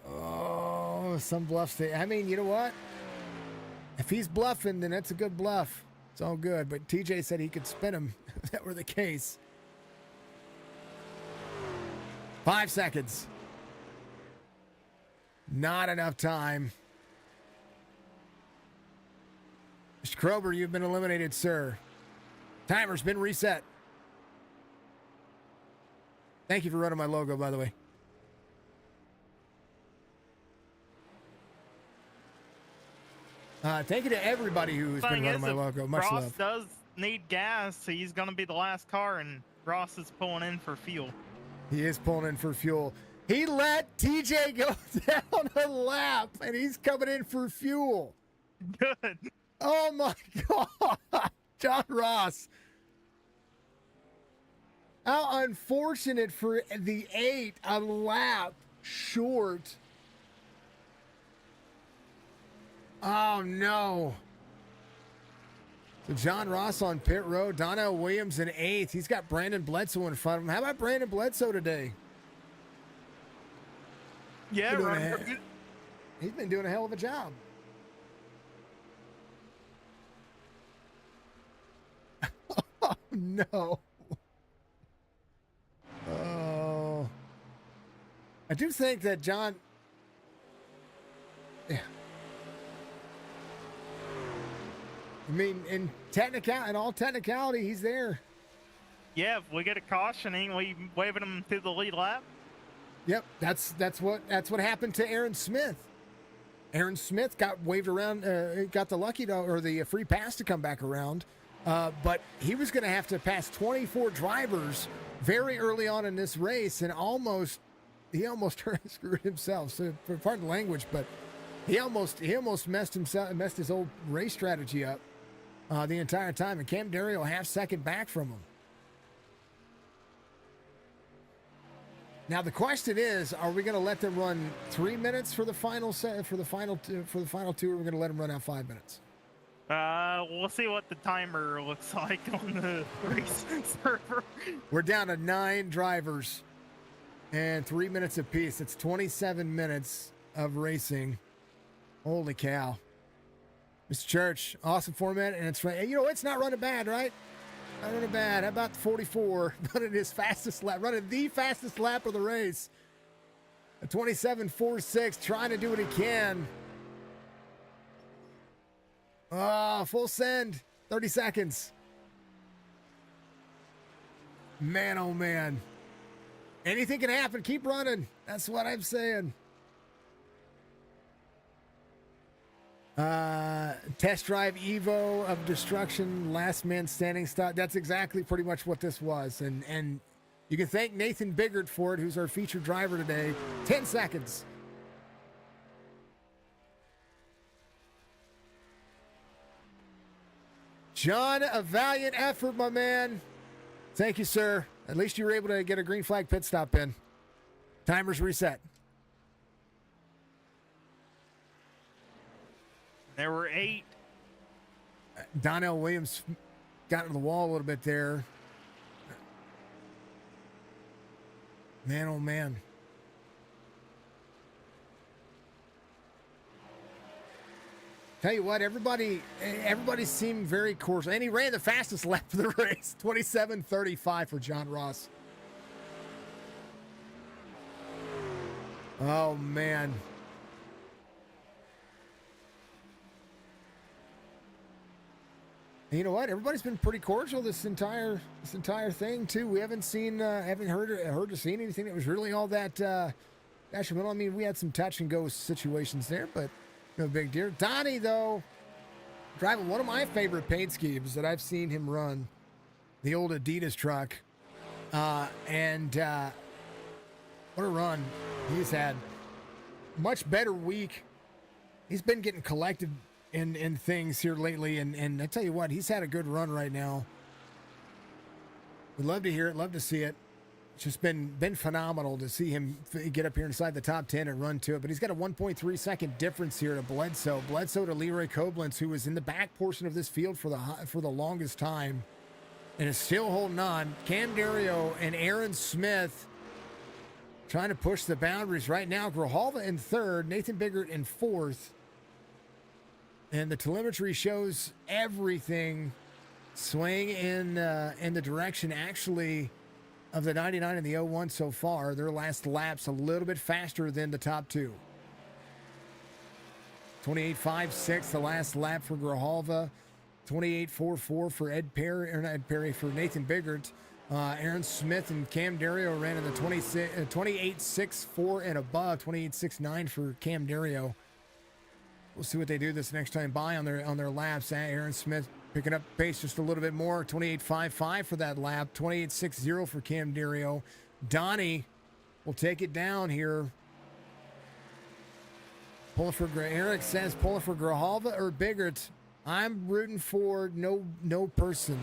Oh, some bluffs. I mean, you know what? If he's bluffing, then that's a good bluff. It's all good. But TJ said he could spin him if that were the case. 5 seconds. Not enough time. Mr. Krober, you've been eliminated, sir. Timer's been reset. Thank you for running my logo, by the way. Thank you to everybody who's been running my logo. Much Ross love. does need gas, so he's going to be the last car, and Ross is pulling in for fuel. He is pulling in for fuel. He let TJ go down a lap, and he's coming in for fuel. Good. Oh, my God. John Ross. How unfortunate for the 8, a lap short. Oh, no. So John Ross on pit road. Donnell Williams in 8th. He's got Brandon Bledsoe in front of him. How about Brandon Bledsoe today? Yeah, He's been doing a hell of a job. Oh, no. Oh. I do think that John... Yeah. I mean, in all technicality, he's there. Yeah, if we get a caution, ain't we waving him through the lead lap? Yep, that's what happened to Aaron Smith. Aaron Smith got waved around, got the lucky dog or the free pass to come back around, but he was going to have to pass 24 drivers very early on in this race, and he almost screwed himself. So, pardon the language, but he almost messed his old race strategy up the entire time, and Cam Dario half second back from him. Now the question is: are we going to let them run 3 minutes for the final set for the final two, or are we going to let them run out 5 minutes? We'll see what the timer looks like on the race server. We're down to 9 drivers and 3 minutes apiece. It's 27 minutes of racing. Holy cow! Mr. Church, awesome format, and it's it's not running bad, right? Not running bad. How about the 44 running his fastest lap, running the fastest lap of the race? A 27.46, trying to do what he can. Oh, full send. 30 seconds. Man, oh man. Anything can happen. Keep running. That's what I'm saying. Test drive Evo of destruction, last man standing style. That's exactly pretty much what this was. And you can thank Nathan Biggart for it, who's our featured driver today. 10 seconds. John, a valiant effort, my man. Thank you, sir. At least you were able to get a green flag pit stop in. Timer's reset. There were 8. Donnell Williams got into the wall a little bit there. Man, oh man. Tell you what, everybody seemed very coarse. And he ran the fastest lap of the race. 27:35 for John Ross. Oh man. And you know what? Everybody's been pretty cordial this entire thing too. We haven't seen, haven't heard or seen anything that was really all that detrimental. I mean, we had some touch and go situations there, but no big deal. Donnie though, driving one of my favorite paint schemes that I've seen him run, the old Adidas truck, and what a run he's had. Much better week. He's been getting collected in things here lately, and I tell you what, he's had a good run right now. We'd love to hear it, love to see it. It's just been phenomenal to see him get up here inside the top 10 and run to it. But he's got a 1.3 second difference here to Bledsoe to Leroy Koblenz, who was in the back portion of this field for the longest time and is still holding on. Cam Dario and Aaron Smith trying to push the boundaries right now. Grijalva in 3rd, Nathan Biggart in 4th. And the telemetry shows everything swaying in the direction, actually, of the 99 and the 01 so far. Their last lap's a little bit faster than the top 2. 28.56 the last lap for Grijalva. 28.44 for Ed Perry, or not Ed Perry, for Nathan Biggart. Aaron Smith and Cam Dario ran in the 28.64 and above, 28.69 for Cam Dario. We'll see what they do this next time by on their laps. Aaron Smith picking up pace just a little bit more, 28.55 for that lap, 28.60 for Cam Dario. Donnie will take it down here. Eric says pulling for Grijalva or Biggart. I'm rooting for no person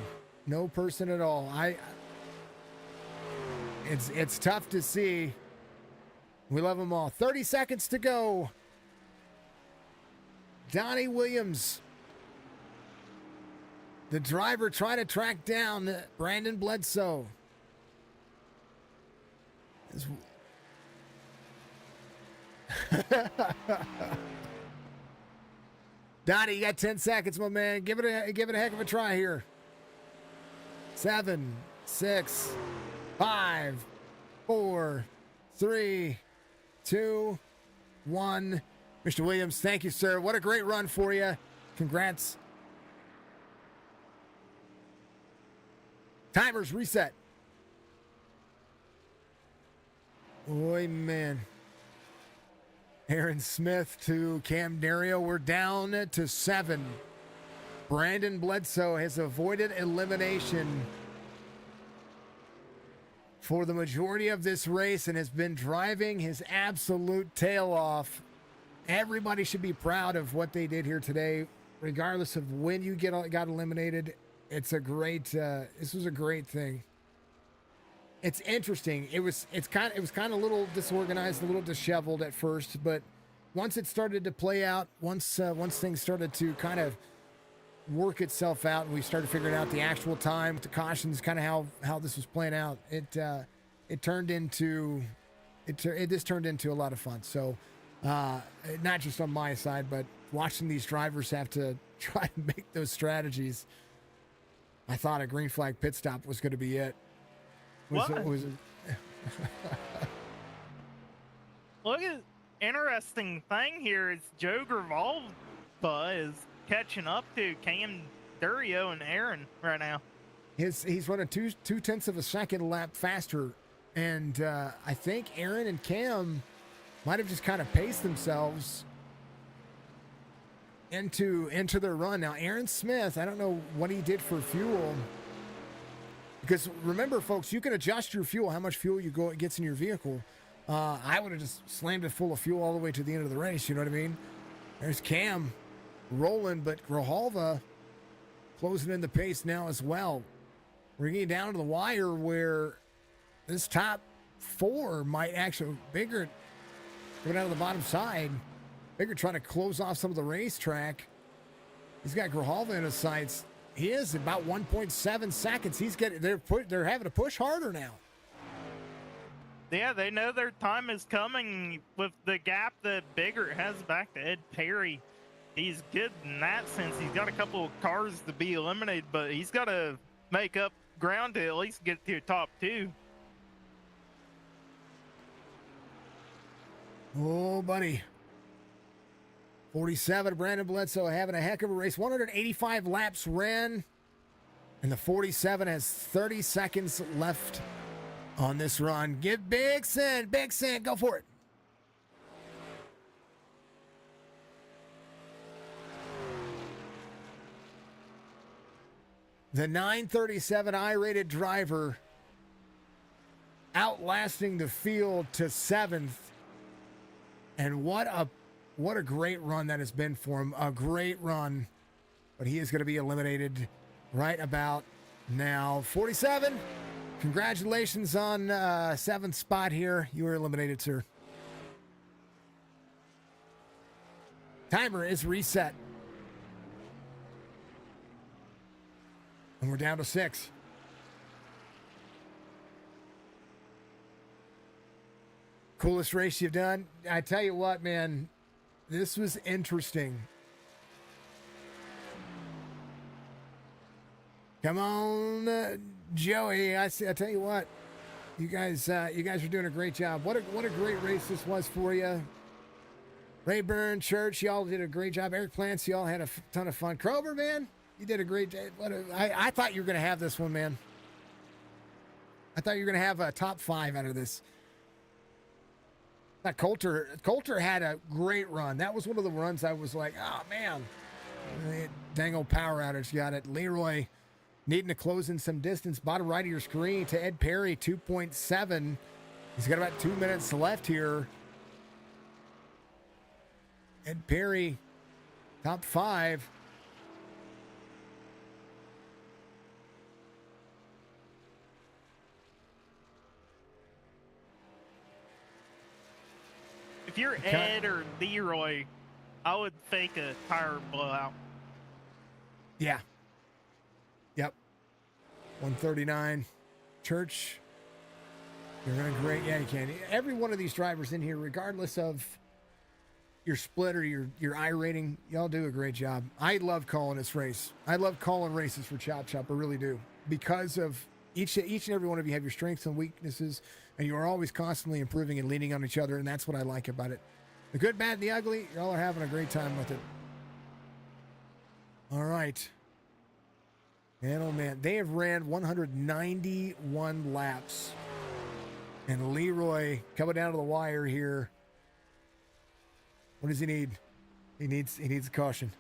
at all. It's tough to see. We love them all. 30 seconds to go. Donnie Williams, the driver, trying to track down Brandon Bledsoe. Donnie, you got 10 seconds, my man. Give it a heck of a try here. 7, 6, 5, 4, 3, 2, 1. Mr. Williams, thank you, sir. What a great run for you. Congrats. Timers reset. Boy, man. Aaron Smith to Cam Dario. We're down to 7. Brandon Bledsoe has avoided elimination for the majority of this race and has been driving his absolute tail off. Everybody should be proud of what they did here today, regardless of when you got eliminated. It's a great. This was a great thing. It's interesting. It was kind of a little disorganized, a little disheveled at first, but once it started to play out, once things started to kind of work itself out, and we started figuring out the actual time, the cautions, kind of how this was playing out, this turned into a lot of fun. So. Not just on my side, but watching these drivers have to try to make those strategies. I thought a green flag pit stop was going to be it. Look at interesting thing here is Joe Grijalva is catching up to Cam Dario and Aaron right now. He's running 2/10 of a second lap faster, and I think Aaron and Cam might have just kind of paced themselves into their run. Now, Aaron Smith, I don't know what he did for fuel. Because remember, folks, you can adjust your fuel, how much fuel it gets in your vehicle. I would have just slammed it full of fuel all the way to the end of the race, you know what I mean? There's Cam rolling, but Grijalva closing in the pace now as well. We're getting down to the wire where this top 4 might actually, Biggart coming out of the bottom side. Biggart trying to close off some of the racetrack. He's got Grijalva in his sights. He is about 1.7 seconds. They're having to push harder now. Yeah, they know their time is coming with the gap that Biggart has back to Ed Perry. He's good in that sense. He's got a couple of cars to be eliminated, but he's got to make up ground to at least get to the top 2. Oh, buddy. 47, Brandon Bledsoe having a heck of a race. 185 laps ran, and the 47 has 30 seconds left on this run. Get Big Sin, go for it. The 937 I-rated driver outlasting the field to 7th. And what a great run that has been for him. A great run. But he is going to be eliminated right about now. 47, congratulations on 7th spot here. You were eliminated, sir. Timer is reset. And we're down to 6. Coolest race you've done? I tell you what, man, this was interesting. Come on, Joey. I tell you what, you guys are doing a great job. What a great race this was for you. Rayburn, Church, y'all did a great job. Eric Plants, y'all had a ton of fun. Krober, man, You did a great job. I thought you were going to have this one, man. I thought you were going to have a top 5 out of this. That Coulter had a great run. That was one of the runs I was like, oh, man. Dang old power outage got it. Leroy needing to close in some distance. Bottom right of your screen to Ed Perry, 2.7. He's got about 2 minutes left here. Ed Perry, top 5. If you're Ed or Leroy, I would fake a tire blowout. Yeah. Yep. 139. Church, you're running great. Yeah, you can. Every one of these drivers in here, regardless of your split or your I rating, y'all do a great job. I love calling this race. I love calling races for Chop Chop. I really do. Because of each and every one of you have your strengths and weaknesses, and you are always constantly improving and leaning on each other, and that's what I like about it. The good, bad, and the ugly, y'all are having a great time with it. All right. Man, oh man, they have ran 191 laps. And Leroy coming down to the wire here. What does he need? He needs a caution.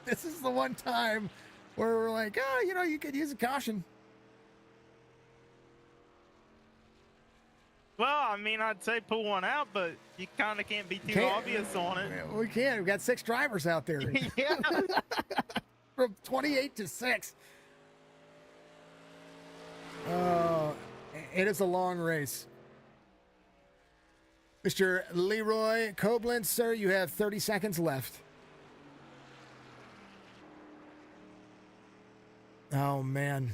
This is the one time where we're like, oh, you could use a caution. Well, I mean, I'd say pull one out, but you kind of can't be too obvious on it. We can't. We've got 6 drivers out there. Yeah. From 28 to 6. It is a long race. Mr. Leroy Koblenz, sir, you have 30 seconds left. Oh, man.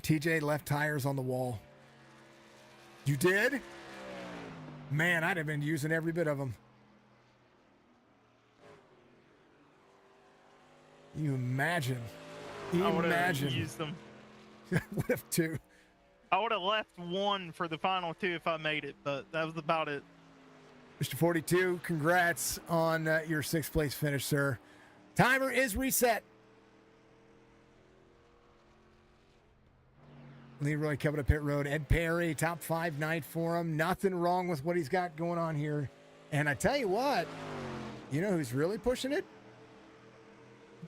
TJ left tires on the wall. You did? Man, I'd have been using every bit of them. You imagine. I would have used them. Would have too. I would have left one for the final 2 if I made it, but that was about it. Mr. 42, congrats on your 6th place finish, sir. Timer is reset. Leroy coming up pit road. Ed Perry, top 5 night for him. Nothing wrong with what he's got going on here. And I tell you what, you know who's really pushing it?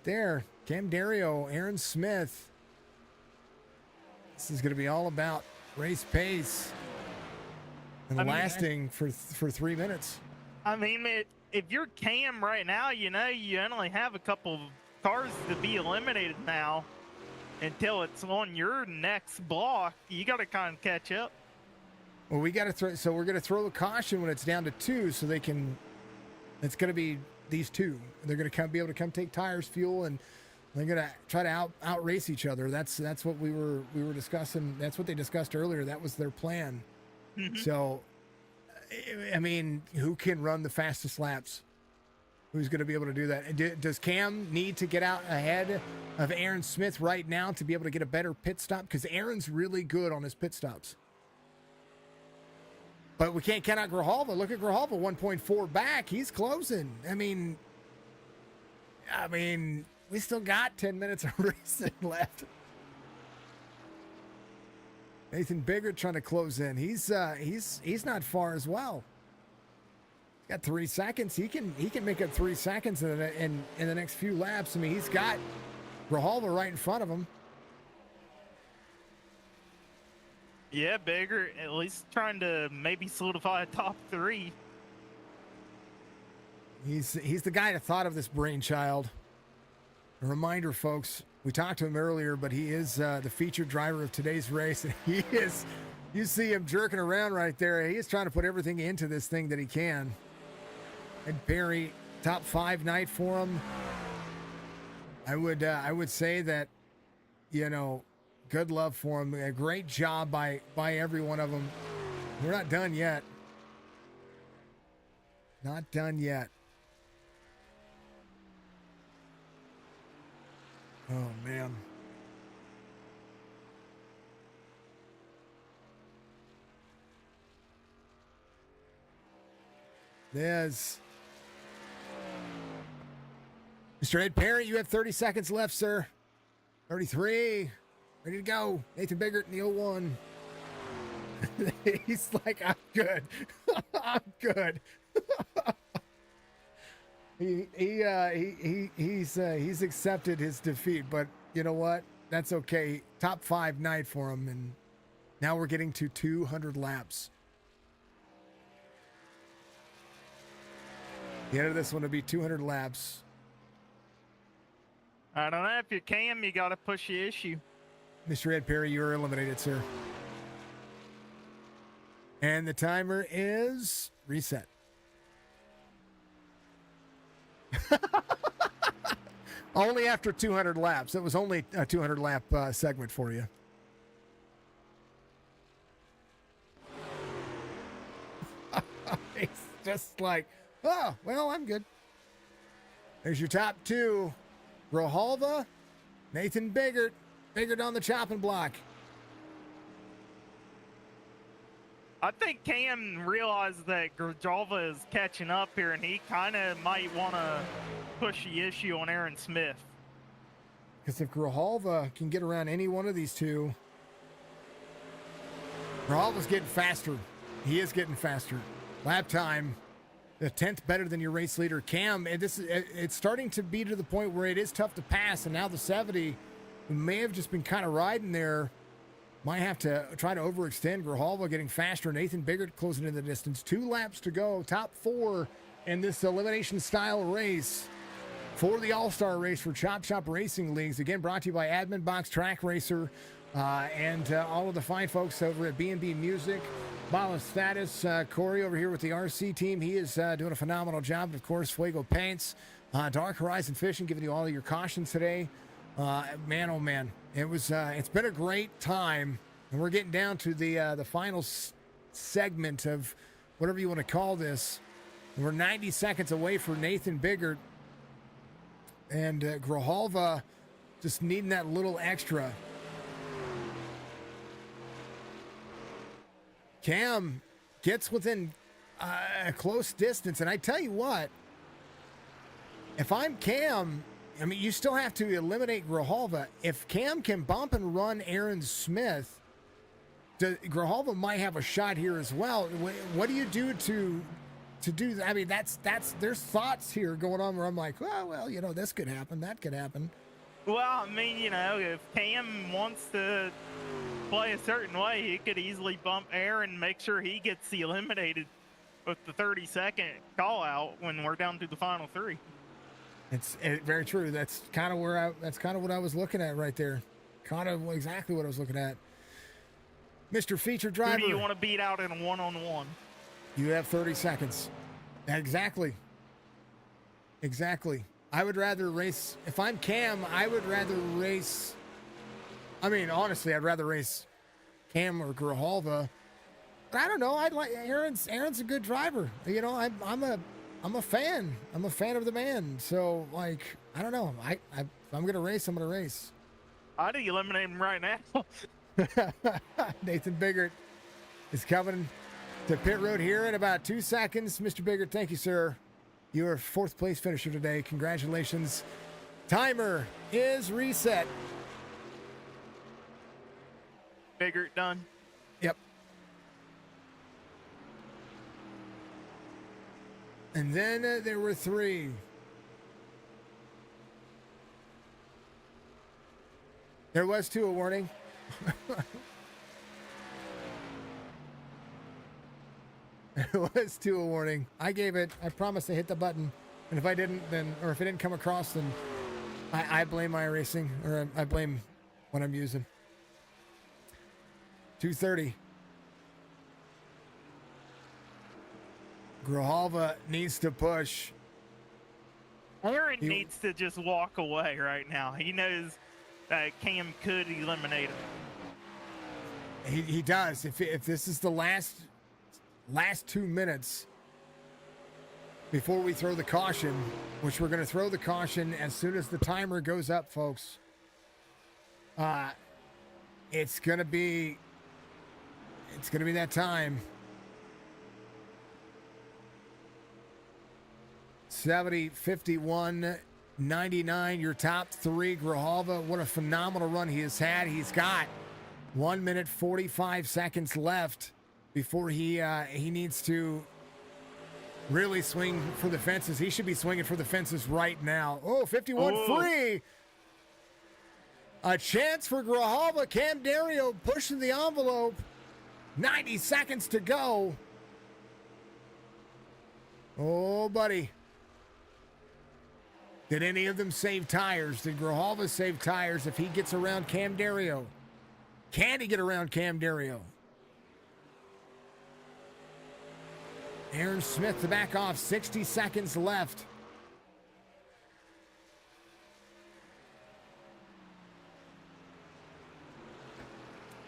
There, Cam Dario, Aaron Smith. This is going to be all about race pace and lasting for 3 minutes. I mean, if you're Cam right now, you only have a couple of cars to be eliminated now until it's on your next block. You got to kind of catch up. Well, we got to throw. So we're going to throw the caution when it's down to 2, so they can. It's going to be these 2. They're going to be able to come take tires, fuel, and they're going to try to out race each other. That's what we were discussing. That's what they discussed earlier. That was their plan. Mm-hmm. So, I mean, who can run the fastest laps? Who's going to be able to do that? And does Cam need to get out ahead of Aaron Smith right now to be able to get a better pit stop? Because Aaron's really good on his pit stops. But we can't count out Grijalva. Look at Grijalva, 1.4 back. He's closing. I mean, we still got 10 minutes of racing left. Nathan Biggart trying to close in. He's not far as well. He's got 3 seconds. He can make up 3 seconds in the next few laps. I mean, he's got Grijalva right in front of him. Yeah, Biggart at least trying to maybe solidify a top 3. He's the guy that thought of this brainchild. A reminder, folks, we talked to him earlier, but he is the featured driver of today's race. And he is, you see him jerking around right there. He is trying to put everything into this thing that he can. And Perry, top 5 night for him. I would say that, good love for him. A great job by every one of them. We're not done yet. Not done yet. Oh, man. Mr. Ed Perry, you have 30 seconds left, sir. 33. Ready to go. Nathan Biggart in the 01. He's like, I'm good. I'm good. He's accepted his defeat, but you know what? That's okay. Top 5 night for him, and now we're getting to 200 laps. The end of this one will be 200 laps. I don't know if you can. You got to push the issue. Mr. Ed Perry, you are eliminated, sir. And the timer is reset. Only after 200 laps. It was only a 200 lap segment for you. It's just like, oh, well, I'm good. There's your top 2. Grijalva, Nathan Biggart. Biggart on the chopping block. I think Cam realized that Grijalva is catching up here, and he kind of might want to push the issue on Aaron Smith. Because if Grijalva can get around any one of these two, Grijalva's getting faster. He is getting faster. Lap time, the 10th better than your race leader, Cam. And it's starting to be to the point where it is tough to pass, and now the 70, who may have just been kind of riding there, might have to try to overextend. Grijalva getting faster. Nathan Biggart closing in the distance. 2 laps to go. Top 4 in this elimination style race for the All-Star race for Chop Shop Racing Leagues. Again, brought to you by Admin Box Track Racer and all of the fine folks over at B&B Music. Bala Status, Corey over here with the RC team. He is doing a phenomenal job. Of course, Fuego Paints, Dark Horizon Fishing, giving you all of your cautions today. Man, oh man, it's been a great time, and we're getting down to the final segment of whatever you want to call this. We're 90 seconds away for Nathan Biggart, and Grijalva just needing that little extra. Cam gets within a close distance, and I tell you what, if I'm Cam, I mean, you still have to eliminate Grijalva. If Cam can bump and run Aaron Smith, Grijalva might have a shot here as well. What do you do to do that? I mean, there's thoughts here going on where I'm like, well, you know, this could happen, that could happen. Well, I mean, you know, if Cam wants to play a certain way, he could easily bump Aaron, make sure he gets eliminated with the 30-second call out when we're down to the final 3. It's very true. That's kind of what I was looking at right there. Kind of exactly what I was looking at. Mr. Feature Driver. Who do you want to beat out in a one-on-one? You have 30 seconds. Exactly. I would rather race. If I'm Cam, I would rather race. I mean, honestly, I'd rather race Cam or Grijalva. But I don't know. I'd like Aaron's a good driver. You know, I'm a fan. I'm a fan of the man. So, like, I don't know. If I'm gonna race, I'm gonna race. I'd eliminate him right now. Nathan Biggart is coming to pit road here in about 2 seconds. Mr. Biggart, thank you, sir. You are 4th place finisher today. Congratulations. Timer is reset. Biggart done. Yep. And then there were 3. There was 2 a warning. There was 2 a warning. I gave it. I promised to hit the button. And if I didn't, then, or if it didn't come across, then I blame my Iracing, or I blame what I'm using. 230. Grijalva needs to push. Aaron needs to just walk away right now. He knows that Cam could eliminate him. He does. If this is the last 2 minutes before we throw the caution, which we're going to throw the caution as soon as the timer goes up, folks. It's going to be that time. 70-51. 99, your top three. Grijalva, what a phenomenal run he has had. He's got 1 minute 45 seconds left before he needs to really swing for the fences. He should be swinging for the fences right now. Oh, 51 free. A chance for Grijalva. Cam Dario pushing the envelope. 90 seconds to go. Oh, buddy. Did any of them save tires? Did Grijalva save tires if he gets around Cam Dario? Can he get around Cam Dario? Aaron Smith to back off. 60 seconds left.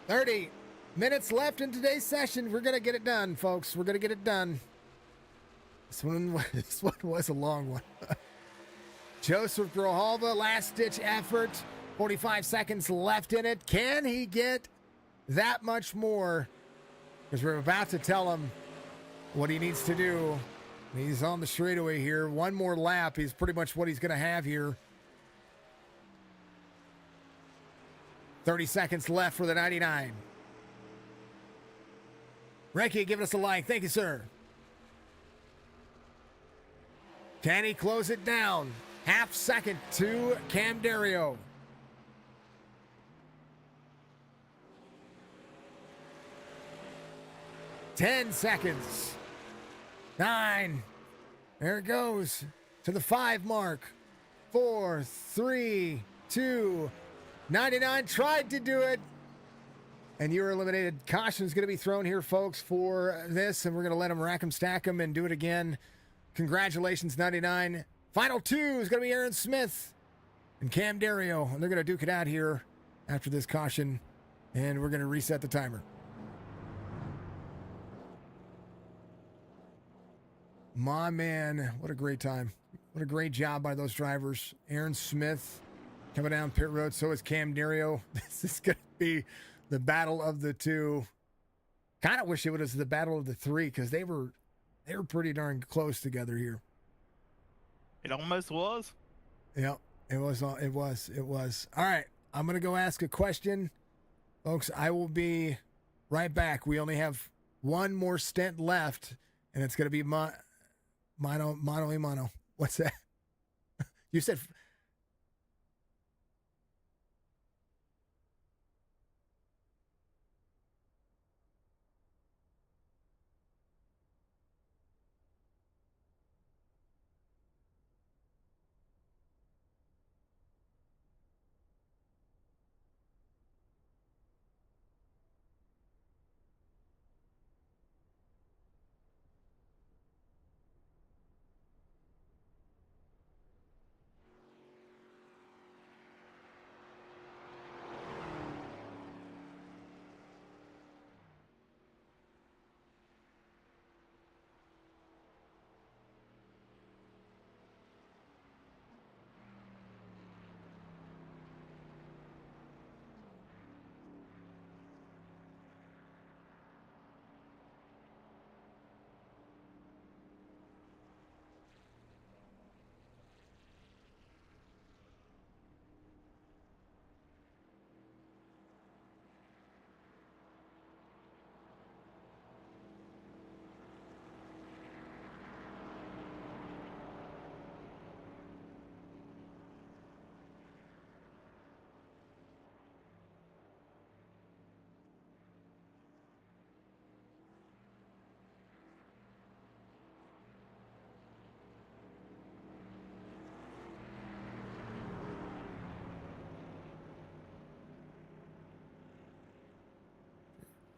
$30 minutes left in today's session. We're going to get it done, folks. We're going to get it done. This one was a long one. Joseph Grijalva, last-ditch effort. 45 seconds left in it. Can he get that much more? Because we're about to tell him what he needs to do. He's on the straightaway here. One more lap is pretty much what he's going to have here. 30 seconds left for the 99. Ricky giving us a like. Thank you, sir. Can he close it down? Half second to Cam Dario. Ten seconds. 9. There it goes to the 5 mark. 4, 3, 2. 99 tried to do it. And you were eliminated. Caution is going to be thrown here, folks, for this. And we're going to let them rack them, stack them, and do it again. Congratulations, 99. Final 2 is going to be Aaron Smith and Cam Dario. And they're going to duke it out here after this caution. And we're going to reset the timer. My man, what a great time. What a great job by those drivers. Aaron Smith coming down pit road. So is Cam Dario. This is going to be the battle of the two. Kind of wish it was the battle of the three because they were pretty darn close together here. It almost was. Yeah, it was. All right, I'm going to go ask a question. Folks, I will be right back. We only have one more stint left, and it's going to be mano y mano. What's that? You said...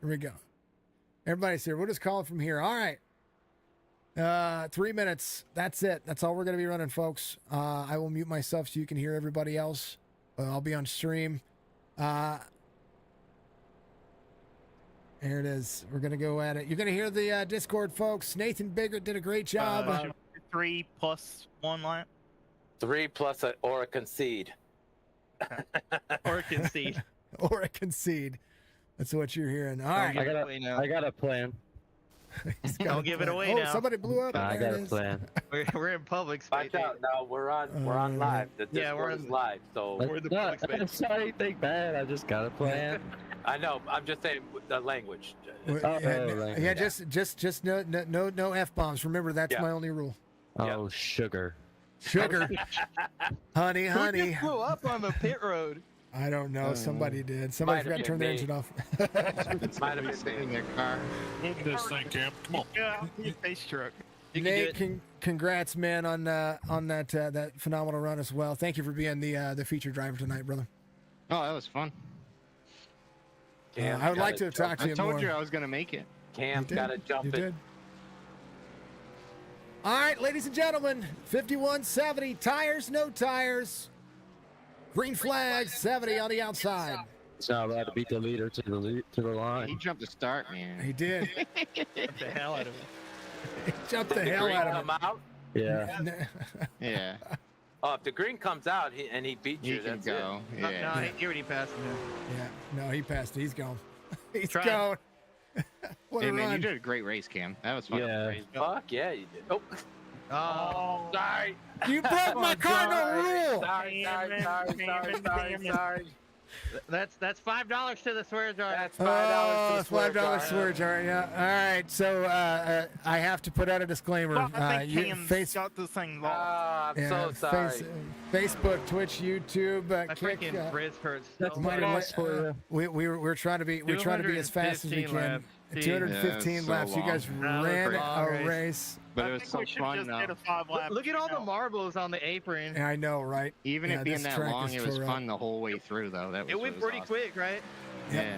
Here we go. Everybody's here. We'll just call it from here. All right. 3 minutes. That's it. That's all we're going to be running, folks. I will mute myself so you can hear everybody else. I'll be on stream. Here it is. We're going to go at it. You're going to hear the Discord, folks. Nathan Biggart did a great job. 3 plus 1 lap. 3 plus or a concede. Or a concede. Or a concede. That's what you're hearing. All right. I got a plan. He's got Don't a give it plan. away Oh, now. somebody blew up. I There got it a is. plan. We're in public space. Watch out now. We're on live. The Yeah, we're Discord is on- live. So We're the public I didn't space. say anything bad. I just got a plan. I know. I'm just saying the language. Well, Oh, yeah, right. yeah, just no F-bombs. Remember, that's Yeah. my only rule. Oh, sugar. Sugar. honey, Who honey. just blew up on the pit road? I don't know. Somebody did. Somebody Might forgot have to turn been the me. engine off. Might have been Sitting in me. their car. Move this thing, Cam. Come on. Yeah, space truck. You can do Nate, it. congrats, man, on that phenomenal run as well. Thank you for being the feature driver tonight, brother. Oh, that was fun. Cam I would like gotta to have jump- talked to I you told more. you I was gonna make it. Cam You did. got to jump You it. did. All right, ladies and gentlemen, 5170 tires, no tires. Green flag, 70 on the outside. It's not allowed to beat the leader to the He line. jumped the start, man. He did. What the hell out of it? He jumped the The hell green out of come out. Yeah. it. Yeah, Oh, if the green comes out and he beat he you, can that's go. No, Yeah. he already passed him. Yeah, no, he passed. He's gone. He's Try. gone. What Hey a man, you run. did a great race, Cam. That was fun. Yeah. it. Fuck yeah, you did. Oh, Oh, sorry. You broke my cardinal rule. Sorry. that's $5 to the swear jar. That's Oh, $5. it's $5 swear jar. Yeah. All right. So I have to put out a disclaimer. Well, I think You- Cam's got this thing lost. Ah, I'm yeah, so sorry. Facebook, Twitch, YouTube, My Kick. freaking wrist hurts That's so my much. loss for you. We're trying to be as fast as we 215 can. laps. 215 Yeah, so laps. You guys long. ran That was a a long race. But I it was think so we should fun just though. did a 5-lap. Look at all the marbles on the apron. I know, right? Even Yeah, it being this that track long, is it was tore up. fun the whole way through though. That was It went was pretty awesome. quick, right? Yeah.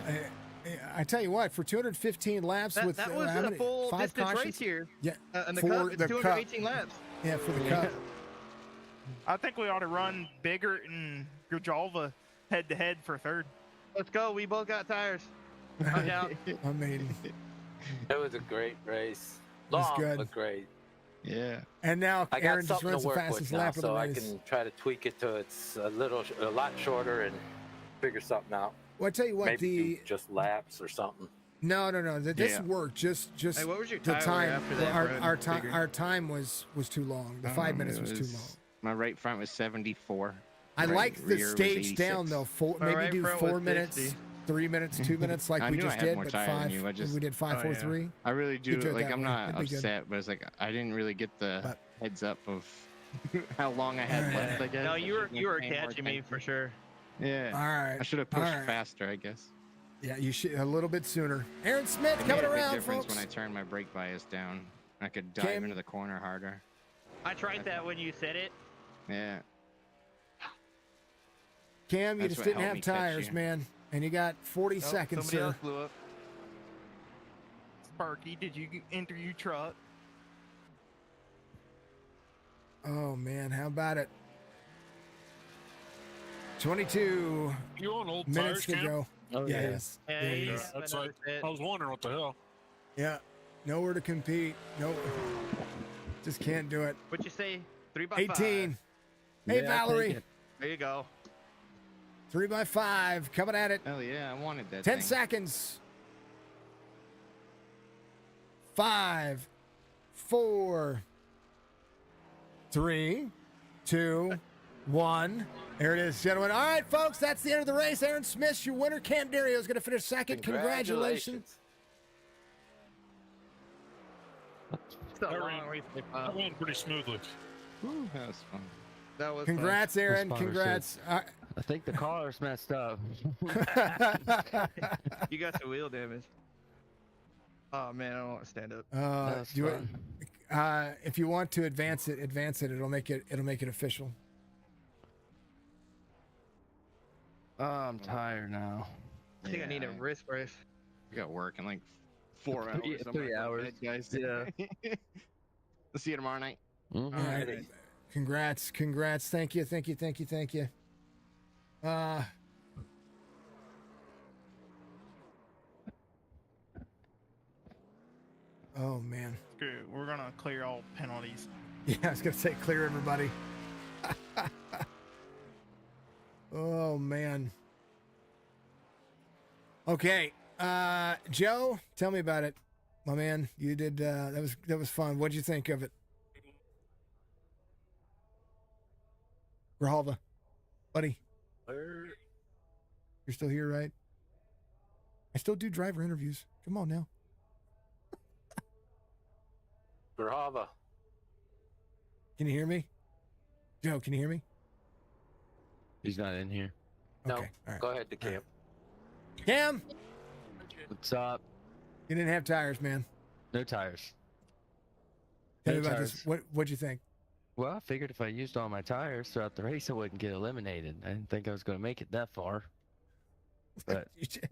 I tell you what, for 215 laps with That was how a many? full 5 distance cautions? race here. Yeah, And the for cup, it's the cup. 218 laps. Yeah, for the Yeah. cup. I think we ought to run Biggart and Grijalva head to head for third. Let's go. We both got tires. I'm down. I mean, It was a great race. was Long, good. but great. Yeah. and now I got Aaron just something runs to the work fastest with now, lap of the so I race. can try to tweak it to it's a lot shorter and figure something out. Well, I tell you what, Maybe do just laps or something. no, this Yeah. worked. Just Hey, what was your the tire time. after that, our Brad? our time Bigger? our time was too long. The 5 minutes It was too long. My right front was 74. I Right like the rear was stage down 86. though. My Maybe right do front 4 was minutes, 60. 3 minutes, 2 minutes, like I we knew I just had did. more But tire than 5. you, I just- we did 5:43. I really do. You do it Like that I'm way. not It'd be good. upset, but it's like I didn't really get the But- heads up of how long I had Alright. left. I guess. No, I you were should've been paying more catching me attention. for sure. Yeah. All right. I should have pushed Alright. faster, I guess. Yeah, you should a little bit sooner. Aaron Smith It made coming a big around, difference folks. when I turned my brake bias down. I could dive Cam- into the corner harder. I tried that when you said it. Yeah. Cam, you That's just what didn't helped have me catch tires, you. man, and you got 40 seconds, Somebody sir. else blew up. Sparky, did you enter your truck? Oh man, how about it? 22 You on old minutes tires, to Cam? go. Oh, Yeah, yeah. yes. Yeah, Yeah, he's yes. That's another like, fit. I was wondering what the hell. Yeah. Nowhere to compete. No. Just can't do it. What'd you say? 3x5. 18. Hey, Yeah, I'll Valerie. take it. There you go. 3x5. Coming at it. Hell yeah, I wanted that. 10 thing. seconds. 5, 4, 3, 2, 1. There it is, gentlemen. All right, folks, that's the end of the race. Aaron Smith, your winner. Cam Dario is going to finish second. Congratulations. It's a That long ran- race. That went pretty smoothly. Whew, that was fun. That was Congrats, Aaron. Sponsorship. Congrats. I think the car's messed up. fun. You got some wheel damage. Oh man, I don't want to stand up. That's do it. fun. If you want to advance it. It'll make it official. Oh, I'm tired now. I think I need a Yeah. wrist brace. We got work in like 4 hours. Yeah, I'm 3 gonna go to hours. bed, guys. Yeah. We'll see you tomorrow night. Mhm. All right. Congrats. Thank you. Oh man. Screw it. We're gonna clear all penalties. Yeah, I was gonna say clear everybody. Oh man. Okay. Joe, tell me about it. my man, you did. That was fun. What'd you think of it, Rahalva, buddy? You're still here, right? I still do driver interviews. Come on now. Brahava. Can you hear me? Joe, can you hear me? He's not in here. No, Okay. All right. go ahead to camp. Cam, What's up? you didn't have tires, man. No tires. Tell No me about tires. this. What'd you think? Well, I figured if I used all my tires throughout the race, I wouldn't get eliminated. I didn't think I was going to make it that far. But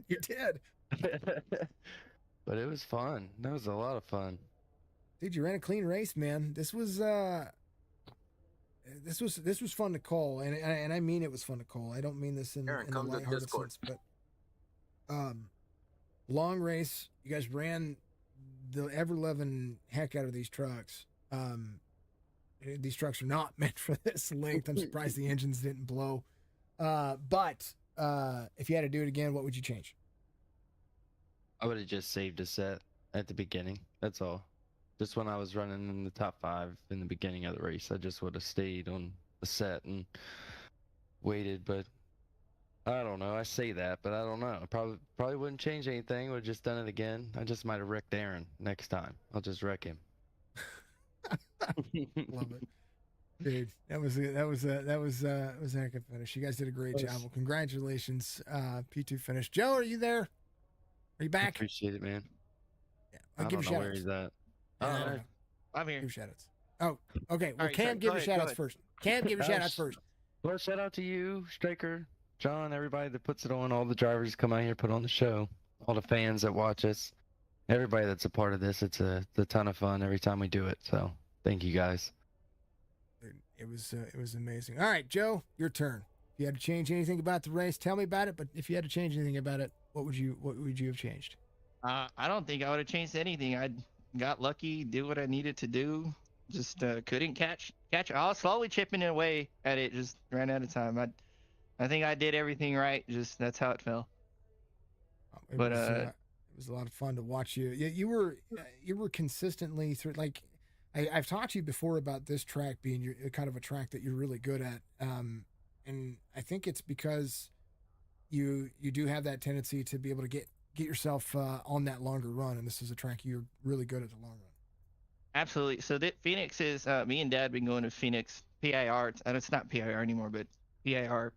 You did. but it was fun. That was a lot of fun. Dude, you ran a clean race, man. This was fun to call, and I mean it was fun to call. I don't mean this in Aaron, a come to lighthearted Discord. sense, but long race. You guys ran the ever-loving heck out of these trucks. These trucks are not meant for this length. I'm surprised the engines didn't blow. But if you had to do it again, what would you change? I would have just saved a set at the beginning. That's all. Just when I was running in the top 5 in the beginning of the race, I just would have stayed on the set and waited. But I don't know. I say that, but I don't know. I probably wouldn't change anything. Would have just done it again. I just might have wrecked Aaron next time. I'll just wreck him. Love it, dude. That was a heck of a finish. You guys did a great job. Well, congratulations, P2 finish. Joe, are you there? Are you I back? appreciate it, man. Yeah, I I'll give don't you know shout where outs. he's at. I'm here. Give shout outs. Oh, okay. Well, right, Cam, sorry. give Go your ahead, shout go outs ahead. first. Cam, give your shout outs first. Well, shout out to you, Striker, John, everybody that puts it on, all the drivers come out here, put on the show, all the fans that watch us, everybody that's a part of this. It's a ton of fun every time we do it. So thank you guys. It was amazing. All right, Joe, your turn. If you had to change anything about the race, tell me about it. But if you had to change anything about it, what would you have changed? I don't think I would have changed anything. I got lucky, did what I needed to do. Just couldn't catch. I was slowly chipping away at it. Just ran out of time. I think I did everything right. Just that's how it fell. It But, it was a lot of fun to watch you. You were consistently through. Like I've talked to you before about this track being kind of a track that you're really good at. And I think it's because you do have that tendency to be able to get yourself on that longer run, and this is a track you're really good at the long run. Absolutely. So Phoenix is me and Dad been going to Phoenix PIR. And it's not PIR anymore, but PIR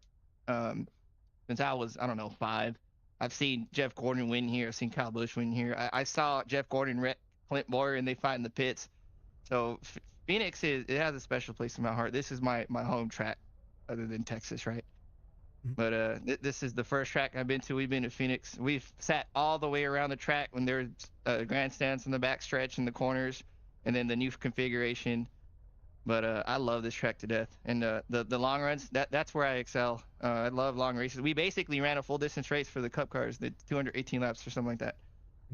since I was 5. I've seen Jeff Gordon win here. I've seen Kyle Busch win here. I saw Jeff Gordon wreck Clint Boyer and they fight in the pits. So Phoenix it has a special place in my heart. This is my home track, other than Texas, right? But this is the first track I've been to. We've been to Phoenix. We've sat all the way around the track when there's grandstands in the back stretch and the corners, and then the new configuration. But I love this track to death. And the long runs, that's where I excel. I love long races. We basically ran a full distance race for the Cup cars, the 218 laps or something like that.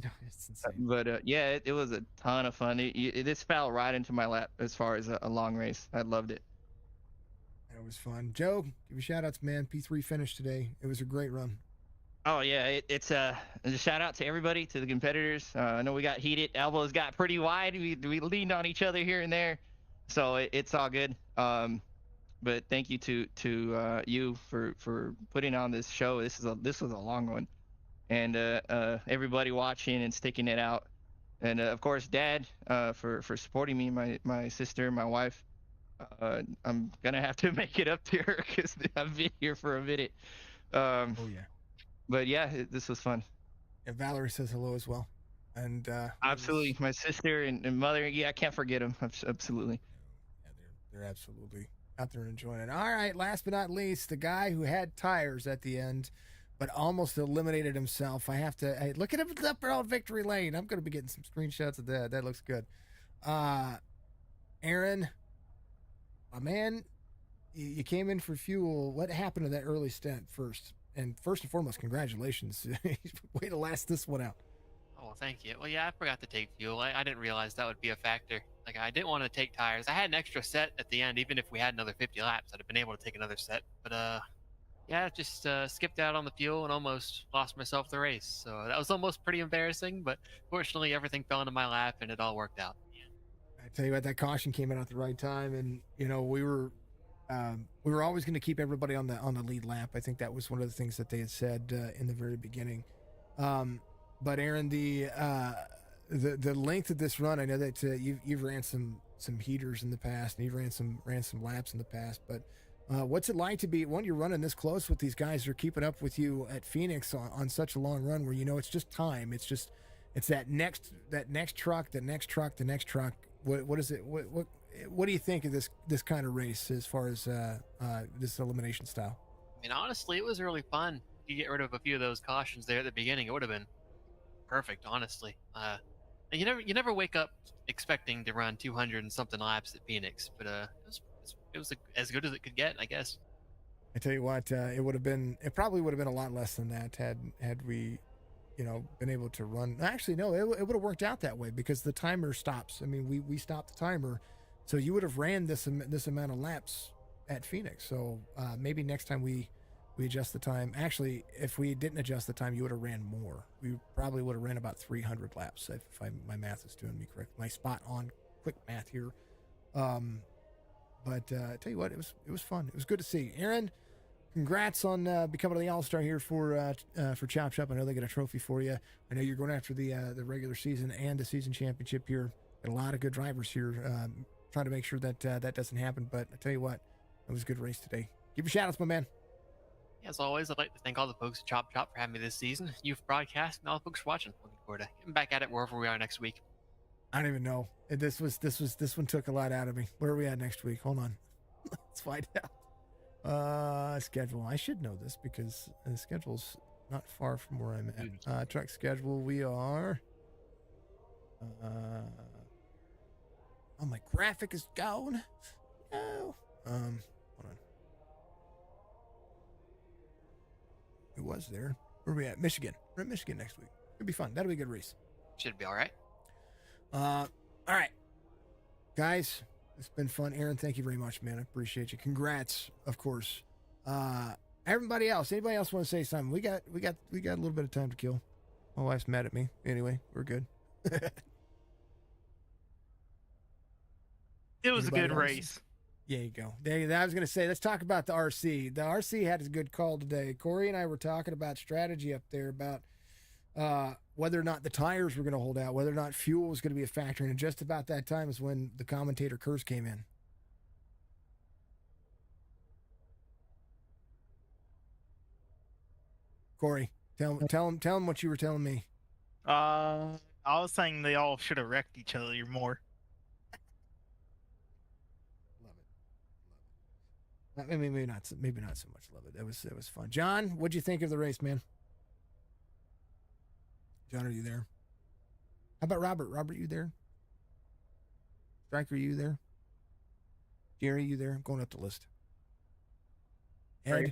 No, it's insane. But yeah, it was a ton of fun. This fell right into my lap as far as a long race. I loved it. It was fun. Joe, give you shout outs, man. P3 finished today. It was a great run. Oh yeah, it's a shout out to everybody, to the competitors. I know we got heated, elbows got pretty wide. We leaned on each other here and there, so it's all good. But thank you to you for putting on this show. This was a long one, and everybody watching and sticking it out, and of course Dad for supporting me, my sister, my wife. I'm gonna have to make it up to her because I've been here for a minute. Oh yeah. But yeah, this was fun. Yeah, Valerie says hello as well. And absolutely, my sister and mother. Yeah, I can't forget them. Absolutely. Yeah, they're absolutely out there enjoying it. All right, last but not least, the guy who had tires at the end, but almost eliminated himself. Hey, look at him up there on victory lane. I'm going to be getting some screenshots of that. That looks good. Aaron, my man, you came in for fuel. What happened to that early stint first? And first and foremost, congratulations. Way to last this one out. Oh, thank you. Well, yeah, I forgot to take fuel. I didn't realize that would be a factor. Like, I didn't want to take tires. I had an extra set at the end. Even if we had another 50 laps, I'd have been able to take another set. But Yeah, just skipped out on the fuel and almost lost myself the race. So that was almost pretty embarrassing, but fortunately everything fell into my lap and it all worked out. I tell you what, that caution came in at the right time, and we were always going to keep everybody on the lead lap. I think that was one of the things that they had said in the very beginning. But Aaron, the length of this run, I know that you've ran some heaters in the past, and you've ran some laps in the past. But what's it like to be when you're running this close with these guys who are keeping up with you at Phoenix on such a long run, where it's just time, it's that next truck, the next truck. What is it? What do you think of this kind of race as far as this elimination style? I mean, honestly, it was really fun. If you get rid of a few of those cautions there at the beginning, it would have been perfect, honestly. You never wake up expecting to run 200 and something laps at Phoenix, but it was as good as it could get, I guess. I tell you what, it probably would have been a lot less than that had we, been able to run. Actually, no, it would have worked out that way because the timer stops. I mean, we stopped the timer, so you would have ran this amount of laps at Phoenix. So maybe next time we adjust the time. Actually, if we didn't adjust the time, you would have ran more. We probably would have ran about 300 laps if my math is doing me correct. My spot on quick math here. But I tell you what, it was fun. It was good to see. Aaron, congrats on becoming the All-Star here for Chop Shop. I know they got a trophy for you. I know you're going after the regular season and the season championship here. Got a lot of good drivers here. Trying to make sure that that doesn't happen. But I tell you what, it was a good race today. Give your shout-outs, my man. As always, I'd like to thank all the folks at Chop Chop for having me this season, youth broadcast, and all the folks for watching. Looking forward to getting back at it wherever we are next week. I don't even know. This one took a lot out of me. Where are we at next week? Hold on. Let's find out. Schedule. I should know this because the schedule's not far from where I'm at. Truck schedule. We are. Oh, my graphic is gone. No. Hold on. It was there. Where are we at? Michigan. We're at Michigan next week. It'll be fun. That'll be a good race. Should be all right. All right. Guys, it's been fun. Aaron, thank you very much, man. I appreciate you. Congrats, of course. Anybody else want to say something? We got a little bit of time to kill. My wife's mad at me. Anyway, we're good. It was Anybody a good else? race. There you go. I was going to say, let's talk about the RC. The RC had a good call today. Corey and I were talking about strategy up there about whether or not the tires were going to hold out, whether or not fuel was going to be a factor. And just about that time is when the commentator curse came in. Corey, tell him what you were telling me. I was saying they all should have wrecked each other more. I mean, maybe not so much love it. It was fun. John, what'd you think of the race, man? John, are you there? How about Robert? Robert, you there? Striker, you there? Jerry, you there? I'm going up the list. Ed?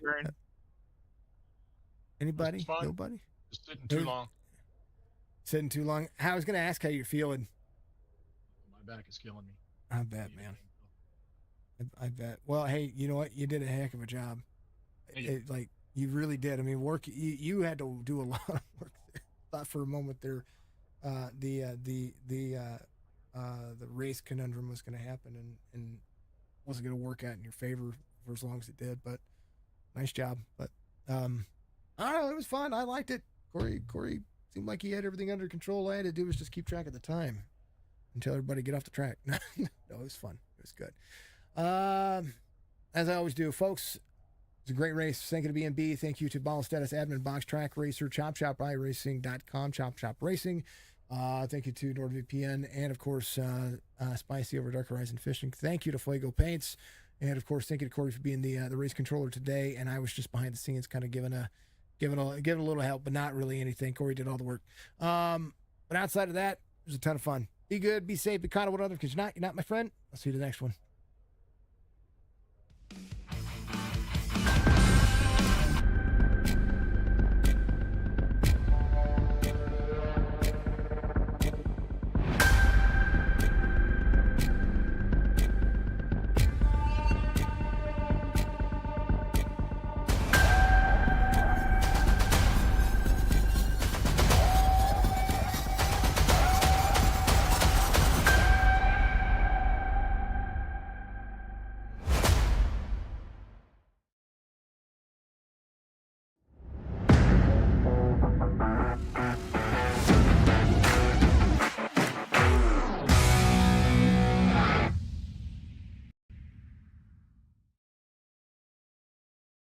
Anybody? Nobody? Just sitting too long. Sitting too long. I was going to ask how you're feeling. My back is killing me. I bet, man. I bet. Well, hey, you know what? You did a heck of a job. You really did. I mean, you had to do a lot of work there. Thought for a moment there, the race conundrum was going to happen and wasn't going to work out in your favor for as long as it did. But nice job. But I don't know. It was fun. I liked it. Corey seemed like he had everything under control. All I had to do was just keep track of the time and tell everybody to get off the track. No, it was fun. It was good. As I always do, folks, it's a great race. Thank you to B&B. Thank you to Ball Status Admin, Box Track Racer, Chop Shop, iRacing.com, Chop Shop Racing. Thank you to NordVPN, and of course, Spicy over Dark Horizon Fishing. Thank you to Fuego Paints, and of course, thank you to Corey for being the race controller today. And I was just behind the scenes, kind of giving a little help, but not really anything. Corey did all the work. But outside of that, it was a ton of fun. Be good, be safe, be kind of one another, because you're not my friend. I'll see you the next one.